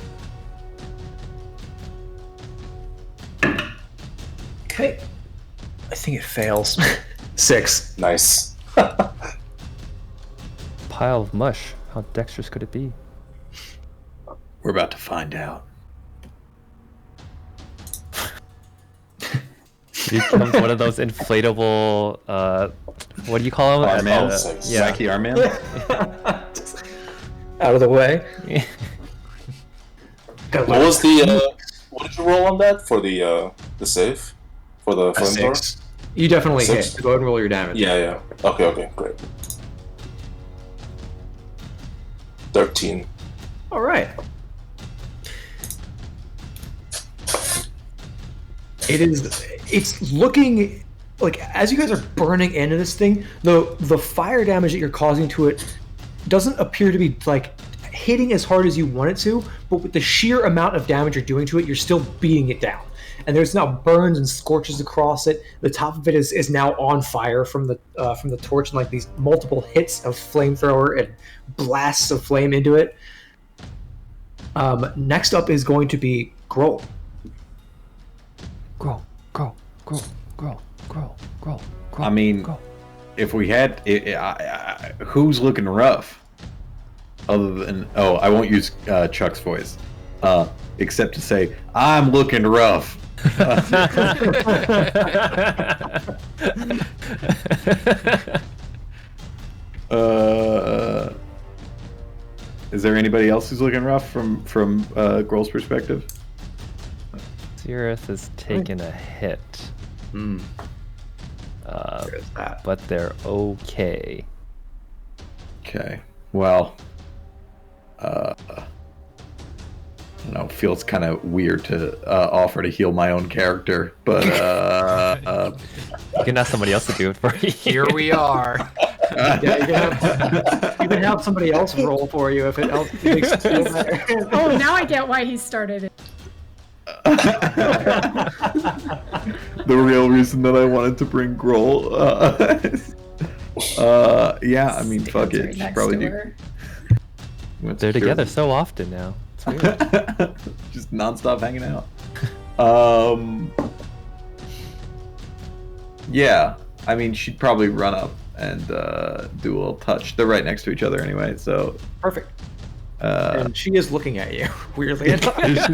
Okay. I think it fails. 6. Nice. Pile of mush. How dexterous could it be? We're about to find out. He becomes one of those inflatable. What do you call them? Arm man? Yeah. Wacky arm man? Out of the way. What was the what did you roll on that for the save? For the flamethrower? 6. You definitely 6? hit. So go ahead and roll your damage. Yeah. Okay, great. 13. All right. It's looking like as you guys are burning into this thing, the fire damage that you're causing to it doesn't appear to be like hitting as hard as you want it to, but with the sheer amount of damage you're doing to it, you're still beating it down. And there's now burns and scorches across it. The top of it is now on fire from the torch, and like these multiple hits of flamethrower and blasts of flame into it. Next up is going to be Grohl. Grow. I mean, if we had, who's looking rough? Other than, I won't use Chuck's voice, except to say, I'm looking rough. Is there anybody else who's looking rough from Grohl's perspective? Zereth has taken a hit. There's that. But they're okay. Okay. Well, I don't know. Feels kind of weird to offer to heal my own character, but You can ask somebody else to do it for you. Here we are. Yeah, you can have somebody else roll for you if it helps. It makes you feel better. Oh, now I get why he started it. the real reason that I wanted to bring Grohl. Yeah, I mean, fuck it. Should probably do. They're together so often now. It's weird. Just nonstop hanging out. Yeah, I mean, she'd probably run up and do a little touch. They're right next to each other anyway, so. Perfect. And she is looking at you, weirdly enough. Directly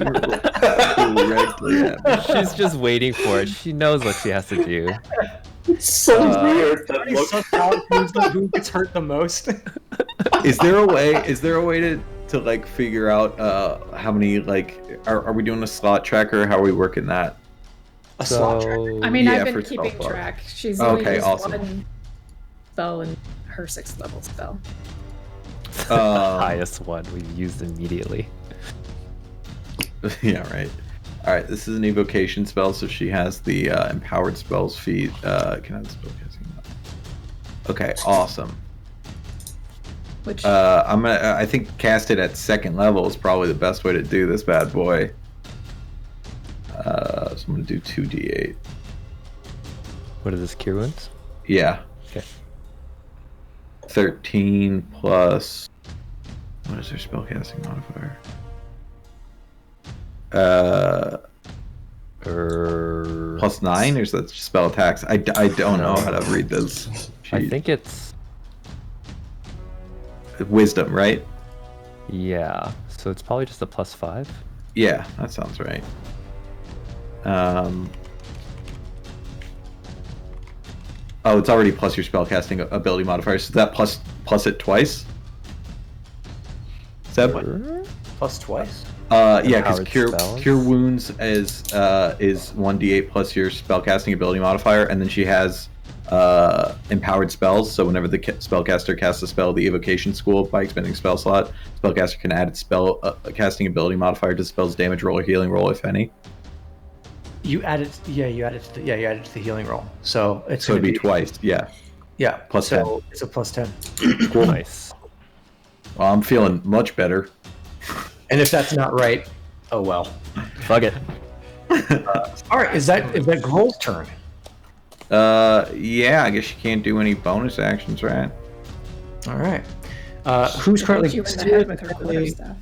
at me. She's just waiting for it. She knows what she has to do. It's so weird. That look. Who gets hurt the most? Is there a way to like figure out how many, like, are we doing a slot tracker? How are we working that? A slot track. I mean, Yeah, I've been for keeping spell track. She's Okay, only used awesome. one spell in her 6th level spell. Highest one we've used immediately. Yeah, right. All right, this is an evocation spell, so she has the empowered spells feat. Can I have the spell casting? Okay, awesome. Which I think cast it at second level is probably the best way to do this bad boy. So I'm gonna do 2d8. What is this, cure wounds? Yeah. Okay. 13 plus. What is their spellcasting modifier? Plus 9, or is that spell attacks? I don't know how to read this. I think it's wisdom, right? yeah. So it's probably just a +5. Yeah, that sounds right. Oh, it's already plus your spellcasting ability modifier. So that plus it twice. Is that what? Plus twice. Yeah, because Empowered cure wounds is 1d8 plus your spellcasting ability modifier, and then she has empowered spells. So whenever the spellcaster casts a spell, the evocation school by expending spell slot, spellcaster can add its spell casting ability modifier to the spell's damage roll or healing roll, if any. You added to the healing roll, so it's So going it'd to be twice. Yeah. Yeah, Plus so it's a plus 10. Cool. Nice. Well, I'm feeling much better. And if that's not right, oh well. Fuck it. All right, is that Grohl's turn? Yeah, I guess you can't do any bonus actions, right? All right. Who's currently you in the head with her quarterstaff.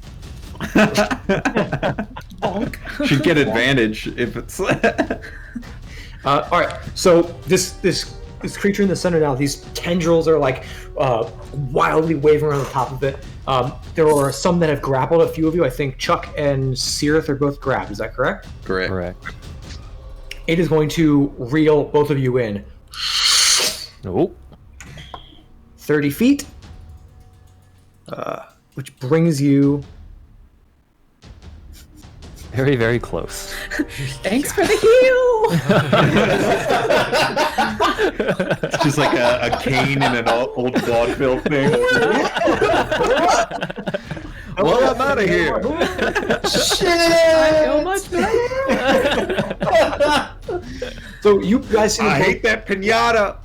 Bonk. Should get advantage if it's. All right. So this creature in the center now, these tendrils are like wildly waving around the top of it. There are some that have grappled a few of you. I think Chuck and Searith are both grabbed. Is that correct? Correct. It is going to reel both of you in. Nope. 30 feet, which brings you. Very, very close. Thanks for the heal. It's just like a cane in an old vaudeville thing. Well, I'm out of here. Shit! I feel much better. So you guys see I hate that pinata.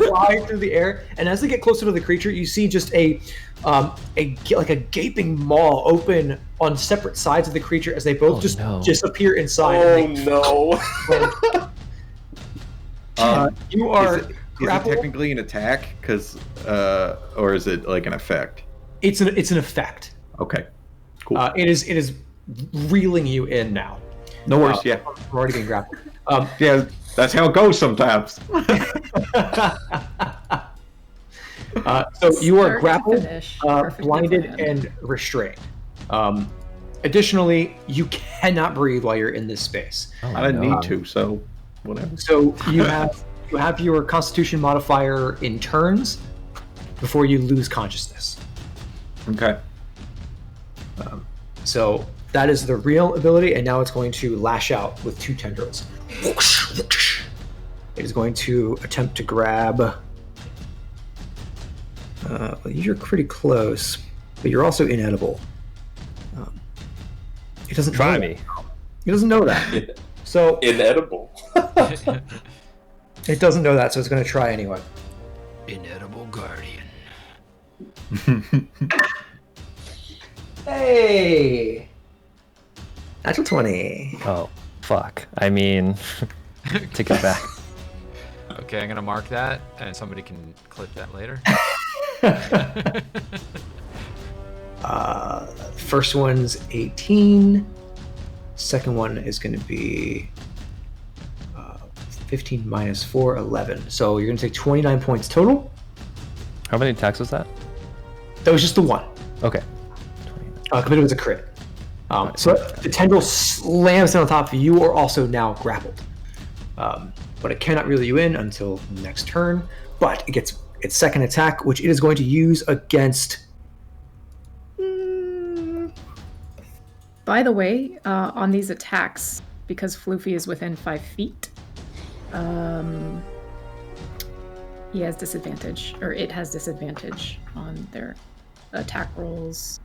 fly through the air, and as they get closer to the creature, you see just a gaping maw open on separate sides of the creature as they both disappear inside. Oh no! You are. Is it technically an attack? Or is it like an effect? It's an effect. Okay. Cool. It is reeling you in now. No worries. Yeah. We're already being grappled. Yeah. That's how it goes sometimes. So you are Start to grappled, finish. Perfectly blinded, planned. and restrained. Additionally, you cannot breathe while you're in this space. I didn't need to, so whatever. So you have your Constitution modifier in turns before you lose consciousness. Okay. So that is the real ability, and now it's going to lash out with two tendrils. It is going to attempt to grab. You're pretty close, but you're also inedible. It doesn't Try know me. that. It doesn't know that. So Inedible. it doesn't know that, so it's going to try anyway. Inedible guardian. Hey! Natural 20. Oh, fuck. I mean, take it back. Okay, I'm gonna mark that, and somebody can clip that later. First one's 18. Second one is going to be 15 minus 4, 11. So you're going to take 29 points total. How many attacks was that? That was just the one. Okay. But it was a crit. So the tendril slams down on top of you. You are also now grappled. But it cannot reel you in until next turn. But it gets its second attack, which it is going to use against. By the way, on these attacks, because Floofy is within 5 feet, he has disadvantage, or it has disadvantage on their attack rolls.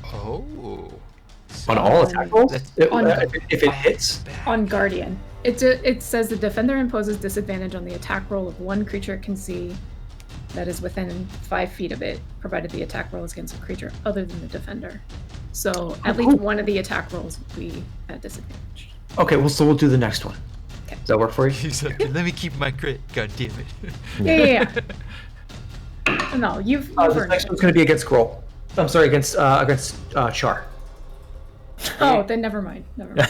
Oh. On all attack rolls? If it hits? On Guardian. It says the defender imposes disadvantage on the attack roll of one creature it can see that is within 5 feet of it, provided the attack roll is against a creature other than the defender. So at least one of the attack rolls will be at disadvantage. Okay, well, so we'll do the next one. Okay. Does that work for you? He's like, let me keep my crit. God damn it. Yeah. No, you've The earned next it. one's going to be against Grohl. I'm sorry, against Char. Oh, then never mind. Never mind.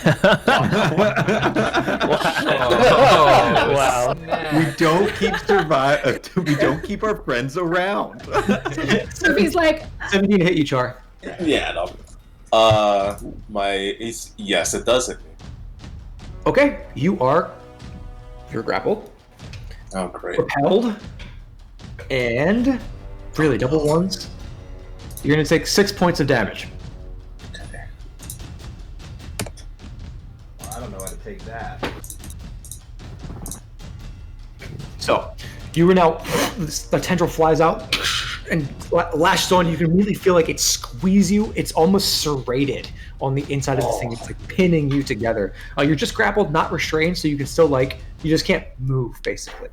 Wow. We don't keep our friends around. So he's like, 17 hit you, Char. Yeah, no. Yes, it does hit me. Okay, you're grappled, Oh, great. propelled, and really double ones. You're going to take 6 points of damage. Okay. Well, I don't know how to take that. So, you are now, the tendril flies out and lashes on. You can really feel like it squeezes you. It's almost serrated on the inside of this thing. It's like pinning you together. You're just grappled, not restrained, so you can still you just can't move, basically.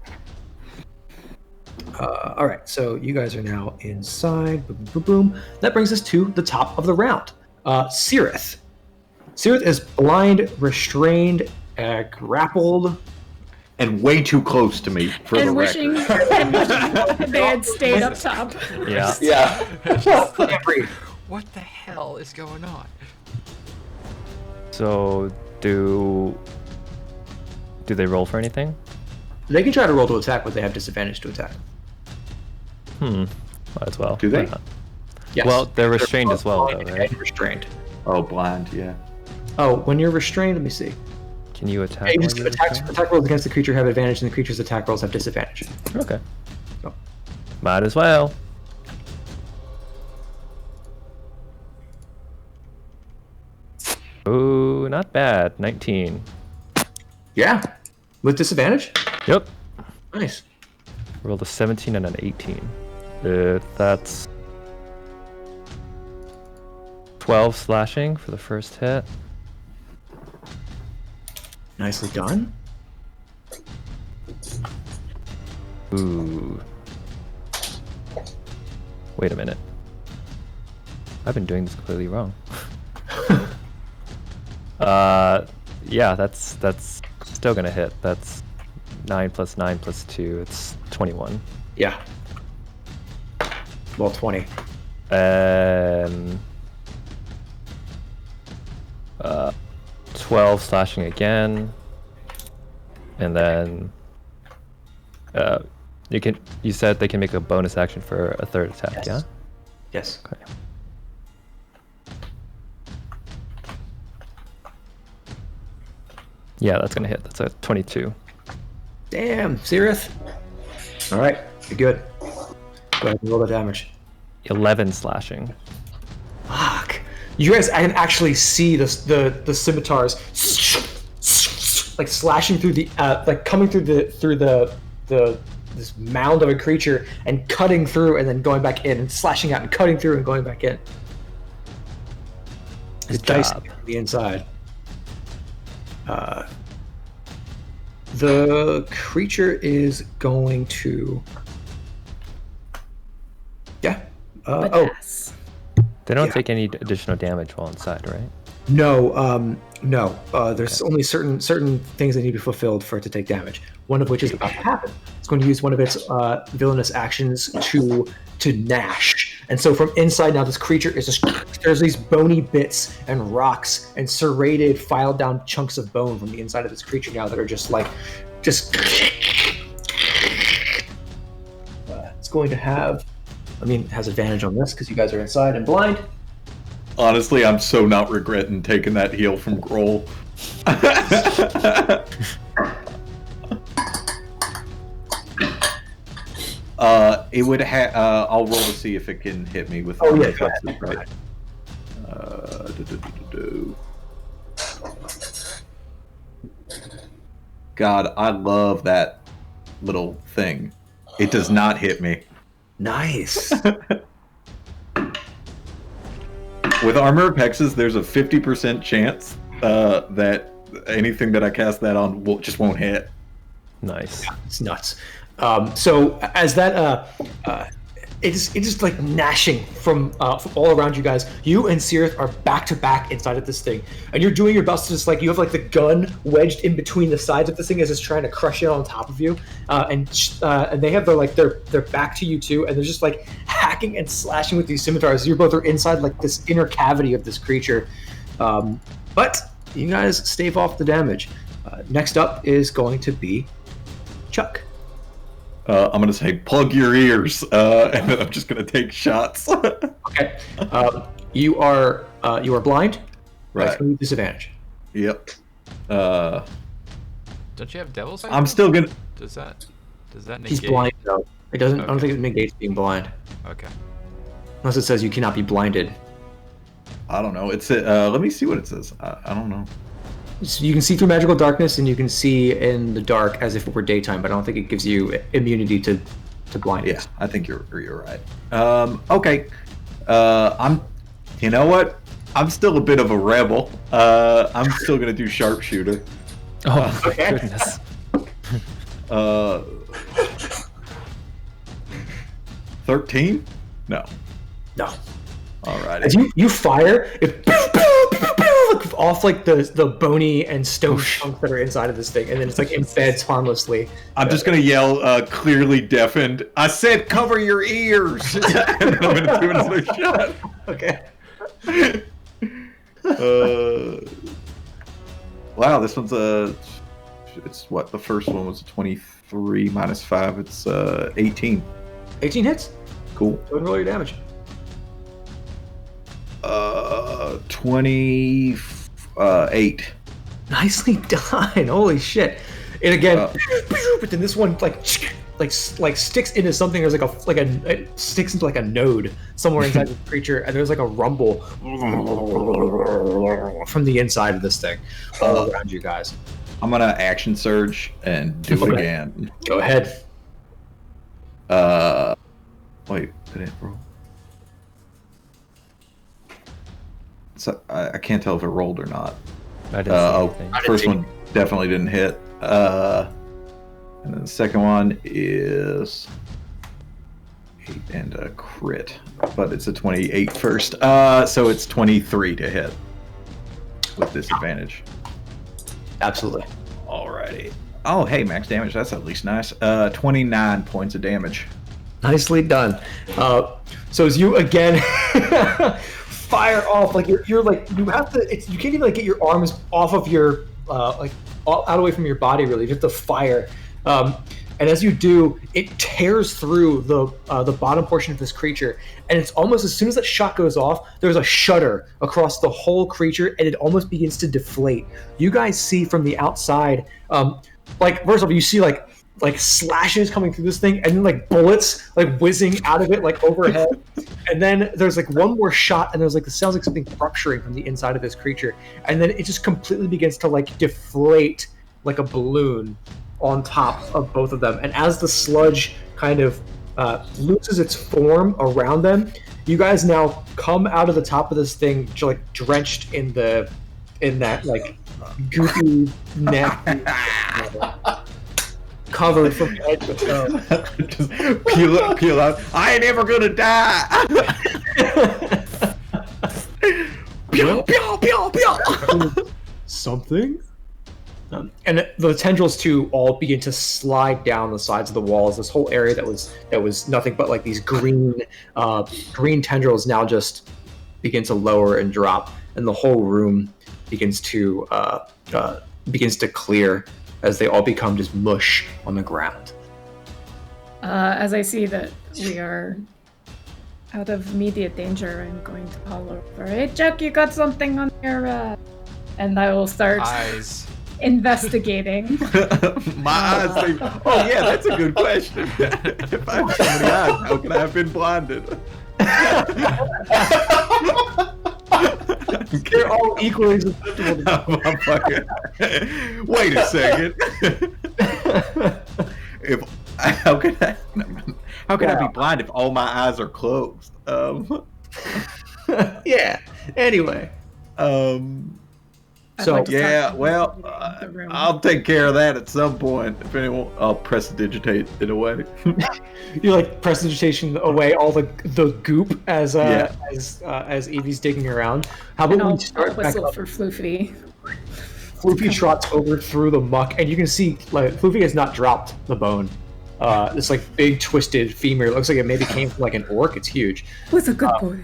All right, so you guys are now inside. Boom, boom, boom. That brings us to the top of the round. Cirith. Cirith is blind, restrained, grappled. And way too close to me for the and wishing record. they had stayed up top. Yeah. Yeah. Can't breathe. What the hell is going on? So do they roll for anything? They can try to roll to attack, but they have disadvantage to attack. Might as well. Do they? Why not? Yes. Well, they're restrained as well, though, blind right? and restrained. Oh, blind, yeah. Oh, when you're restrained, let me see. Can you attack? Hey, while just you're restrained? attack rolls against the creature have advantage, and the creature's attack rolls have disadvantage. Okay. So. Might as well. Ooh, not bad. 19. Yeah, with disadvantage. Yep. Nice. Rolled a 17 and an 18. That's 12 slashing for the first hit. Nicely done. Ooh. Wait a minute. I've been doing this completely wrong. Yeah, that's still gonna hit. That's 9 plus 9 plus 2. It's 21. Yeah. Well, 20. 12 slashing again, and then you said they can make a bonus action for a third attack. Yes. Yeah. Yes. Okay. Yeah, that's gonna hit. That's a 22. Damn, Cirith. All right, you're good. Go ahead and roll the damage. 11 slashing. Fuck. You guys, I can actually see the scimitars like slashing through the like coming through this mound of a creature and cutting through and then going back in and slashing out and cutting through and going back in. It's Good dicing job. from the inside. The creature is going to. Yeah. But Oh. pass. They don't Yeah. take any additional damage while inside, right? No, no. There's only certain things that need to be fulfilled for it to take damage. One of which is about to happen. It's going to use one of its villainous actions to gnash. And so from inside now, this creature is just there's these bony bits and rocks and serrated, filed down chunks of bone from the inside of this creature now that are just. It's going to have. It has advantage on this because you guys are inside and blind. Honestly, I'm so not regretting taking that heal from Grohl. It would have. I'll roll to see if it can hit me with. Oh yeah, the go ahead. right. Go ahead. God, I love that little thing. It does not hit me. Nice. With armor of hexes, there's a 50% chance that anything that I cast that on just won't hit. Nice. It's nuts. So as that, it's just like gnashing from all around you guys. You and Sirith are back to back inside of this thing, and you're doing your best to just like you have like the gun wedged in between the sides of this thing as it's trying to crush it on top of you, and they have their back to you too, and they're just like hacking and slashing with these scimitars. You both are inside like this inner cavity of this creature, but you guys stave off the damage. Next up is going to be Chuck. I'm going to say plug your ears, and then I'm just going to take shots. Okay. You are blind. Right. With disadvantage. Yep. Don't you have devil's sight? I'm still going to... Does that negate? He's blind though. It doesn't. I don't Okay. think it negates being blind. Okay. Unless it says you cannot be blinded. I don't know. It's let me see what it says. I don't know. So you can see through magical darkness, and you can see in the dark as if it were daytime, but I don't think it gives you immunity to blindness. Yeah, I think you're right. Okay. You know what? I'm still a bit of a rebel. I'm still gonna do sharpshooter. Oh my okay. goodness. 13? No. No. Alrighty. As you fire, it off like the bony and stone chunks that are inside of this thing, and then it's like embeds harmlessly. I'm just gonna yell, clearly deafened. I said, cover your ears. And then I'm gonna do another shot. Okay. Wow, this one's it's what the first one was a 23 minus 5. It's 18. 18 hits. Cool. Go ahead and roll your damage. 28. Nicely done. Holy shit. And again, but then this one like sticks into something. There's it sticks into like a node somewhere inside the creature, and there's like a rumble from the inside of this thing all around you guys. I'm gonna action surge and do it again. Go ahead. Wait, did it roll? So I can't tell if it rolled or not. I didn't see anything. First one definitely didn't hit. And then the second one is 8 and a crit, but it's a 28 first. So it's 23 to hit with disadvantage. Absolutely. Alrighty. Oh, hey, max damage. That's at least nice. 29 points of damage. Nicely done. So as you again fire off, like you're like you have to. You can't even like get your arms off of your out away from your body. Really, you have to fire. And as you do, it tears through the bottom portion of this creature, and it's almost as soon as that shot goes off, there's a shudder across the whole creature, and it almost begins to deflate. You guys see from the outside, like first of all, you see like slashes coming through this thing, and then like bullets like whizzing out of it like overhead, and then there's like one more shot, and there's like it sounds like something rupturing from the inside of this creature, and then it just completely begins to like deflate like a balloon on top of both of them. And as the sludge kind of loses its form around them, you guys now come out of the top of this thing like drenched in that like goopy nasty covered from head to toe. Just peel out. I ain't ever gonna die. Pew, pew, pew, pew. Something. And the tendrils too all begin to slide down the sides of the walls. This whole area that was nothing but like these green tendrils now just begin to lower and drop, and the whole room begins to clear as they all become just mush on the ground. As I see that we are out of immediate danger, I'm going to call over. Hey, Chuck, you got something on your... And I will start Eyes. investigating. My eyes say, oh yeah, that's a good question. If I have so many eyes, how can I have been blinded? They're all equally susceptible to Wait a second. How can I be blind if all my eyes are closed? Yeah. Anyway. I'd So like to start Yeah, well, investigating the room. I'll take care of that at some point. If anyone, I'll prestidigitate it away. you like prestidigitation away all the goop as Yeah. as Evie's digging around. How And about we I'll start back whistle up? for Floofy. Floofy trots over through the muck, and you can see like Floofy has not dropped the bone. This like big twisted femur. It looks like it maybe came from like an orc. It's huge. Who's a good boy?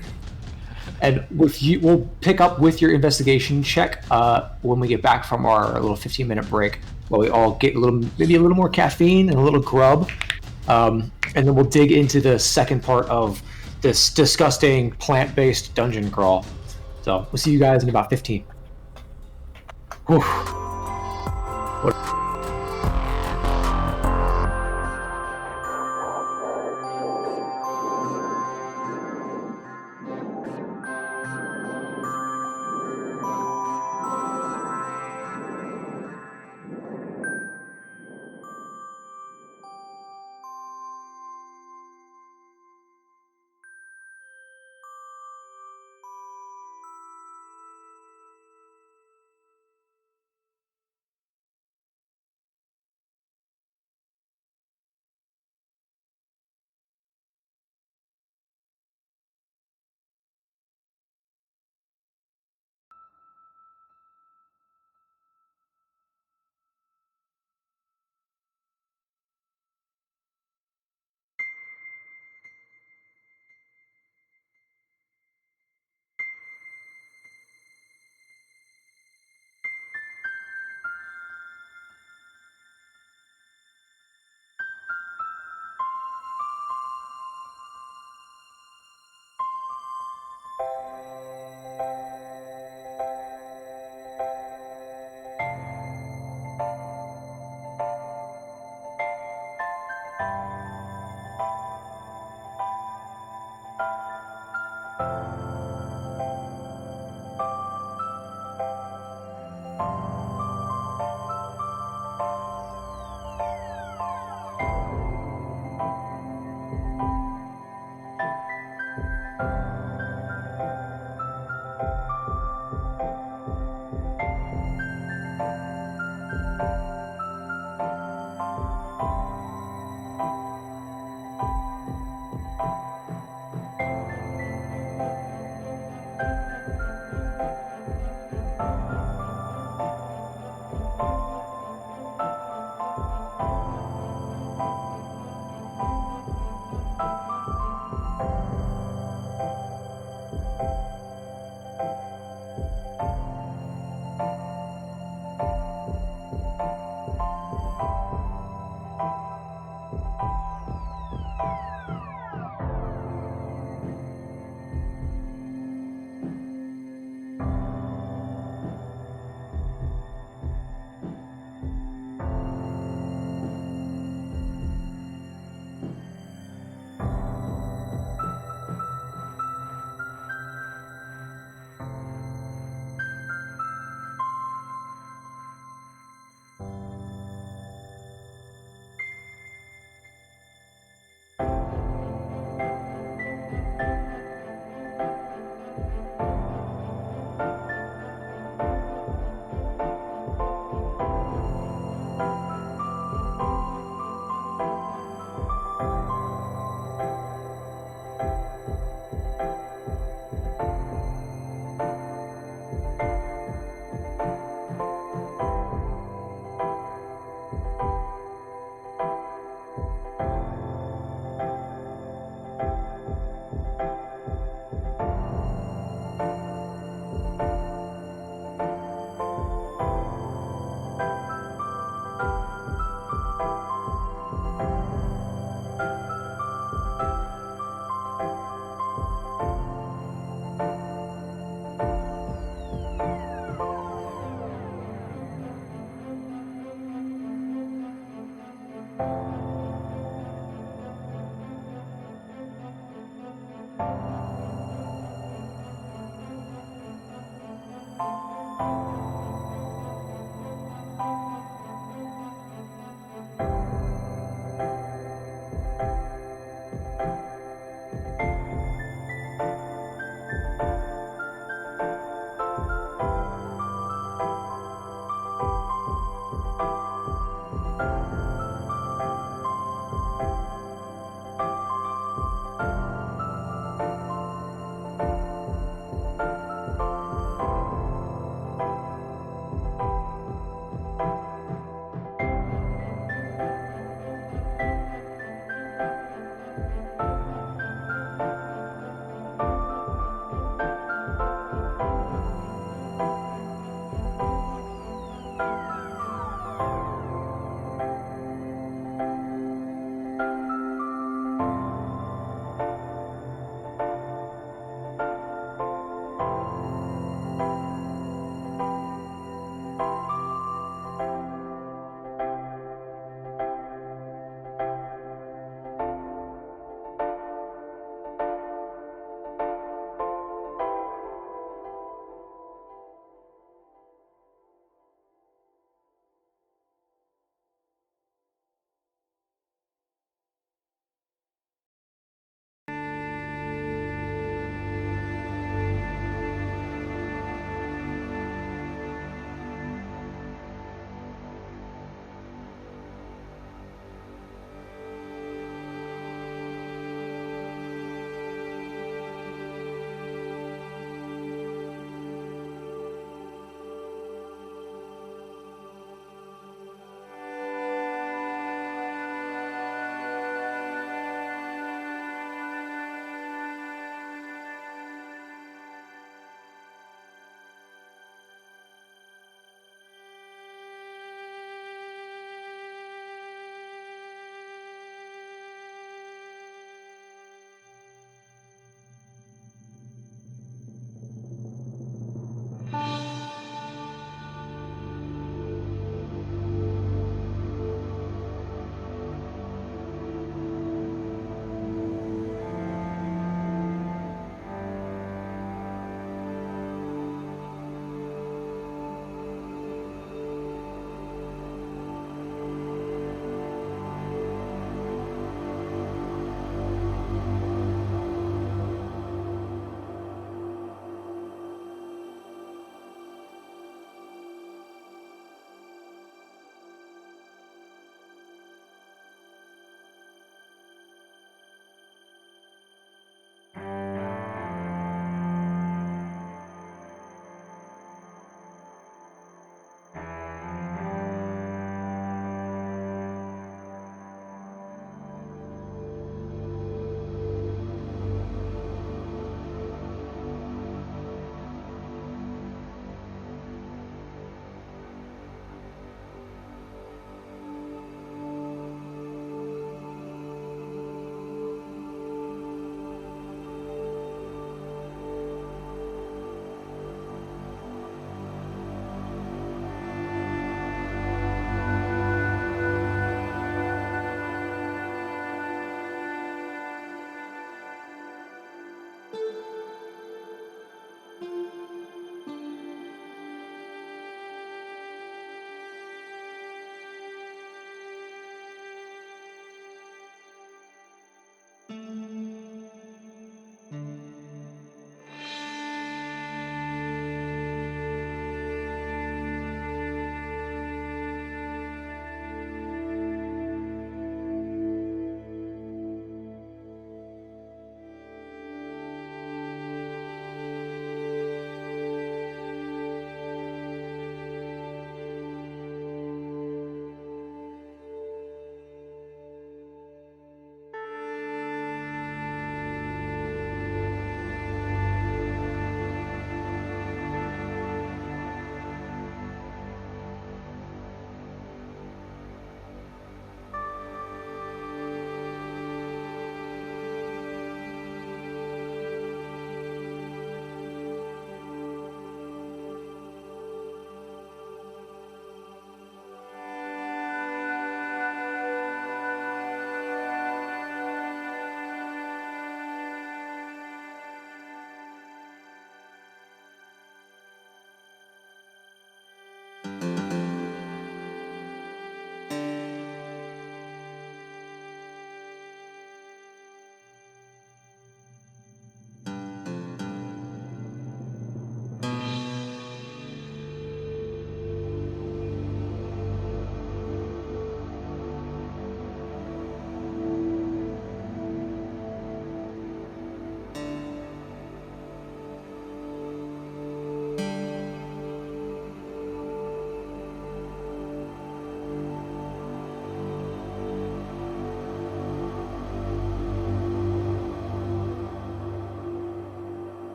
And with you, we'll pick up with your investigation check when we get back from our little 15-minute break, where we all get maybe a little more caffeine and a little grub, and then we'll dig into the second part of this disgusting plant-based dungeon crawl. So we'll see you guys in about 15. Whew.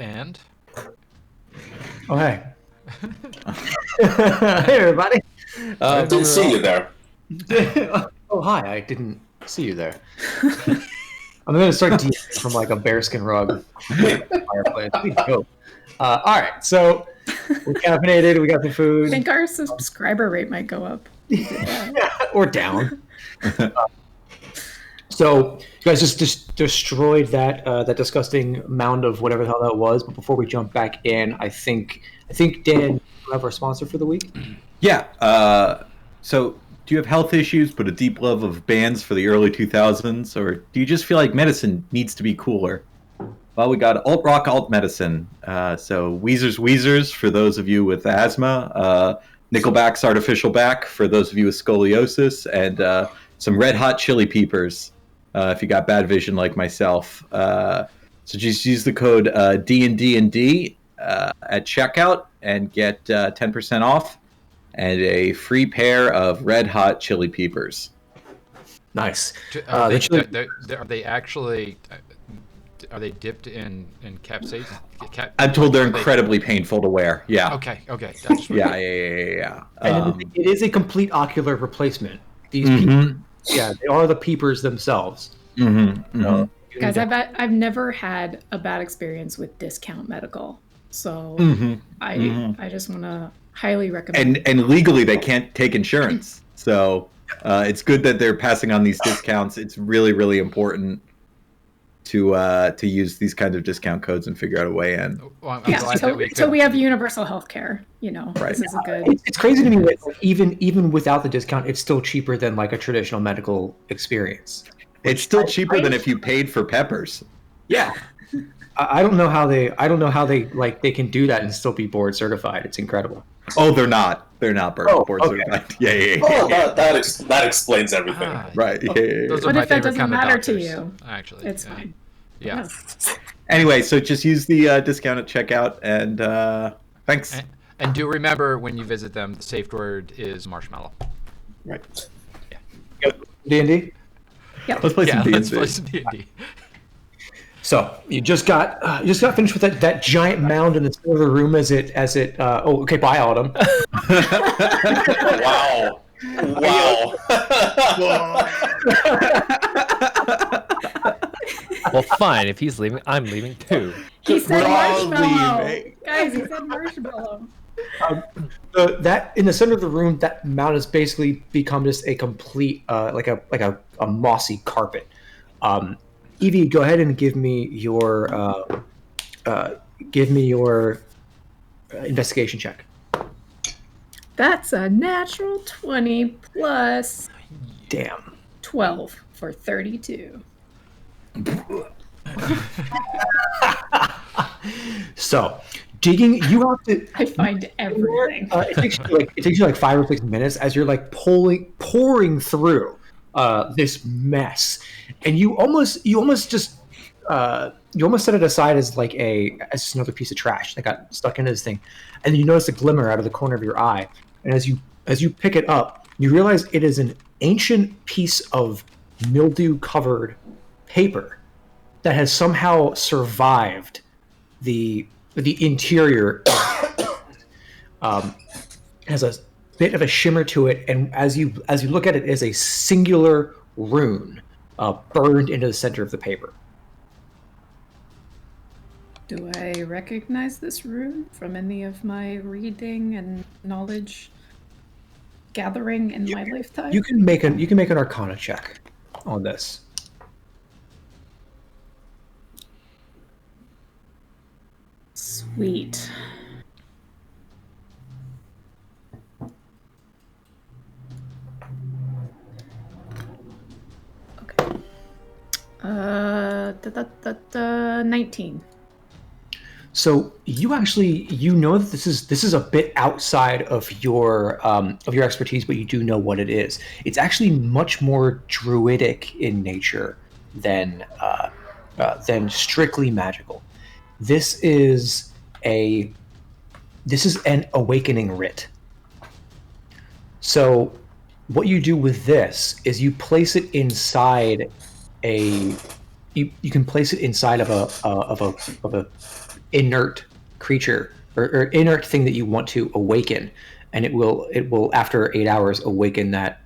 And Oh, hey. Hey, everybody. Didn't see you there. Oh, hi. I didn't see you there. I'm going to start DMing from like a bearskin rug fireplace. We go. All right. So we're caffeinated. We got the I food. think our subscriber rate might go up. Or down. So you guys just destroyed that disgusting mound of whatever the hell that was. But before we jump back in, I think Dan, you have our sponsor for the week. Yeah. So do you have health issues but a deep love of bands for the early 2000s, or do you just feel like medicine needs to be cooler? Well, we got alt rock, alt medicine. So Weezer's for those of you with asthma. Nickelback's Artificial Back for those of you with scoliosis, and some Red Hot Chili Peppers if you got bad vision like myself. So just use the code DND&D at checkout and get 10% off and a free pair of Red Hot Chili Peppers. Nice. Are they actually? Are they dipped in capsaicin? I'm told they're incredibly painful to wear. Yeah. Okay. Yeah. And it is a complete ocular replacement. These people, yeah, they are the peepers themselves. Guys, I've never had a bad experience with discount medical, so I just want to highly recommend. And legally, they can't take insurance, so it's good that they're passing on these discounts. It's really, really important to use these kinds of discount codes and figure out a way in. Well, so we have universal health care. Right. This is a good. It's crazy to me that like, even without the discount, it's still cheaper than like a traditional medical experience. It's still cheaper than if you paid for peppers. Yeah. I don't know how they like they can do that and still be board certified. It's incredible. Oh, they're not board certified. Yeah. Oh, that explains everything. Right. Yeah. Those are What my if that favorite doesn't kind of matter to doctors, you? Actually, It's fine. Yeah. Anyway, so just use the discount at checkout, and thanks. And do remember when you visit them, the safe word is marshmallow. Right. D&D? Let's play some D&D. Let's play some D&D. So you just got finished with that giant mound in the center of the room as it bye Autumn. Wow. Well, fine. If he's leaving, I'm leaving too. He said We're all marshmallow. leaving. Guys, he said marshmallow. That in the center of the room, that mound has basically become just a complete like a mossy carpet. Evie, go ahead and give me your investigation check. That's a natural 20 plus Damn. 12 for 32. So, digging, you have to. I find everything. It takes you like 5 or 6 minutes as you're like pouring through this mess, and you almost set it aside as like as just another piece of trash that got stuck into this thing, and you notice a glimmer out of the corner of your eye, and as you pick it up, you realize it is an ancient piece of mildew-covered paper that has somehow survived the interior. Has a bit of a shimmer to it, and as you look at it, is a singular rune burned into the center of the paper. Do I recognize this rune from any of my reading and knowledge gathering in my lifetime? You can make an Arcana check on this. Sweet. Okay. 19. So you actually know that this is a bit outside of your expertise, but you do know what it is. It's actually much more druidic in nature than strictly magical. This is an awakening writ. So what you do with this is you place it inside you can place it inside of a inert creature or inert thing that you want to awaken, and it will after 8 hours awaken that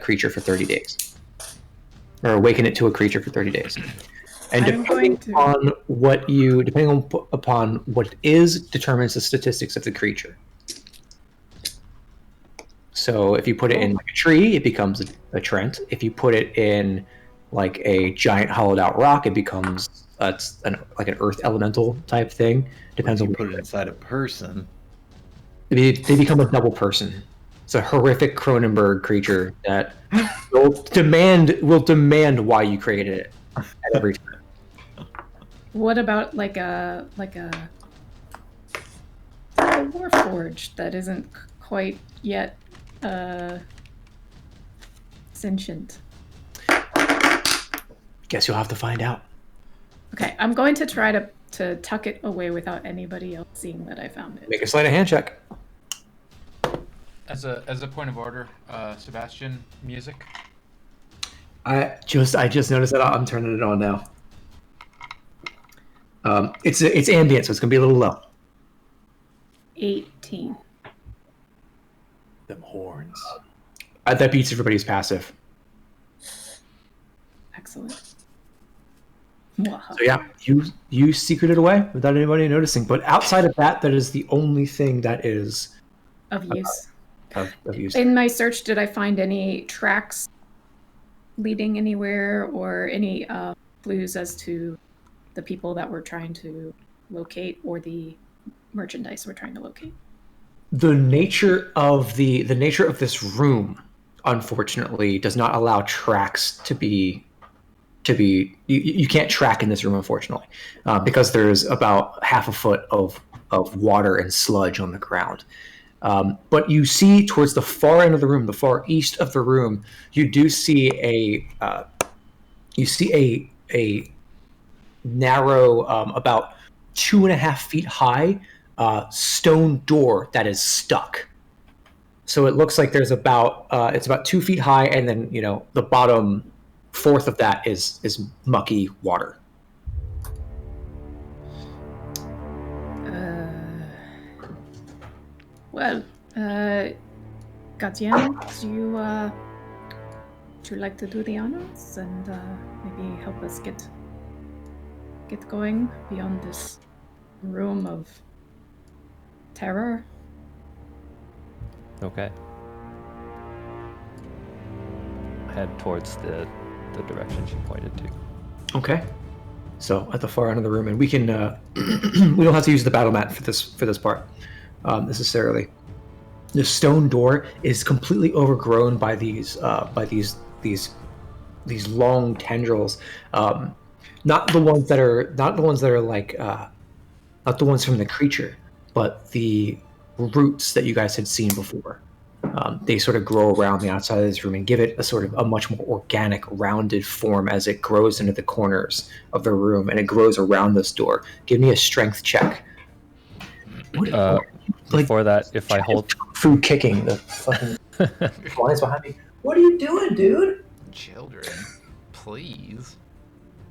creature for 30 days, or awaken it to a creature for 30 days. And depending upon what it is, determines the statistics of the creature. So if you put it in like a tree, it becomes a Trent. If you put it in like a giant hollowed out rock, it becomes like an earth elemental type thing. Depends on you put it inside a person. They become a double person. It's a horrific Cronenberg creature that will demand why you created it at every time. What about like a Warforged that isn't quite yet sentient? Guess you'll have to find out. Okay, I'm going to try to tuck it away without anybody else seeing that I found it. Make a sleight of hand check. As a point of order, Sebastian, music. I just noticed that I'm turning it on now. It's ambient, so it's gonna be a little low. 18. Them horns. That beats everybody's passive. Excellent. So yeah, you secret it away without anybody noticing. But outside of that is the only thing that is of use. Of use. In my search, did I find any tracks leading anywhere, or any clues as to the people that we're trying to locate, or the merchandise we're trying to locate? The nature of this room, unfortunately, does not allow tracks to be. You can't track in this room, unfortunately, because there's about half a foot of water and sludge on the ground. But you see towards the far end of the room, the far east of the room, you do see a narrow, about 2.5 feet high, stone door that is stuck. So it looks like there's it's about 2 feet high, and then the bottom fourth of that is mucky water. Well, Gatian, would you like to do the honors and maybe help us get going beyond this room of terror? Okay. Head towards the direction she pointed to. Okay. So at the far end of the room, and we can we don't have to use the battle mat for this part necessarily. The stone door is completely overgrown by these long tendrils. Not the ones that are like not the ones from the creature, but the roots that you guys had seen before. They sort of grow around the outside of this room and give it a much more organic, rounded form as it grows into the corners of the room, and it grows around this door. Give me a strength check. Before that, if I hold food kicking the fucking flies behind me. What are you doing, dude? Children, please.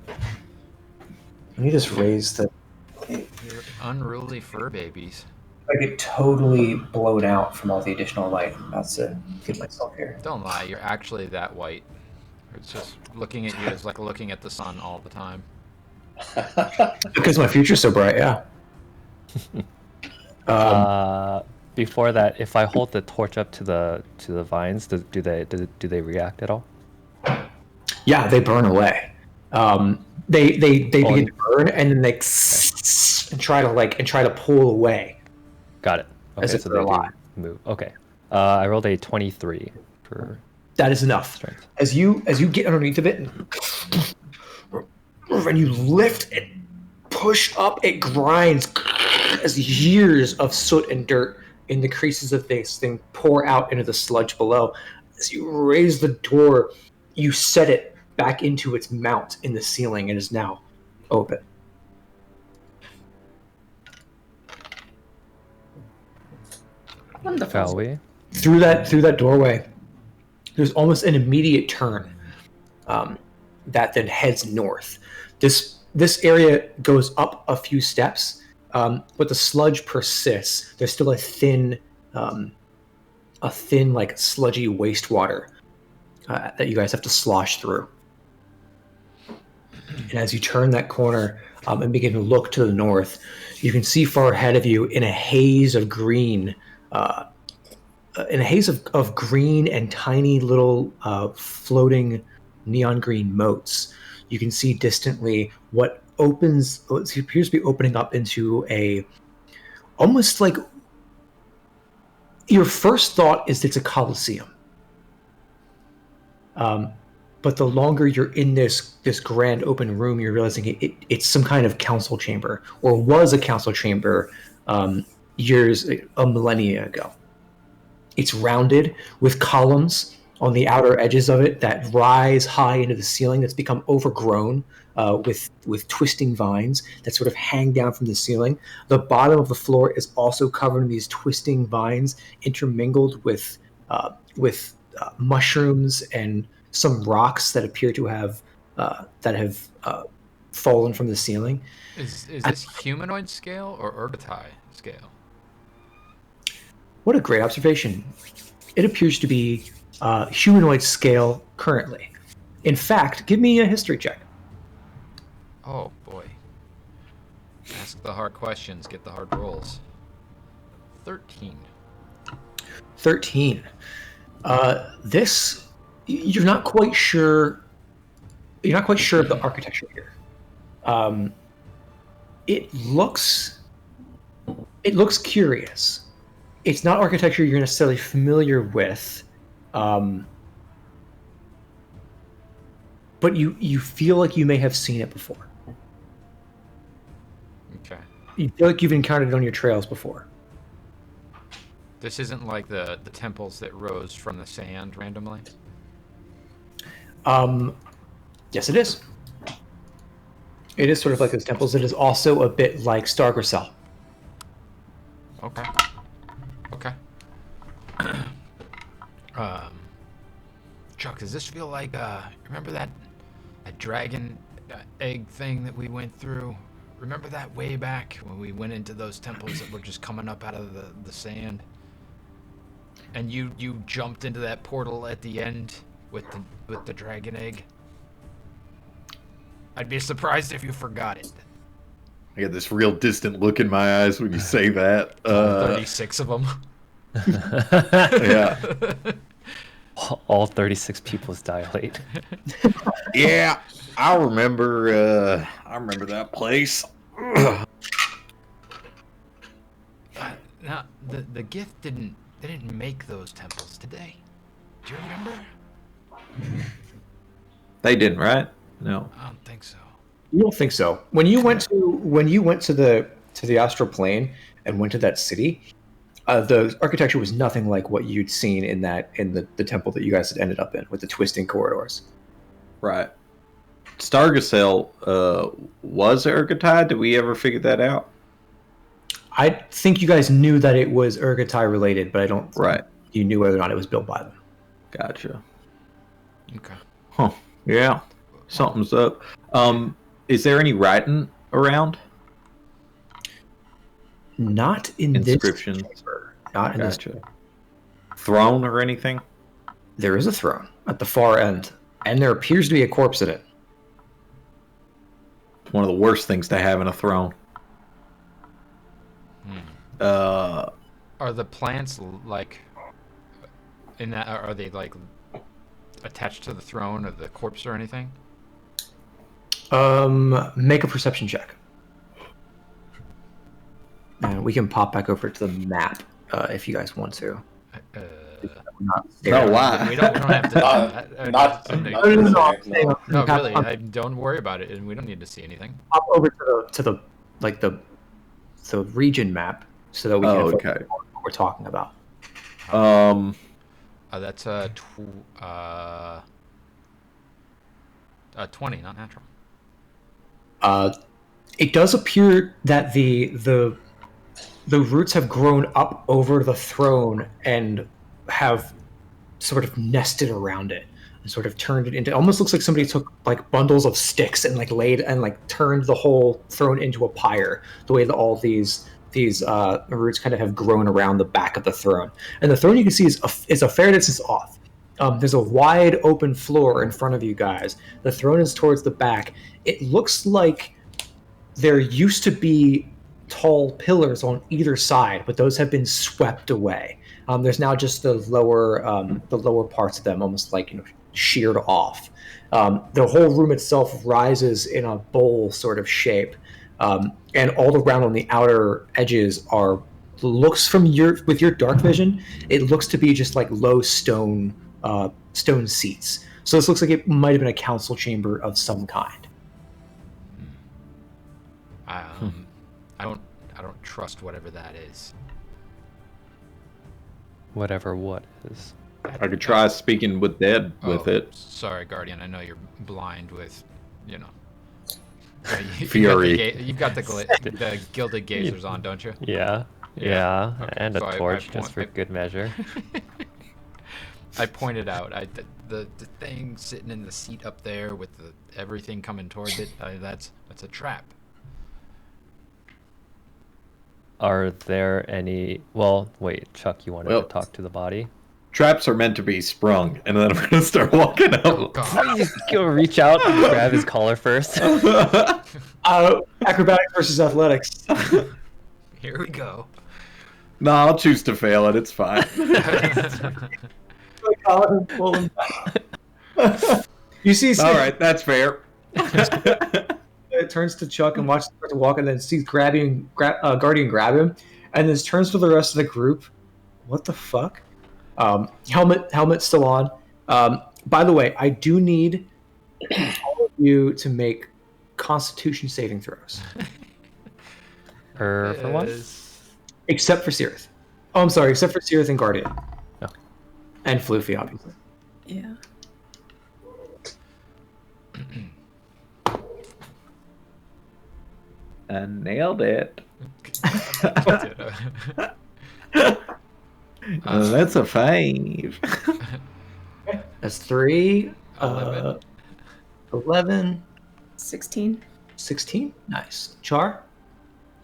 Let me just raise the. You're unruly fur babies. I get totally blown out from all the additional light. I'm about to get myself here. Don't lie, you're actually that white. It's just looking at you is like looking at the sun all the time. Because my future's so bright, yeah. Before that, if I hold the torch up to the vines, do they react at all? Yeah, they burn away. They begin to burn, and then they and try to pull away. Got it. Okay, as if so they're they do alive. move. Okay. I rolled a 23 for. That is enough. Strength. As you get underneath of it, and you lift and push up, it grinds as years of soot and dirt in the creases of this thing pour out into the sludge below. As you raise the door, you set it back into its mount in the ceiling and is now open. Wonderful. Shall we? Through that doorway, there's almost an immediate turn that then heads north. This area goes up a few steps, but the sludge persists. There's still a thin like sludgy wastewater that you guys have to slosh through. And as you turn that corner and begin to look to the north, you can see far ahead of you in a haze of green, of green and tiny little floating neon green motes. You can see distantly what appears to be opening up into a almost like, your first thought is it's a coliseum. But the longer you're in this grand open room, you're realizing it's some kind of council chamber, or was a council chamber a millennia ago. It's rounded with columns on the outer edges of it that rise high into the ceiling. That's become overgrown with twisting vines that sort of hang down from the ceiling. The bottom of the floor is also covered in these twisting vines, intermingled with mushrooms and some rocks that appear to have fallen from the ceiling. Is this humanoid scale or Urgatai scale? What a great observation. It appears to be humanoid scale currently. In fact, give me a history check. Oh boy. Ask the hard questions, get the hard rolls. 13. 13. This, you're not quite sure. You're not quite sure of the architecture here. It looks curious. It's not architecture you're necessarily familiar with, but you feel like you may have seen it before. Okay. You feel like you've encountered it on your trails before. This isn't like the temples that rose from the sand randomly? Yes, it is. It is sort of like those temples. It is also a bit like Stargrisel. Okay. Okay. Chuck, does this feel like remember that dragon egg thing that we went through? Remember that way back when we went into those temples that were just coming up out of the sand? And you jumped into that portal at the end with the dragon egg? I'd be surprised if you forgot it. I get this real distant look in my eyes when you say that. 36 of them. Yeah. All 36 pupils dilate. Yeah, I remember that place. Now, the Gith didn't make those temples, did they? Do you remember? They didn't, right? No. I don't think so. You don't think so? When you went to the astral plane and went to that city, the architecture was nothing like what you'd seen in the temple that you guys had ended up in with the twisting corridors. Right. Stargrisel was Urgatai? Did we ever figure that out? I think you guys knew that it was Urgatai related, but I don't Right. think you knew whether or not it was built by them. Gotcha. Okay. Huh. Yeah. Something's up. Is there any writing around? Not in Inscription. this chamber. Not in this chamber. Throne or anything? There is a throne at the far end, and there appears to be a corpse in it. It's one of the worst things to have in a throne. Are the plants like in that? Are they like attached to the throne or the corpse or anything? Make a perception check. And we can pop back over to the map if you guys want to. No, why? We don't have to. No, really. Don't worry about it, and we don't need to see anything. Pop over to the region map so that we can focus on what we're talking about. That's 20, not natural. It does appear that the roots have grown up over the throne and have sort of nested around it. and sort of turned it into, almost looks like somebody took like bundles of sticks and like laid and like turned the whole throne into a pyre, the way that all these roots kind of have grown around the back of the throne. And the throne you can see is a fair distance off. There's a wide open floor in front of you guys. The throne is towards the back. It looks like there used to be tall pillars on either side, but those have been swept away. There's now just the lower parts of them, almost like sheared off. The whole room itself rises in a bowl sort of shape, and all around on the outer edges looks with your dark vision, it looks to be just like low stone seats. So this looks like it might have been a council chamber of some kind. I don't trust whatever that is. Whatever what is. I could try speaking with dead with it. Sorry, Guardian. I know you're blind with, Fury. You've got the gilded gazers on, don't you? Yeah. Okay. And a So torch just for good measure. I pointed out the thing sitting in the seat up there with everything coming towards it. That's a trap. Are there any... Well, wait, Chuck, you wanted to talk to the body? Traps are meant to be sprung, and then I'm going to start walking up. Oh, God. Just go reach out and grab his collar first. Acrobatics versus athletics. Here we go. No, I'll choose to fail it. It's fine. You see, All right, that's fair. It turns to Chuck and watches him to walk, and then sees Guardian grab him, and then turns to the rest of the group. What the fuck? Helmet still on. By the way, I do need all of you to make Constitution saving throws. For what? Except for Cirith. Oh, I'm sorry. Except for Cirith and Guardian. Oh. And Floofy, obviously. Yeah. I nailed it. That's a 5. That's 3. 11. 16. 16. Nice. Char.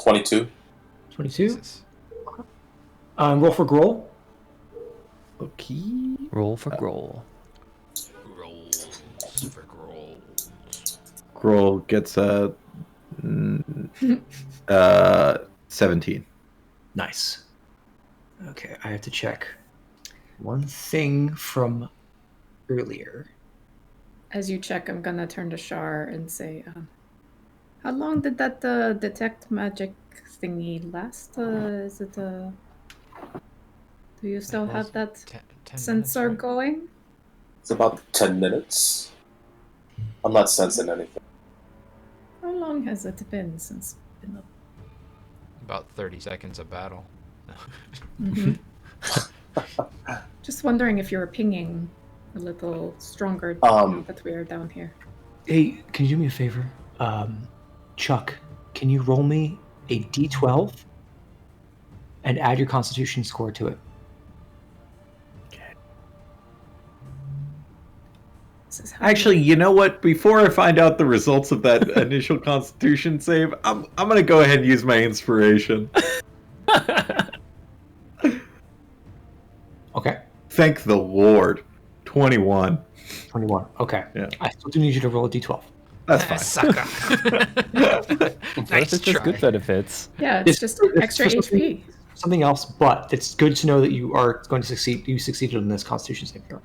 22. 22. Roll for Groll. Okay. Roll for Groll. Rolls for Groll. Groll gets a 17. Nice. Okay, I have to check one thing from earlier. As you check, I'm gonna turn to Shar and say, how long did that detect magic thingy last? Is it do you still have that 10 sensor minutes, right? going? It's about 10 minutes. I'm not sensing anything. How long has it been since it's been up? About 30 seconds of battle. Mhm. Just wondering if you were pinging a little stronger now that we are down here. Hey, can you do me a favor? Chuck, can you roll me a d12 and add your Constitution score to it? This is how Actually, you know what? Before I find out the results of that initial Constitution save, I'm gonna go ahead and use my inspiration. Okay. Thank the Lord. 21. 21. Okay. Yeah. I still do need you to roll a d12. That's fine. Sucker. What if Nice it's just try. good benefits? Yeah, it's It's- just it's extra just HP. Something else, but it's good to know that you are going to succeed. You succeeded in this Constitution saving throw.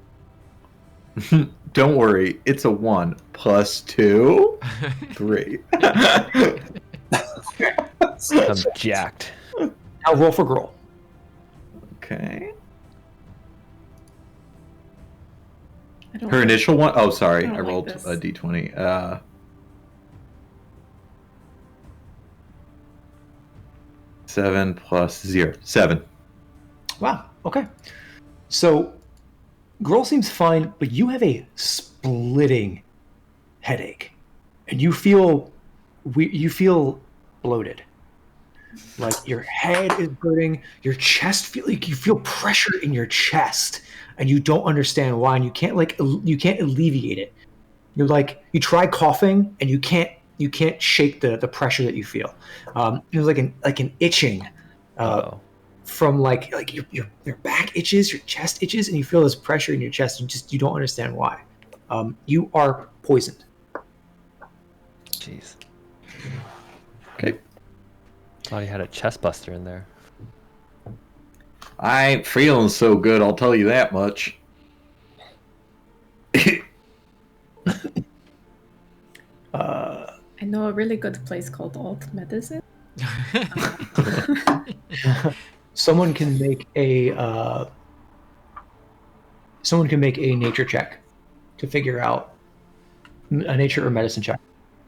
Don't worry. It's a 1 plus 2. 3. I'm jacked. Now roll for Groll. Okay. I don't Her think- initial one? Oh, sorry. I don't I like rolled this. a d20. 7 plus 0. 7. Wow. Okay. So, Groll seems fine, but you have a splitting headache, and you feel bloated. Like your head is hurting, your chest feel like you feel pressure in your chest, and you don't understand why, and you can't alleviate it. You're like you try coughing, and you can't shake the pressure that you feel. It was like an itching. Oh, From like your back itches, your chest itches, and you feel this pressure in your chest. You don't understand why. You are poisoned. jeez. Okay. Thought he had a chest buster in there. I ain't feeling so good, I'll tell you that much. I know a really good place called Alt Medicine. Someone can make a nature check to figure out a nature or medicine check.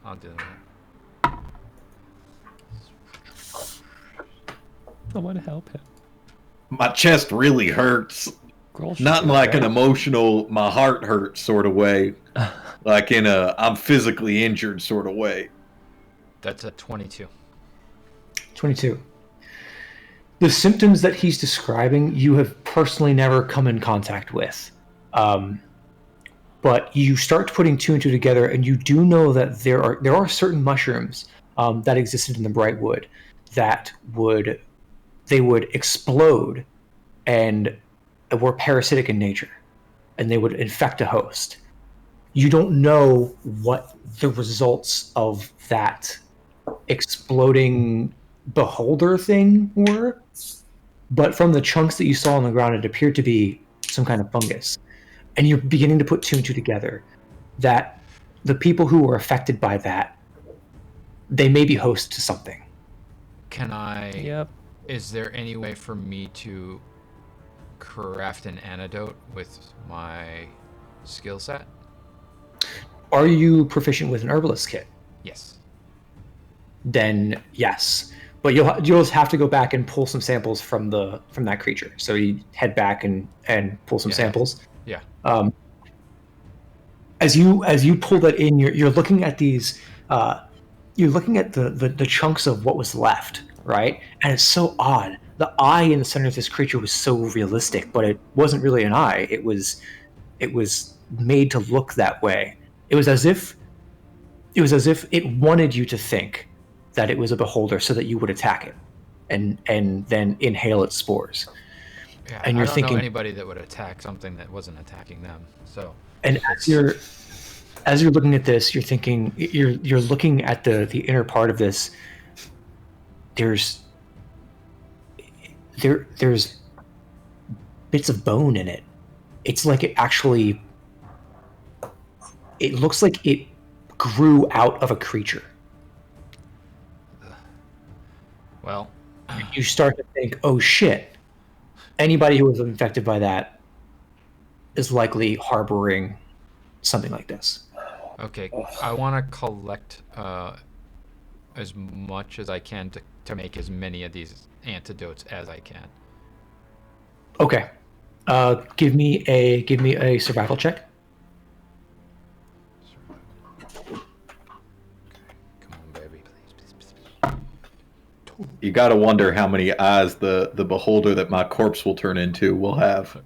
I'll do that. Someone help him. My chest really hurts. Girl, Not in shoot, like right? an emotional, my heart hurts sort of way. Like in a, I'm physically injured sort of way. That's a 22. 22. The symptoms that he's describing, you have personally never come in contact with. But you start putting two and two together, and you do know that there are certain mushrooms that existed in the Brightwood that would explode and were parasitic in nature, and they would infect a host. You don't know what the results of that exploding beholder thing were, but from the chunks that you saw on the ground, it appeared to be some kind of fungus. And you're beginning to put two and two together that the people who were affected by that, they may be host to something. Can I... Yep. Is there any way for me to craft an antidote with my skill set? Are you proficient with an herbalist kit? Yes. Then yes, but you'll just have to go back and pull some samples from that creature. So you head back and pull some samples. Yeah. As you pull that in, you're looking at these. You're looking at the chunks of what was left, right? And it's so odd. The eye in the center of this creature was so realistic, but it wasn't really an eye. It was made to look that way. It was as if it wanted you to think that it was a beholder, so that you would attack it, and then inhale its spores. Yeah, And you're I don't thinking know anybody that would attack something that wasn't attacking them. So. And as you're looking at this, you're thinking you're looking at the inner part of this. There's bits of bone in it. It's like it looks like it grew out of a creature. Well, You start to think, oh shit, anybody who was infected by that is likely harboring something like this. okay. I want to collect as much as I can to make as many of these antidotes as I can. Okay. Give me a survival check. Come on, baby. Please. You gotta wonder how many eyes the beholder that my corpse will turn into will have.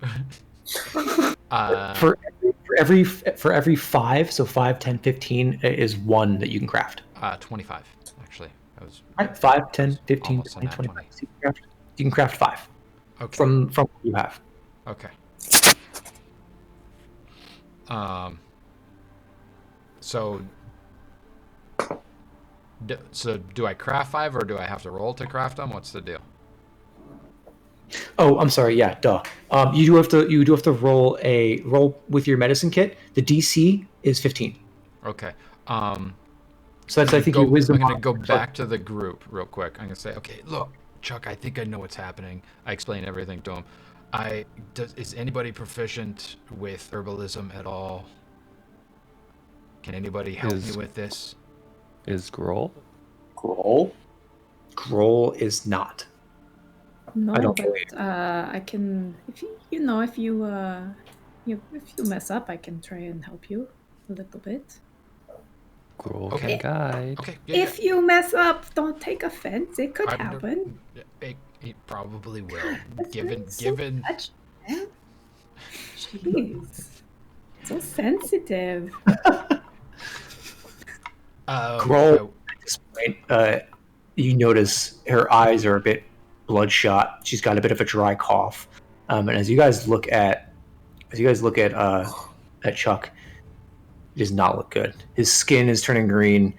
For every 5, so 5, 10, 15 is one that you can craft. 25, actually. I was All right, 5, 10, 15, almost on 20, that 25. So you can craft 5 okay. from what you have. Okay. So do I craft 5 or do I have to roll to craft them? What's the deal? Oh, I'm sorry. Yeah, duh. You do have to roll with your medicine kit. The DC is 15. Okay. So that's I think your wisdom. I'm gonna go back to the group real quick. I'm gonna say, okay, look, Chuck, I think I know what's happening. I explain everything to him. Is anybody proficient with herbalism at all? Can anybody help me with this? Is Grohl? Grohl is not. No, I don't but I can if you mess up, I can try and help you a little bit. Gruul Okay. can guide. Okay. If you mess up, don't take offense. It could I'm- happen. It probably will. That's Given so touchy, man. Jeez. So sensitive. Gruul, at this point, you notice her eyes are a bit bloodshot. She's got a bit of a dry cough. And as you guys look at Chuck, it does not look good. His skin is turning green.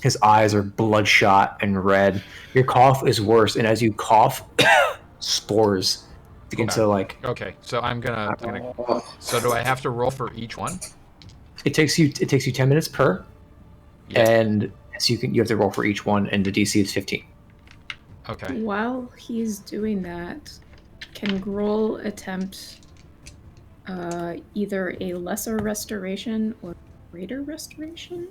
His eyes are bloodshot and red. Your cough is worse, and as you cough, spores begin to like. Okay, so I'm gonna. So do I have to roll for each one? It takes you 10 minutes per, Yeah. and so you have to roll for each one, and the DC is 15. Okay. While he's doing that, can Gruul attempt either a lesser restoration or greater restoration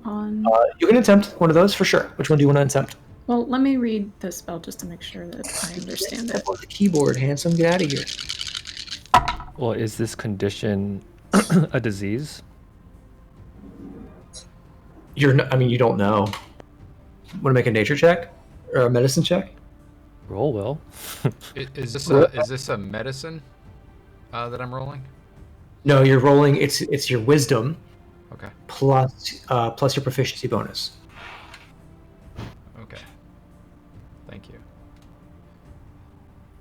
on... You can attempt one of those for sure. Which one do you want to attempt? Well, let me read the spell just to make sure that I understand it. Step on the keyboard, handsome. Get out of here. Well, is this condition a disease? You don't know. Want to make a nature check or a medicine check? Roll will. Is this a medicine that I'm rolling? No, you're rolling. It's your wisdom Okay. plus your proficiency bonus. Okay. Thank you.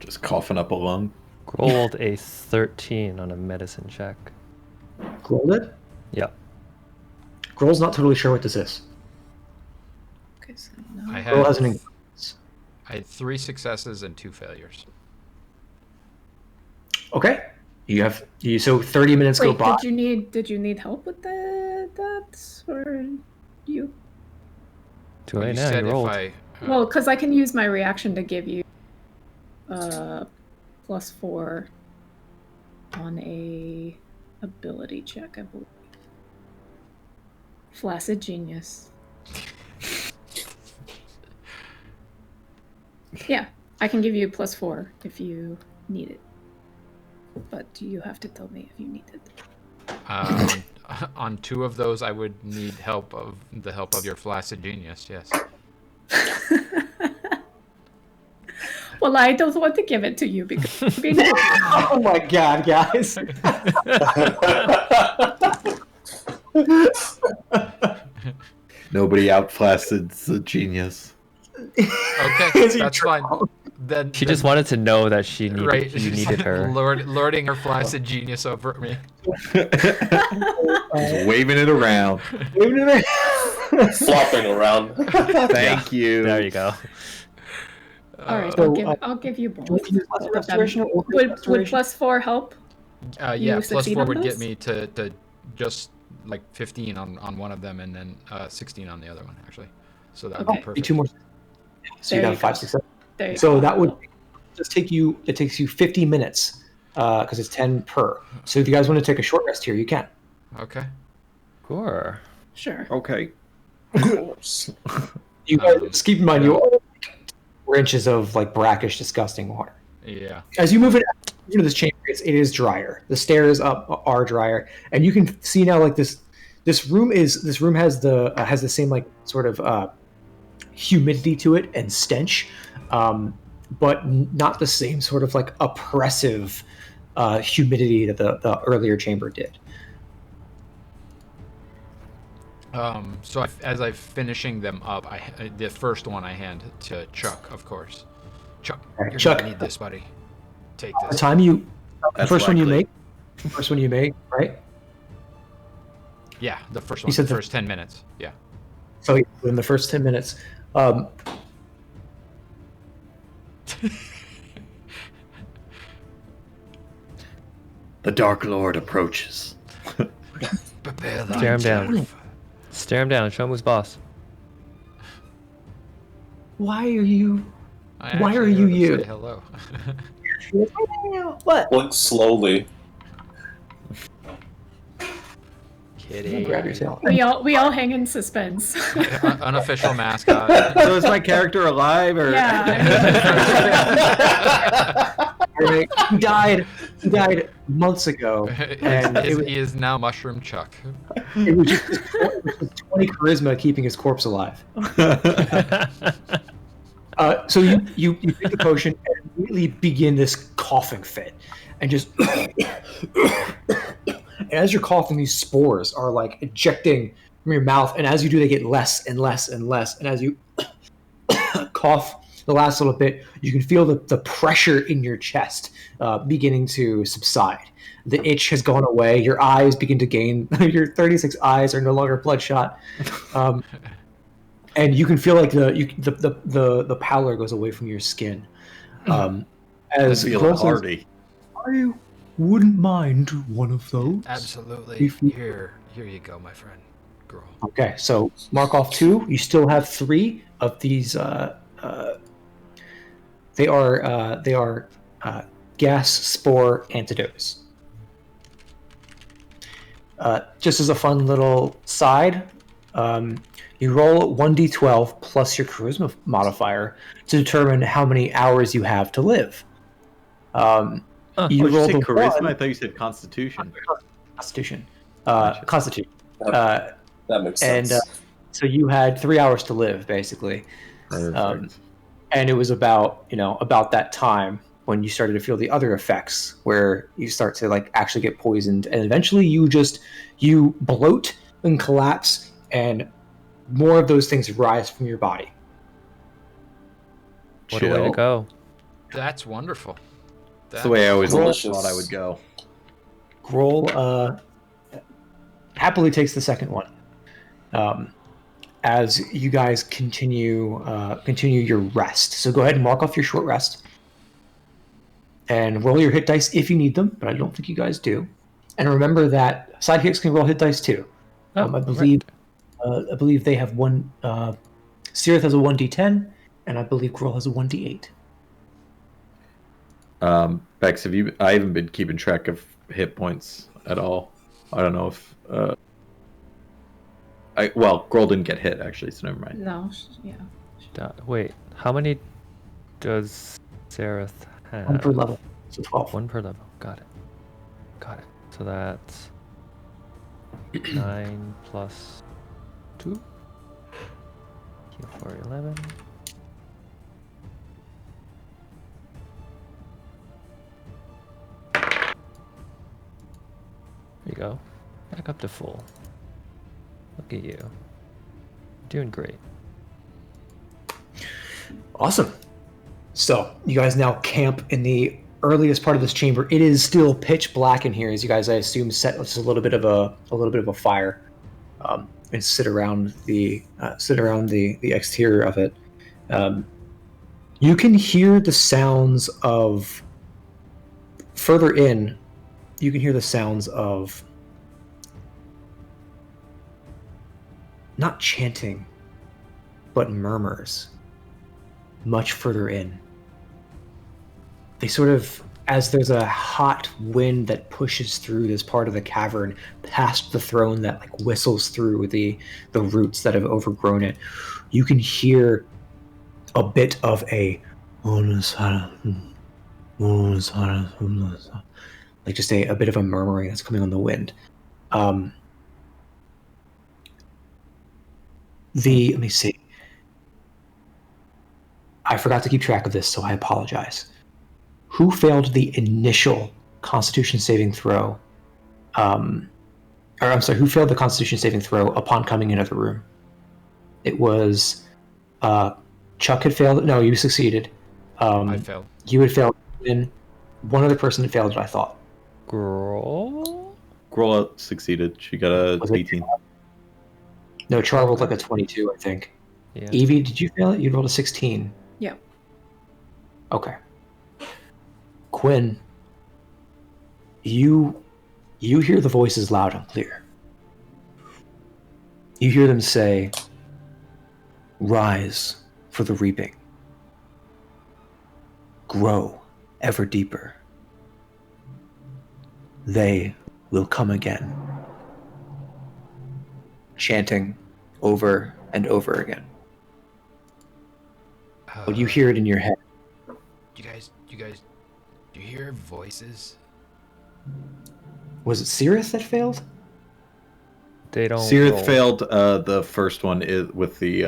Just coughing up a lung. Rolled a 13 on a medicine check. Gruul did? Yep. Gruul's not totally sure what this is. Okay, so no. I Gruul has had an. I had 3 successes and 2 failures. Okay. So 30 minutes go Wait, by. did you need help with that, or you? Too You late now, said you if rolled. Well, because I can use my reaction to give you +4 on a ability check, I believe. Flaccid genius. Yeah, I can give you +4 if you need it. But you have to tell me if you need it. On 2 of those, I would need the help of your flaccid genius. Yes. Well, I don't want to give it to you because Oh my god, guys. Nobody outflaccid the genius. Okay, that's fine. Then She just wanted to know that she needed, right. you she's needed her. lording her flaccid genius over me. Just waving it around. Flopping around. Thank you. There you go. all right, So, I'll give you both. Do you want to use lesser restoration or Would restoration? +4 help? Yeah, You plus succeed 4 on would get those? me to just like 15 on one of them, and then 16 on the other one, actually. So that would Okay. be perfect. 2 more. So you'd There have you 5 go. success. There you So go. that would just take you. It takes you 50 minutes because it's 10 per. So if you guys want to take a short rest here, you can. Okay. Sure. Sure. Okay. Of course. You guys Um, just keep in mind yeah. you are 4 inches of like brackish, disgusting water. Yeah. As you move it into this chamber, it is drier. The stairs up are drier, and you can see now like this room has the same like sort of humidity to it and stench, but not the same sort of like oppressive humidity that the earlier chamber did. So as I'm finishing them up, the first one I hand to Chuck, of course. Chuck, Alright, you're Chuck. gonna need this, buddy. Take The this. time the That's first one you likely. make, right? Yeah, the first one. said The the- first 10 minutes. Yeah. So in the first 10 minutes, The Dark Lord approaches. Prepare Stare him down. Stare him down. Show him who's boss. why are you? I Why are actually you heard him you? say hello. What? Blink slowly. Kidding. Grab your tail. We all hang in suspense. Unofficial mascot. So is my character alive, or Yeah. He died. He died months ago, and he is now Mushroom Chuck. it was just 20 charisma keeping his corpse alive. So you take the potion and immediately begin this coughing fit, and just and as you're coughing, these spores are like ejecting from your mouth, and as you do, they get less and less and less, and as you cough the last little bit, you can feel the pressure in your chest beginning to subside. The itch has gone away. Your eyes begin to gain. Your 36 eyes are no longer bloodshot. And you can feel like the pallor goes away from your skin. As feeling hardy. I wouldn't mind one of those. Absolutely. Here you go, my friend. Girl. Okay, so mark off 2. You still have 3 of these. They are gas spore antidotes. Just as a fun little side, you roll 1d12 plus your charisma modifier to determine how many hours you have to live. You rolled charisma? 1. I thought you said constitution. Constitution. Gotcha. Constitution. That makes sense. And so you had 3 hours to live, basically. And it was about that time when you started to feel the other effects, where you start to like actually get poisoned, and eventually you bloat and collapse, and more of those things rise from your body. What a way to go. That's wonderful. That's the way I always thought I would go. Grohl happily takes the second one. As you guys continue your rest. So go ahead and mark off your short rest. And roll your hit dice if you need them, but I don't think you guys do. And remember that sidekicks can roll hit dice too. I believe they have one. Sirith has a 1d10, and I believe Grohl has a 1d8. Bex, I haven't been keeping track of hit points at all. I don't know if Grohl didn't get hit actually, so never mind. No, yeah. Wait, how many does Sirith have? 1 per level, so 12. 1 per level. Got it. So that's 9 plus 2. Heal for 11. There you go. Back up to full. Look at you. Doing great. Awesome. So you guys now camp in the earliest part of this chamber. It is still pitch black in here, as you guys, I assume, set just a little bit of a fire, and sit around the exterior of it. You can hear the sounds of further in. You can hear the sounds of not chanting, but murmurs much further in. They sort of, as there's a hot wind that pushes through this part of the cavern past the throne that like whistles through the roots that have overgrown it, you can hear a bit of a like just a bit of a murmuring that's coming on the wind. Let me see. I forgot to keep track of this, so I apologize. Who failed the initial Constitution saving throw? Who failed the Constitution saving throw upon coming into the room? It was Chuck had failed. No, you succeeded. I failed. You had failed. And one other person had failed it, I thought. Grohl succeeded. She got a 18. No, Char rolled like a 22, I think. Yeah. Evie, did you fail it? You rolled a 16. Yeah. Okay. Quinn, you hear the voices loud and clear. You hear them say, "Rise for the reaping. Grow ever deeper. They will come again." Chanting over and over again. But you hear it in your head. You guys, do you hear voices? Was it Cirith that failed? They don't. Cirith roll. failed the first one is with the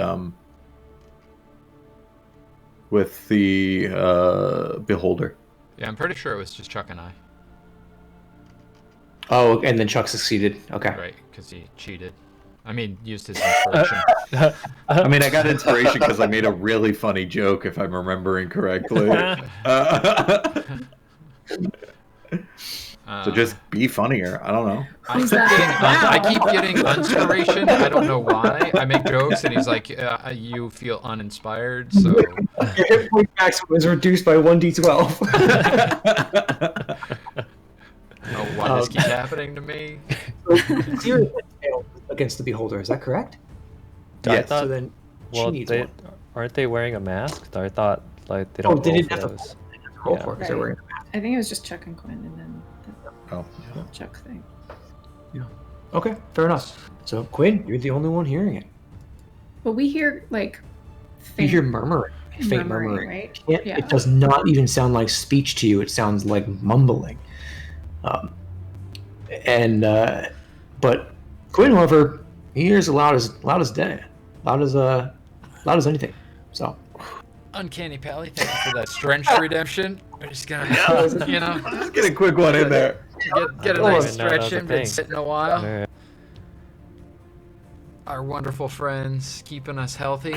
beholder. Yeah, I'm pretty sure it was just Chuck and I. Oh, and then Chuck succeeded. Okay. Right, because he cheated. I mean, used his inspiration. I mean, I got inspiration because I made a really funny joke, if I'm remembering correctly. So just be funnier. I don't know. I keep getting inspiration. I don't know why. I make jokes, and he's like, "You feel uninspired." So Your hit point maximum was reduced by 1d12. why this keeps happening to me? So Cirith failed against the beholder. Is that correct? Yes. So then she needs one. Aren't they wearing a mask? I thought like they don't. Oh, they roll didn't for have to those. roll Yeah. for it because they're wearing a mask. I think it was just Chuck and Quinn, and then Oh. the Chuck thing. Okay, fair enough. So Quinn, you're the only one hearing it. But we hear like You faint hear murmuring, faint murmuring. right? Yeah. It does not even sound like speech to you. It sounds like mumbling. But Quinn, however, he hears loud as day, loud as anything. So Uncanny Pally, thank you for that strength redemption. We're just gonna, you know, Let's get a quick one in there. get a I don't nice even know that was stretch a in. Been thing. sitting a while. Alright. Our wonderful friends keeping us healthy.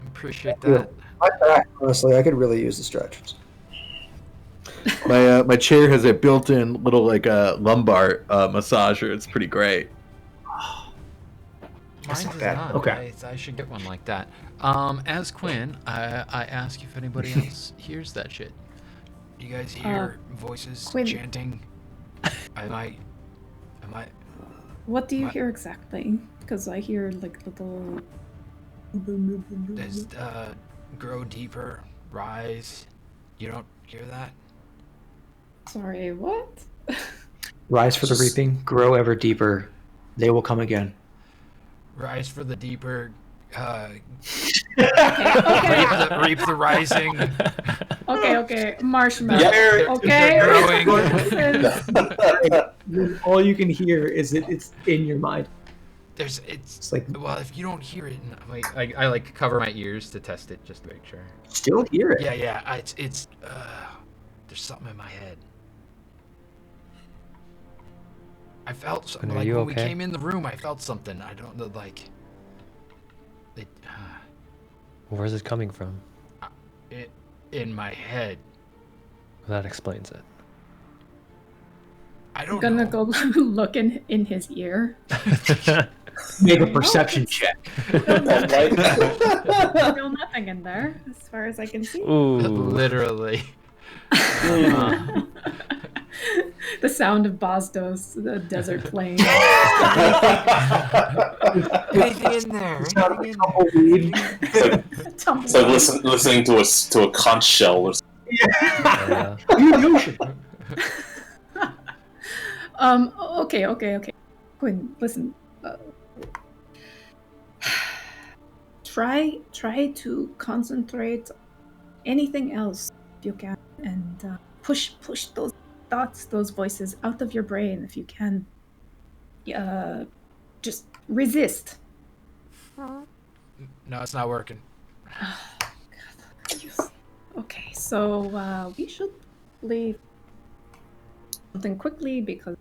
Appreciate Yeah. that. Honestly, I could really use the stretch. My chair has a built-in little lumbar massager. It's pretty great. That's Mine not does bad. not. Okay. I should get one like that. As Quinn, I ask if anybody else hears that shit. You guys hear voices Quinn. chanting? Am I? What do you What? hear exactly? Because I hear like little. Does grow deeper, rise? You don't hear that? Sorry, what? rise for the reaping, grow ever deeper. They will come again. Rise for the deeper. Okay. Reap the rising. Okay. Marshmallow. Yeah. Okay. They're growing. All you can hear is it's in your mind. It's It's like well, if you don't hear it, I like cover my ears to test it just to make sure. still hear it. Yeah. It's there's something in my head. I felt something Are like you when we okay? came in the room. I felt something. I don't know, like Where's it coming from? it in my head. That explains it. I I'm don't gonna know. go look in his ear. Make a perception check. I feel nothing in there, as far as I can see. Ooh. Literally. The sound of Baazdos, the desert plain. Anything in there? Anything in there? Weed. Tumble. It's like listening to a conch shell or something. Yeah. View the ocean. Okay. Quinn, listen. Try to concentrate on anything else if you can, and push those thoughts, those voices out of your brain if you can. Just resist. No, it's not working. Okay, so we should leave something quickly because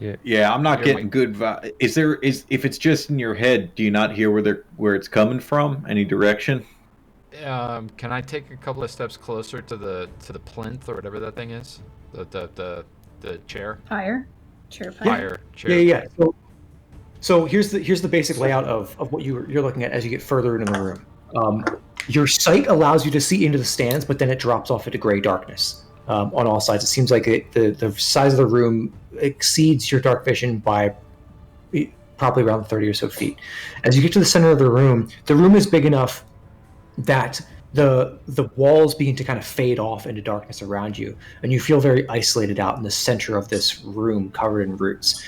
Yeah, I'm not You're getting good vibe. If it's just in your head, do you not hear where it's coming from? Any direction? Can I take a couple of steps closer to the plinth or whatever that thing is? The chair. chair pyre. Fire chair. Yeah. So here's the basic layout of what you're looking at as you get further into the room. Your sight allows you to see into the stands, but then it drops off into gray darkness on all sides. It seems like the size of the room exceeds your dark vision by probably around 30 or so feet. As you get to the center of the room is big enough that the walls begin to kind of fade off into darkness around you, and you feel very isolated out in the center of this room covered in roots.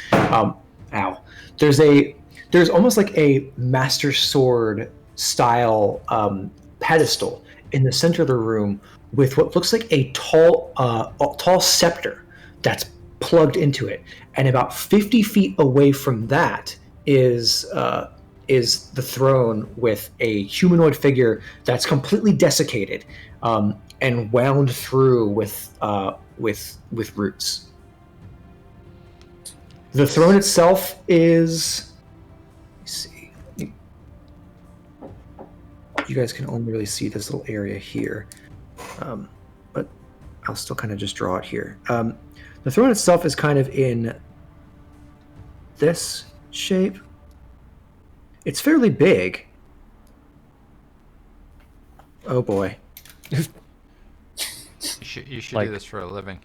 There's almost like a master sword style pedestal in the center of the room with what looks like a tall scepter that's plugged into it, and about 50 feet away from that is the throne with a humanoid figure that's completely desiccated and wound through with roots. The throne itself is. Let's see. You guys can only really see this little area here, but I'll still kind of just draw it here. The throne itself is kind of in this shape. It's fairly big. Oh boy. You should Like- do this for a living.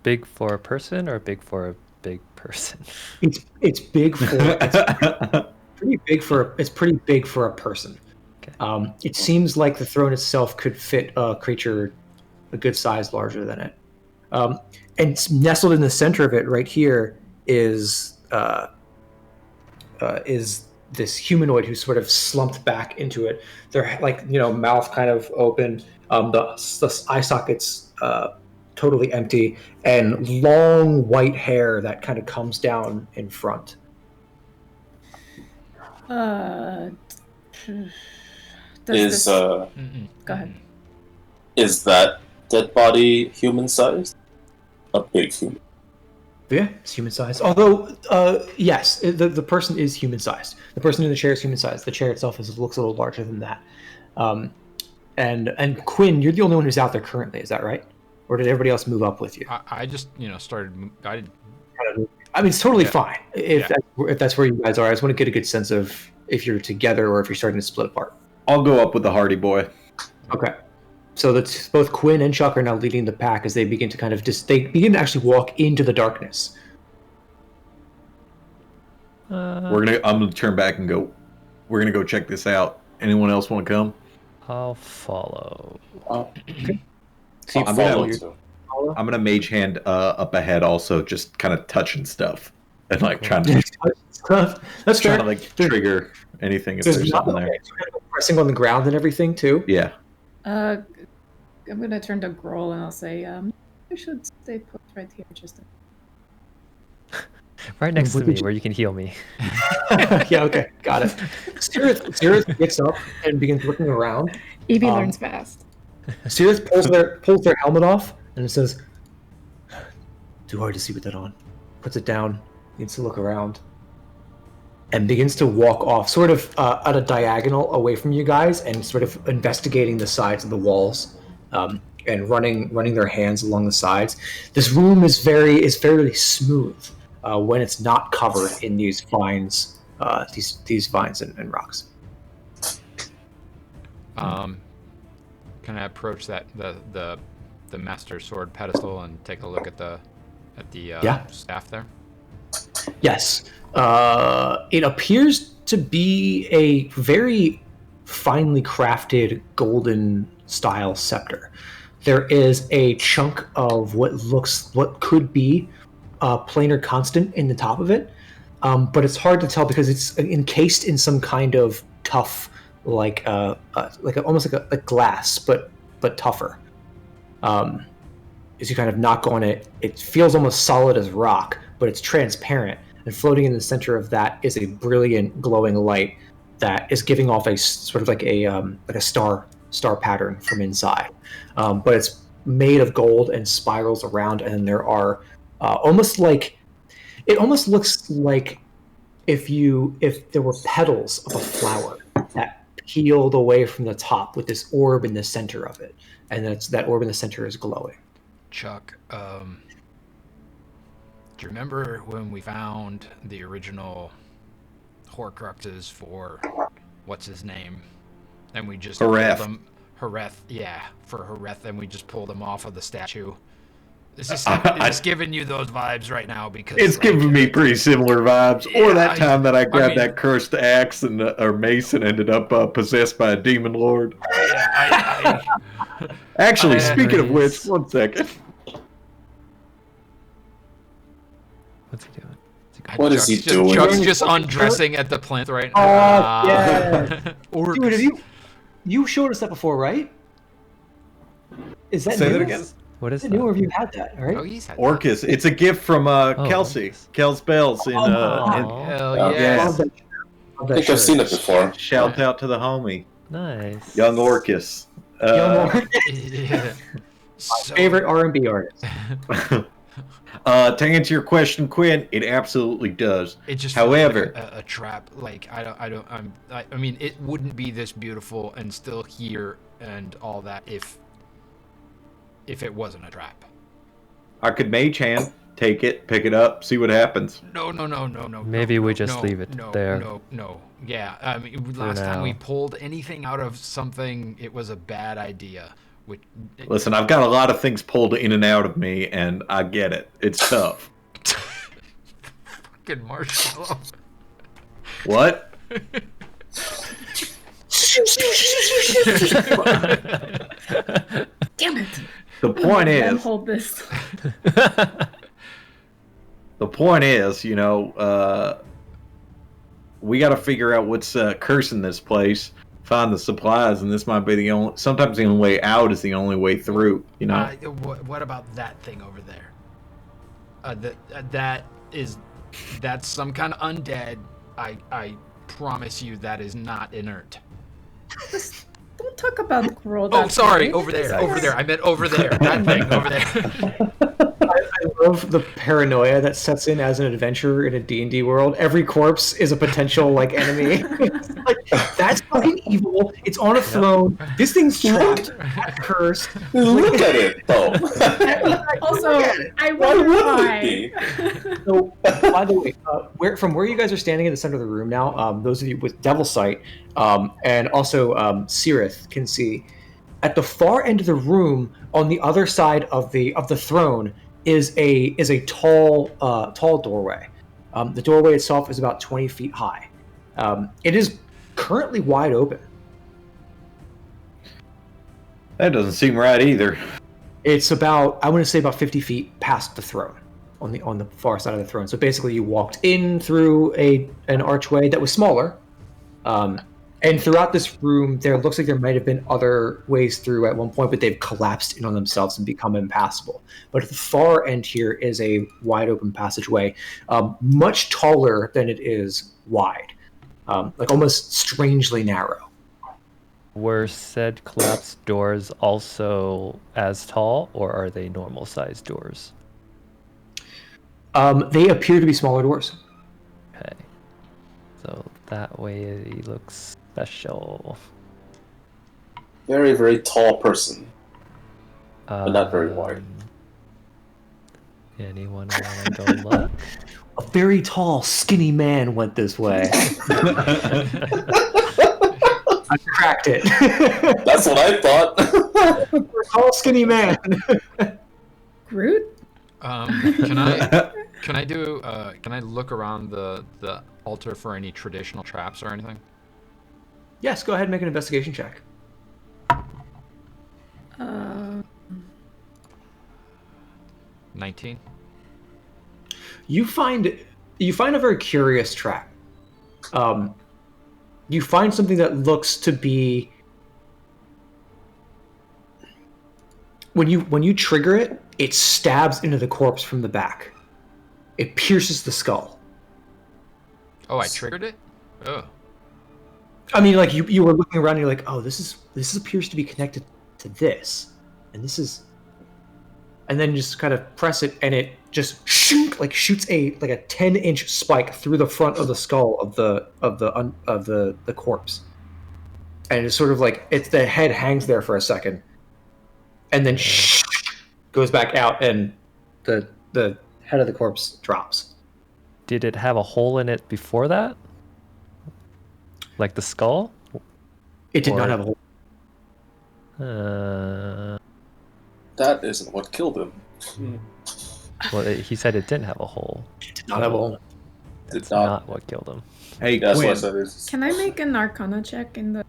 Big for a person or big for a big person? It's big for it's pretty big for a person. Okay. It seems like the throne itself could fit a creature a good size larger than it. And nestled in the center of it, right here, is this humanoid who's sort of slumped back into it. Their mouth kind of open, the eye sockets totally empty, and long white hair that kind of comes down in front. Is Go ahead. is that dead body human sized? A big human. Yeah, it's human sized. Although, yes, the person is human sized. The person in the chair is human sized. The chair itself looks a little larger than that. And Quinn, you're the only one who's out there currently. Is that right? Or did everybody else move up with you? I just started. I did. I mean, it's totally Yeah. fine if that's where you guys are. I just want to get a good sense of if you're together or if you're starting to split apart. I'll go up with the hardy boy. Okay. So that's both Quinn and Chuck are now leading the pack as they begin to kind of they begin to actually walk into the darkness. I'm gonna turn back and go. We're gonna go check this out. Anyone else want to come? I'll follow. So you I'm follow gonna- your- I'm gonna mage hand up ahead, also just kind of touching stuff and like trying to That's fair. trying to like trigger anything if There's there's something nothing there. there. So you're kind of pressing on the ground and everything too. Yeah. I'm gonna turn to Grohl and I'll say, I should stay put right here just Right next to What me did you- where you can heal me. Yeah, okay, got it. Sirith gets up and begins looking around. Evie Um, learns fast. Sirith pulls their helmet off and it says, "Too hard to see with that on." Puts it down, begins to look around, and begins to walk off, sort of at a diagonal away from you guys, and sort of investigating the sides of the walls, and running their hands along the sides. This room is fairly smooth when it's not covered in these vines, these vines and rocks. Can I approach the master sword pedestal and take a look at the Yeah. staff there? Yes. It appears to be a very finely crafted golden style scepter. There is a chunk of what could be a planar constant in the top of it, but it's hard to tell because it's encased in some kind of tough, almost like a glass, but tougher. As you kind of knock on it, it feels almost solid as rock, but it's transparent. And floating in the center of that is a brilliant glowing light that is giving off a sort of like a star pattern from inside. But it's made of gold and spirals around, and there are almost looks like if there were petals of a flower that peeled away from the top with this orb in the center of it, and that orb in the center is glowing. Chuck, do you remember when we found the original Horcruxes for what's his name? And we just Hareth. pulled them. Hareth, yeah, for Hareth, and we just pulled them off of the statue. Is this giving you those vibes right now? Because It's giving me pretty similar vibes. Yeah, Or that time that I grabbed mean- that cursed axe and or mace and ended up possessed by a demon lord. Yeah, Actually, I- speaking of which, one second. What's he doing? What is he doing? Chuck's just undressing at the plinth right now. Oh, yeah. Orcs. Dude, you showed us that before, right? Is that Say new? that again. What is Is it that? new, or have you had that? All right. Oh, he's had Orcus. It's a gift from Kelsey. Orcus. Kels Bells in Aw. Hell Yeah. yes. Love that, love I that think I've shirt. seen it before. Shout out to the homie, Nice. young Orcus. Young Orcus, Yeah. So, favorite R&B artist. To answer your question, Quinn, it absolutely does. It just However- feels like a trap. Like I mean, it wouldn't be this beautiful and still here and all that if it wasn't a trap. I could mage hand, take it, pick it up, see what happens. No. Maybe we just no, leave it no, there. No. Yeah. I mean, last time we now. pulled anything out of something, it was a bad idea. Which Listen, I've got a lot of things pulled in and out of me, and I get it. It's tough. fucking marshmallow. What? Damn it! The point Then is, hold this. the point is, you know, we got to figure out what's cursing this place, find the supplies, and this might be the only. Sometimes the only way out is the only way through. You know. What about that thing over there? That's some kind of undead. I promise you that is not inert. Don't talk about Grohl. Oh, sorry, over there. I meant over there. That thing over there. I love the paranoia that sets in as an adventurer in a D&D world. Every corpse is a potential like enemy. It's like, that's fucking evil. It's on a throne. This thing's trapped. That's cursed. Look at it, though. Also, I Why wonder wouldn't why. it be? So, by the way, from where you guys are standing in the center of the room now, those of you with Devil Sight, and also Cirith can see, at the far end of the room, on the other side of the throne, is a tall doorway. The doorway itself is about 20 feet high. It is currently wide open. That doesn't seem right either. It's about, I want to say, about 50 feet past the throne, on the far side of the throne. So basically, you walked in through an archway that was smaller, and throughout this room, there looks like there might have been other ways through at one point, but they've collapsed in on themselves and become impassable. But at the far end here is a wide open passageway, much taller than it is wide, like almost strangely narrow. Were said collapsed doors also as tall, or are they normal sized doors? They appear to be smaller doors. Okay. So that way he looks special. Very, very tall person. But not very wide. Anyone want to go look? A very tall, skinny man went this way. I cracked it. That's what I thought. Tall, skinny man. Groot? Can I look around the altar for any traditional traps or anything? Yes, go ahead and make an investigation check. 19. You find a very curious trap. You find something that looks to be, when you trigger it, it stabs into the corpse from the back. It pierces the skull. Oh, I triggered it? Oh. I mean, like you were looking around and you're like, oh, this appears to be connected to this, and this is, and then you just kind of press it and it just shoots a 10-inch spike through the front of the skull of the corpse, and it's sort of like the head hangs there for a second, and then goes back out and the head of the corpse drops. Did it have a hole in it before that? Like the skull? It did Or- not have a hole. That isn't what killed him. Well, he said it didn't have a hole. It did not have a hole. Did That's not. not what killed him. Hey, That's what I Quinn. said. Is Can I make an Arcana check in the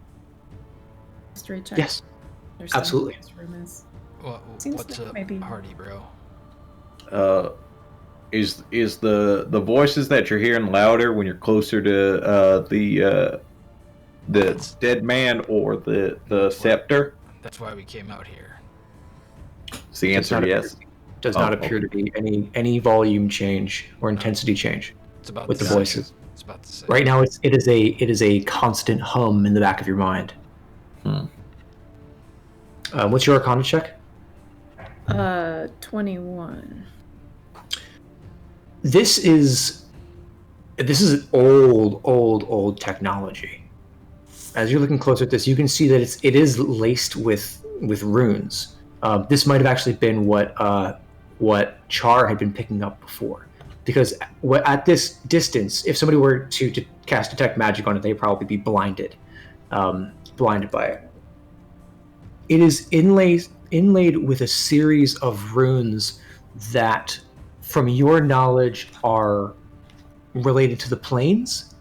history check? Yes, Or something absolutely. this room is? What's like up, maybe- Hardy, bro? Is the voices that you're hearing louder when you're closer to the dead man or the scepter? That's why we came out here. Is the answer yes? Does Oh, not appear to be any volume change or intensity change It's about with to the say. voices. It's about to say. Right now, it is a constant hum in the back of your mind. What's your Arcana check? 21. This is old technology. As you're looking closer at this, you can see that it is laced with runes. This might have actually been what Char had been picking up before, because at this distance, if somebody were to cast detect magic on it, they'd probably be blinded by it. It is inlaid with a series of runes that, from your knowledge, are related to the planes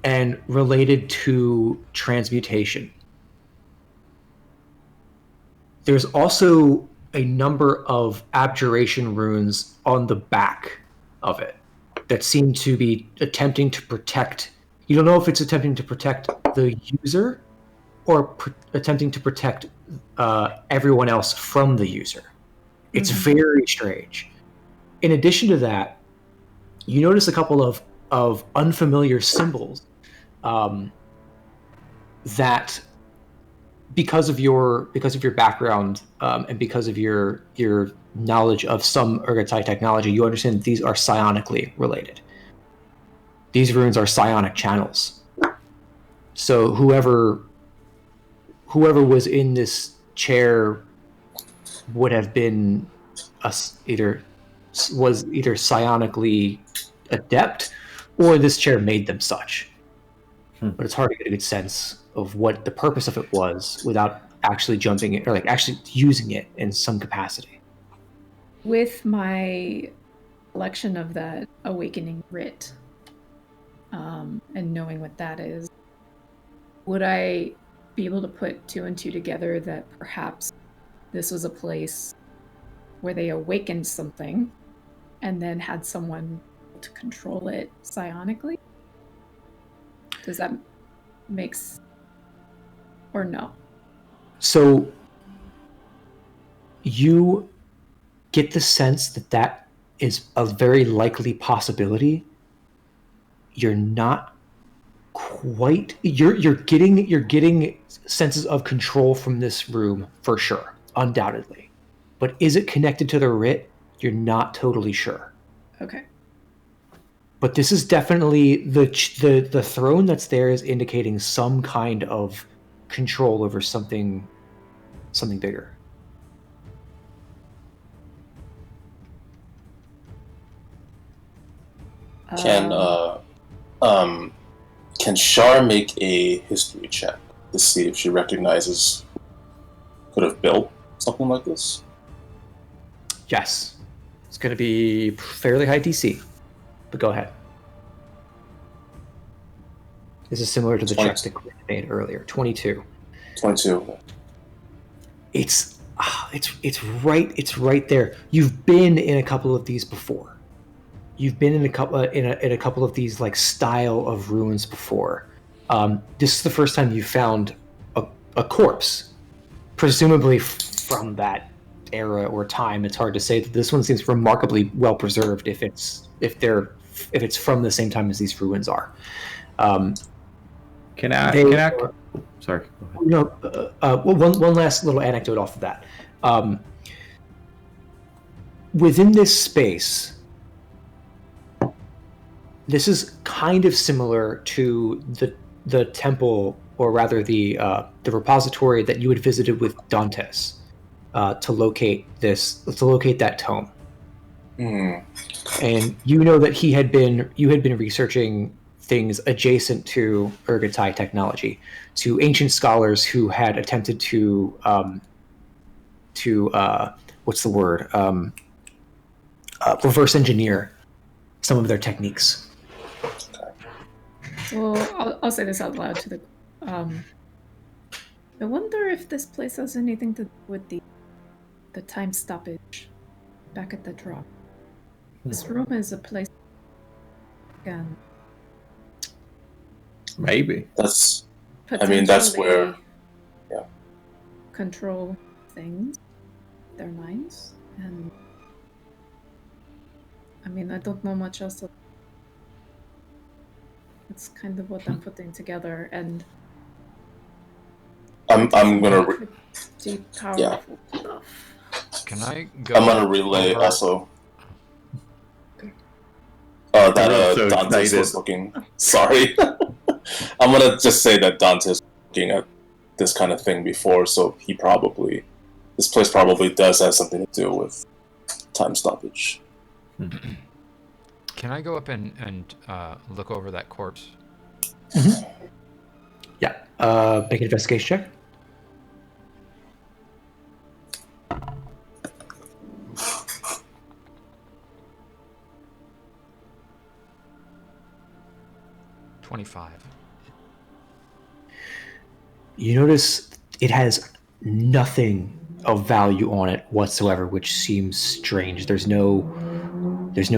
and related to transmutation. There's also a number of abjuration runes on the back of it that seem to be attempting to protect. You don't know if it's attempting to protect the user or attempting to protect everyone else from the user. It's very strange. In addition to that, you notice a couple of unfamiliar symbols that, because of your background and because of your knowledge of some Urgatai technology, you understand that these are psionically related. These runes are psionic channels. So whoever was in this chair would have been either psionically adept, or this chair made them such. But it's hard to get a good sense of what the purpose of it was without actually jumping it, or like actually using it in some capacity. With my collection of that awakening writ, and knowing what that is, would I be able to put two and two together that perhaps this was a place where they awakened something and then had someone to control it psionically? Does that make sense? Or no? So you get the sense that is a very likely possibility. You're not quite. You're getting senses of control from this room for sure, undoubtedly. But is it connected to the writ? You're not totally sure. Okay. But this is definitely the throne that's there is indicating some kind of control over something bigger. Can Shar make a history check to see if she recognizes who could have built something like this? Yes. It's going to be fairly high DC, but go ahead. This is similar to the check that Chris made earlier. 22. 22. It's right there. You've been in a couple of these before. You've been in a couple of these like style of ruins before. This is the first time you found a corpse, presumably from that era or time. It's hard to say. That this one seems remarkably well preserved if it's from the same time as these ruins are. Can I? Sorry. Go ahead. One last little anecdote off of that. Within this space, this is kind of similar to the temple, or rather the repository that you had visited with Dantes to locate that tome. And you know that you had been researching things adjacent to Urgatai technology, to ancient scholars who had attempted to reverse engineer some of their techniques. Well, I'll say this out loud to the. I wonder if this place has anything to do with the time stoppage back at the drop. This room is a place. Again. Maybe. That's where. Yeah. Control things. their minds. And I mean, I don't know much else. That's kind of what I'm putting together, and I'm gonna pretty powerful stuff. Can I go? I'm gonna relay over... also. That so Dante's excited. was looking. Sorry, I'm gonna just say that Dante's looking at this kind of thing before, so this place probably does have something to do with time stoppage. Can I go up and look over that corpse? Yeah. Make an investigation check. $25. You notice it has nothing of value on it whatsoever, which seems strange. There's no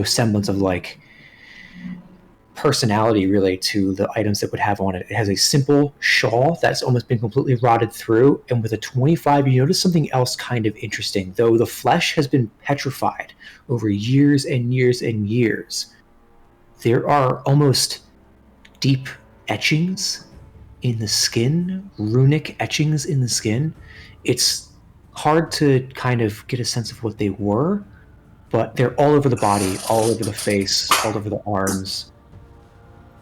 semblance of like personality really to the items that would have on it. It has a simple shawl that's almost been completely rotted through, and with a 25 you notice something else kind of interesting. Though the flesh has been petrified over years and years and years, there are almost deep etchings in the skin, runic etchings in the skin. It's hard to kind of get a sense of what they were, but they're all over the body, all over the face, all over the arms.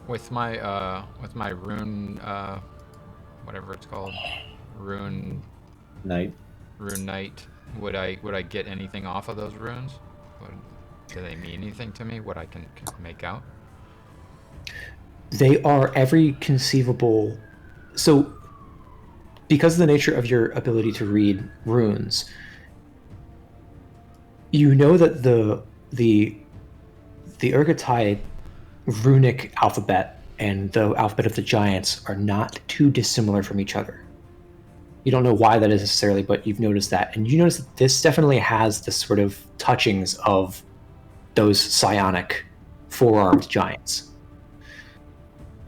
With my rune, whatever it's called, rune Night. would I get anything off of those runes? Do they mean anything to me? What I can make out? They are every conceivable. So, because of the nature of your ability to read runes, you know that the Urgatide runic alphabet and the alphabet of the giants are not too dissimilar from each other. You don't know why that is necessarily, but you've noticed that. And you notice that this definitely has the sort of touchings of those psionic four-armed giants.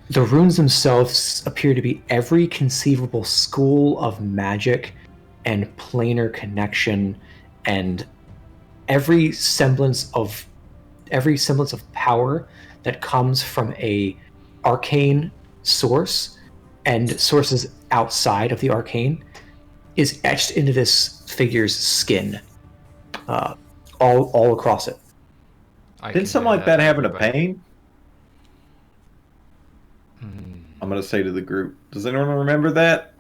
The runes themselves appear to be every conceivable school of magic and planar connection and every semblance of power that comes from a arcane source and sources outside of the arcane is etched into this figure's skin, all across it. Didn't something like that happen to Pain? I'm going to say to the group, does anyone remember that?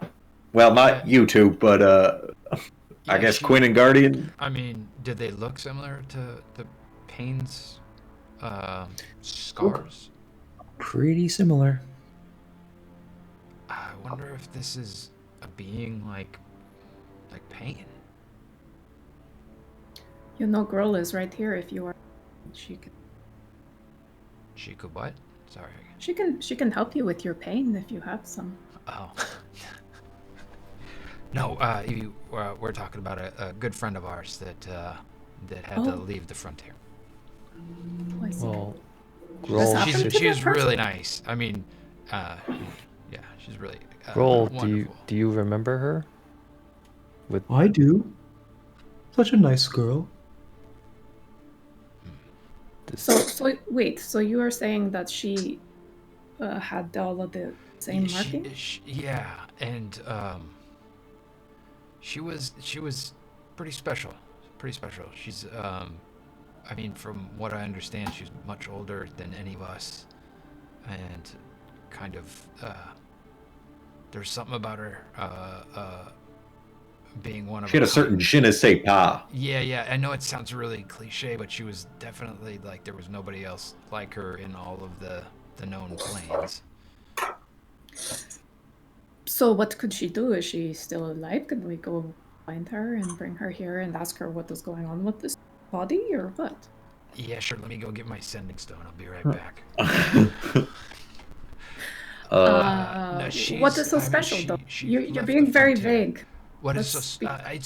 Well, not you two, but I guess Quinn and Guardian. I mean, did they look similar to Pain's scars? Pretty similar. I wonder if this is a being like Pain. You know, girl is right here. If you are, she could what? Sorry. She can help you with your pain if you have some. Oh. No, we're talking about a good friend of ours that had to leave the frontier. Oh, I see. Well, she's really nice. I mean, yeah, she's really Roll, wonderful. do you remember her? I do. Such a nice girl. So wait. So you are saying that she had all of the same markings? Yeah, and she was pretty special. She's I mean, from what I understand, she's much older than any of us, and kind of there's something about her being one of. She had a certain je ne sais pas. Yeah. I know it sounds really cliche, but she was definitely like there was nobody else like her in all of the known plains. So what could she do? Is she still alive? Could we go find her and bring her here and ask her what is going on with this body or what? Yeah, sure. Let me go get my sending stone. I'll be right back. What is so special, though? You're being very vague. What is so? I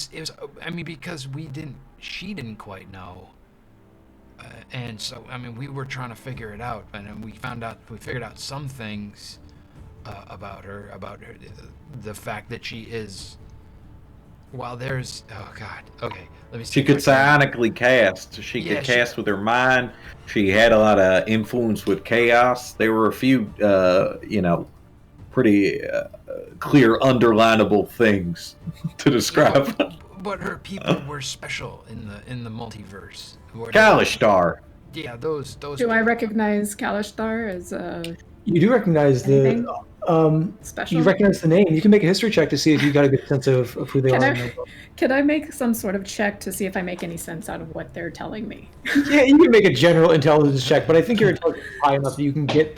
mean, because she didn't quite know, and so I mean, we were trying to figure it out, and then we figured out some things about her, the fact that she is While there's, oh god, okay, let me see. She if could I can- psionically cast. She Yeah, could she- cast with her mind. She had a lot of influence with chaos. There were a few, pretty clear, underlinable things to describe. But her people were special in the multiverse. Kalishtar. Yeah, those. Do I recognize Kalishtar as You do recognize anything the special? you recognize the name. You can make a history check to see if you got a good sense of who they are. Can I make some sort of check to see if I make any sense out of what they're telling me? Yeah, you can make a general intelligence check, but I think your intelligence is high enough that you get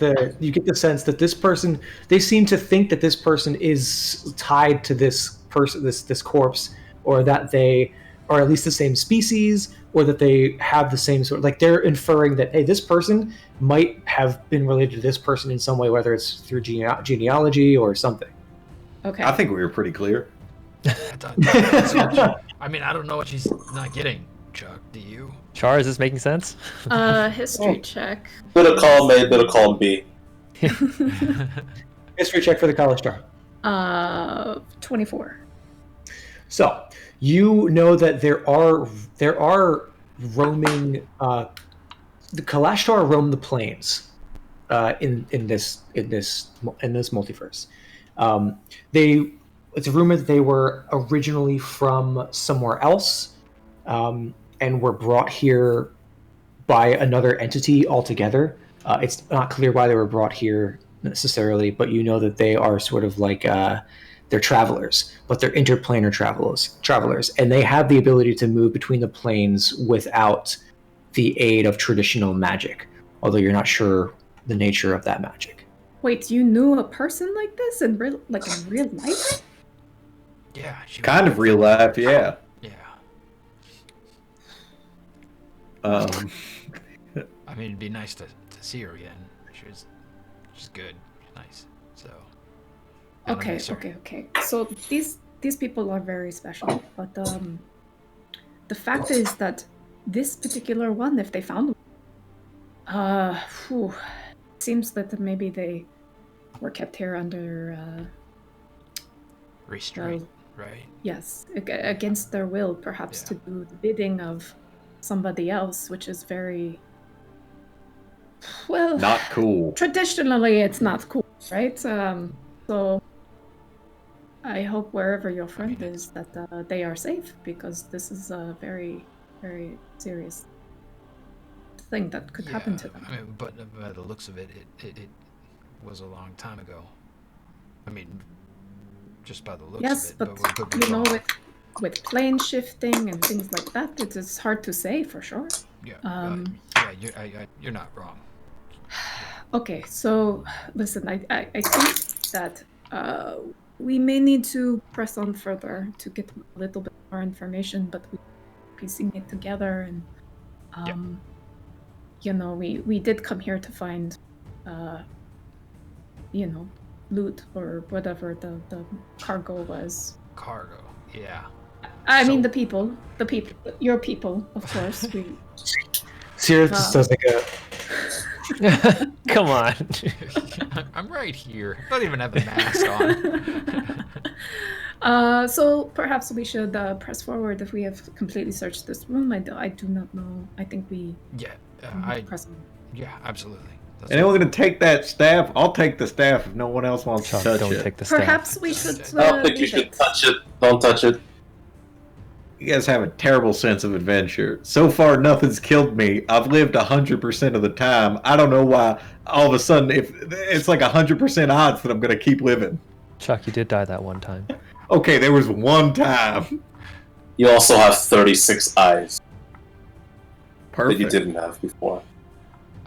the sense that this person, they seem to think that this person is tied to this person, this corpse, or that they are at least the same species, or that they have the same sort. Like they're inferring that hey, this person might have been related to this person in some way, whether it's through genealogy or something. Okay. I think we were pretty clear. I mean, I don't know what she's not getting. Chuck, do you? Char, is this making sense? History check. Bit of column A, bit of column B. History check for the college star. 24. So you know that there are roaming the Kalashtar roam the plains in this multiverse. It's rumored that they were originally from somewhere else and were brought here by another entity altogether. It's not clear why they were brought here necessarily, but you know that they are sort of like they're travelers, but they're interplanar travelers, and they have the ability to move between the planes without the aid of traditional magic, although you're not sure the nature of that magic. Wait, you knew a person like this in real life? Yeah, she Kind of real life, yeah. Yeah. I mean, it'd be nice to see her again. She's good. She's nice. So. and I Okay, miss her. okay. So these people are very special, but the fact is that this particular one, if they found one, seems that maybe they were kept here under Restraint, right? yes, against their will, perhaps Yeah. to do the bidding of somebody else, which is very well. Not cool. Traditionally, it's not cool, right? So I hope wherever your friend is that they are safe, because this is a very, very serious thing that could happen to them. I mean, but by the looks of it, it was a long time ago. I mean, just by the looks Yes, of it. but we could be you know, wrong. with plane shifting and things like that, it is hard to say for sure. Yeah, you're not wrong. Okay, so listen, I think that we may need to press on further to get a little bit more information, but we're piecing it together, and you know, we did come here to find you know, loot or whatever the cargo was. Cargo, yeah. I So- mean the people, your people, of course. Sierra just does like a Come on. I'm right here. I don't even have a mask on. So perhaps we should press forward if we have completely searched this room. I do not know. I think we Yeah, press on. yeah, absolutely. That's Anyone gonna take that staff? I'll take the staff if no one else wants Chuck, to touch don't it. take the staff. Perhaps we should. I don't think you leave should it. touch it. Don't touch it. You guys have a terrible sense of adventure. So far, nothing's killed me. I've lived 100% of the time. I don't know why. All of a sudden, if it's like 100% odds that I'm gonna keep living. Chuck, you did die that one time. Okay, there was one time. You also have 36 eyes that you Perfect. didn't have before.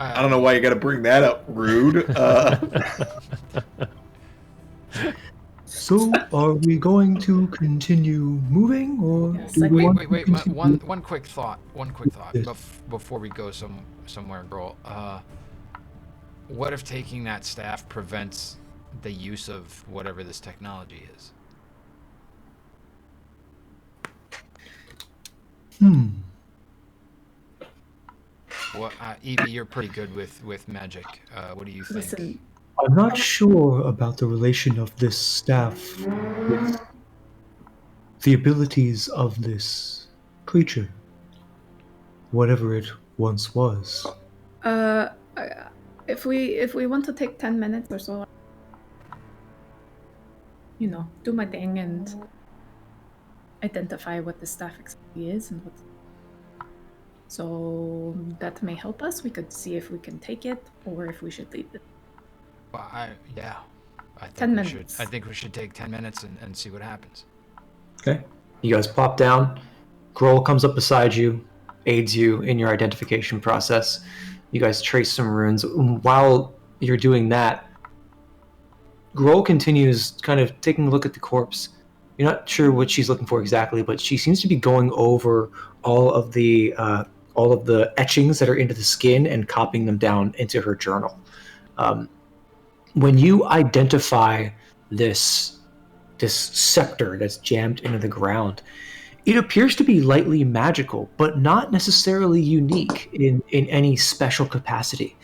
I don't know why you got to bring that up, rude. So, are we going to continue moving, or Yes, do I we think- want Wait, to continue? one quick thought. Yes. Before we go somewhere, girl. What if taking that staff prevents the use of whatever this technology is? Well, Evie, you're pretty good with magic. What do you think? Listen, I'm not sure about the relation of this staff with the abilities of this creature, whatever it once was. If we want to take 10 minutes or so, do my thing and identify what the staff exactly is and what. So that may help us. We could see if we can take it or if we should leave it. Well, I 10 minutes. I think we should take 10 minutes and see what happens. Okay. You guys plop down. Grohl comes up beside you, aids you in your identification process. You guys trace some runes. While you're doing that, Grohl continues kind of taking a look at the corpse. You're not sure what she's looking for exactly, but she seems to be going over all of the etchings that are into the skin and copying them down into her journal. When you identify this scepter that's jammed into the ground, it appears to be lightly magical, but not necessarily unique in any special capacity.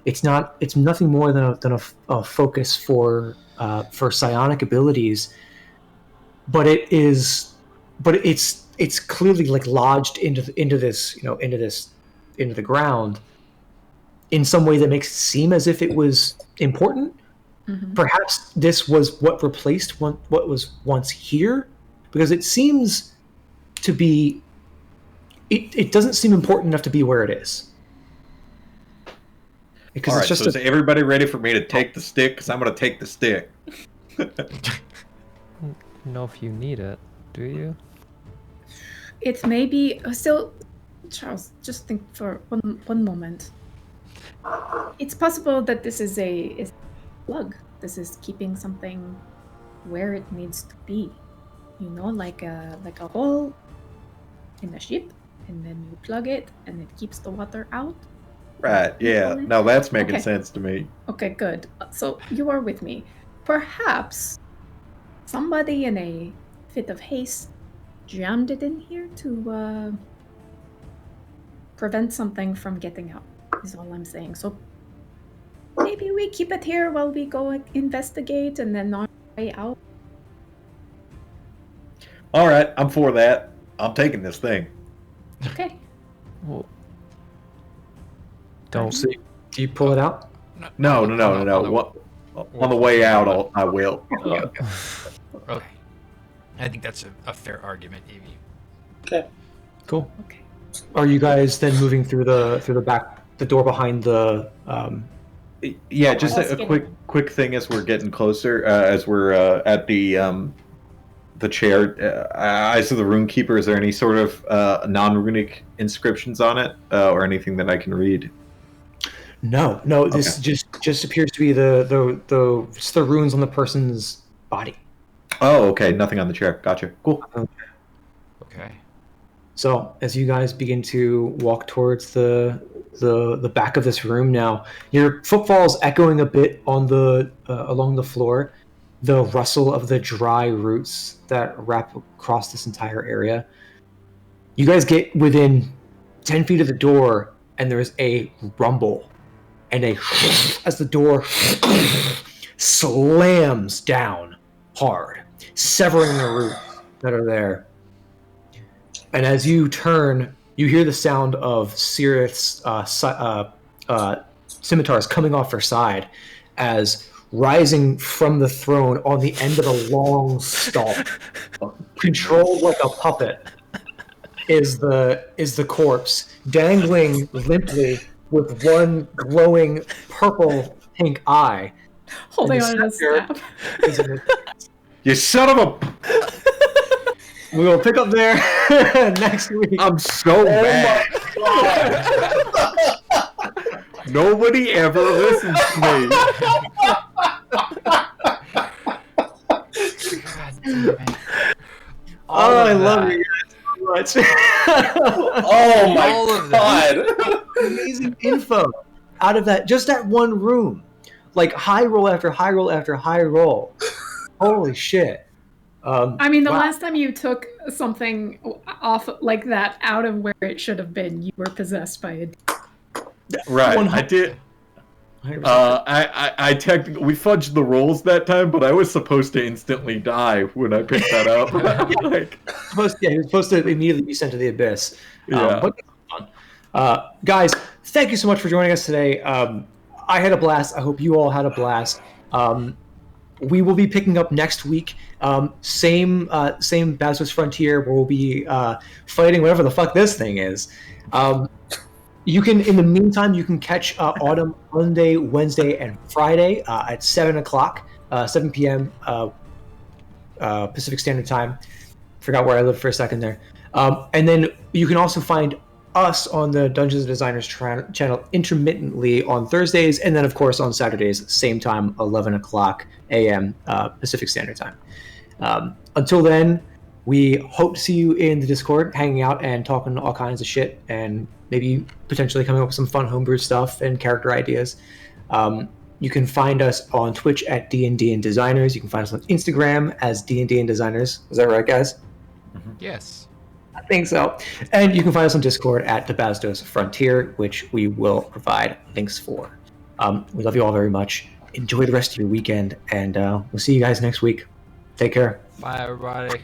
It's nothing more than a focus for psionic abilities, but it's clearly like lodged into the ground in some way that makes it seem as if it was important. Mm-hmm. Perhaps this was what replaced what was once here, because it seems to be. It doesn't seem important enough to be where it is. Because all right, it's just so is everybody ready for me to take the stick? Because I'm going to take the stick. Know if you need it, do you? It may be still. Charles, just think for one moment. It's possible that this is a plug. This is keeping something where it needs to be. Like a hole in a ship, and then you plug it, and it keeps the water out. Right, yeah. No, that's making sense to me. Okay, good. So you are with me. Perhaps somebody in a fit of haste jammed it in here to prevent something from getting out, is all I'm saying. So maybe we keep it here while we go investigate and then on our way out. All right, I'm for that. I'm taking this thing. Okay. Well, don't see. Do you pull it out? No. On the way out, I will. Okay. I think that's a fair argument, Evie. Okay. Cool. Okay. Are you guys then moving through the door behind the? Yeah, just a quick thing as we're getting closer, as we're at the chair. Eyes of the Runekeeper. Is there any sort of non-runic inscriptions on it, or anything that I can read? No. This just appears to be the runes on the person's body. Oh, okay. Nothing on the chair. Gotcha. Cool. Okay. So as you guys begin to walk towards the back of this room now, your footfalls echoing a bit on along the floor, the rustle of the dry roots that wrap across this entire area. You guys get within 10 feet of the door, and there's a rumble, and as the door slams down hard, severing the roots that are there. And as you turn, you hear the sound of Sirith's scimitars coming off her side, as rising from the throne on the end of a long stalk, controlled like a puppet, is the corpse, dangling limply with one glowing purple-pink eye. Holding on to the staff. You son of a... We will pick up there next week. I'm so mad. Nobody ever listens to me. God damn it. I love you guys so much. Oh my god. Amazing info out of just that one room. Like high roll after high roll after high roll. Holy shit. I mean, the last time you took something off like that out of where it should have been, you were possessed by a... Right, I did. 100%. I technically we fudged the rules that time, but I was supposed to instantly die when I picked that up. Like, He was supposed to immediately be sent to the abyss. Yeah. But fun. Guys, thank you so much for joining us today. I had a blast. I hope you all had a blast. We will be picking up next week. Same Baazdos Frontier, where we'll be fighting whatever the fuck this thing is. You can, in the meantime, you can catch Autumn Monday, Wednesday, and Friday at 7 o'clock, 7 p.m. Pacific Standard Time. Forgot where I lived for a second there. And then you can also find us on the Dungeons & Designers channel intermittently on Thursdays, and then, of course, on Saturdays, same time, 11 o'clock a.m. Pacific Standard Time. Until then, we hope to see you in the Discord, hanging out and talking all kinds of shit, and maybe potentially coming up with some fun homebrew stuff and character ideas. You can find us on Twitch at D&D and Designers. You can find us on Instagram as D&D and Designers. Is that right, guys? Yes. I think so. And you can find us on Discord at the Baazdos Frontier, which we will provide links for. We love you all very much. Enjoy the rest of your weekend, and we'll see you guys next week. Take care. Bye, everybody.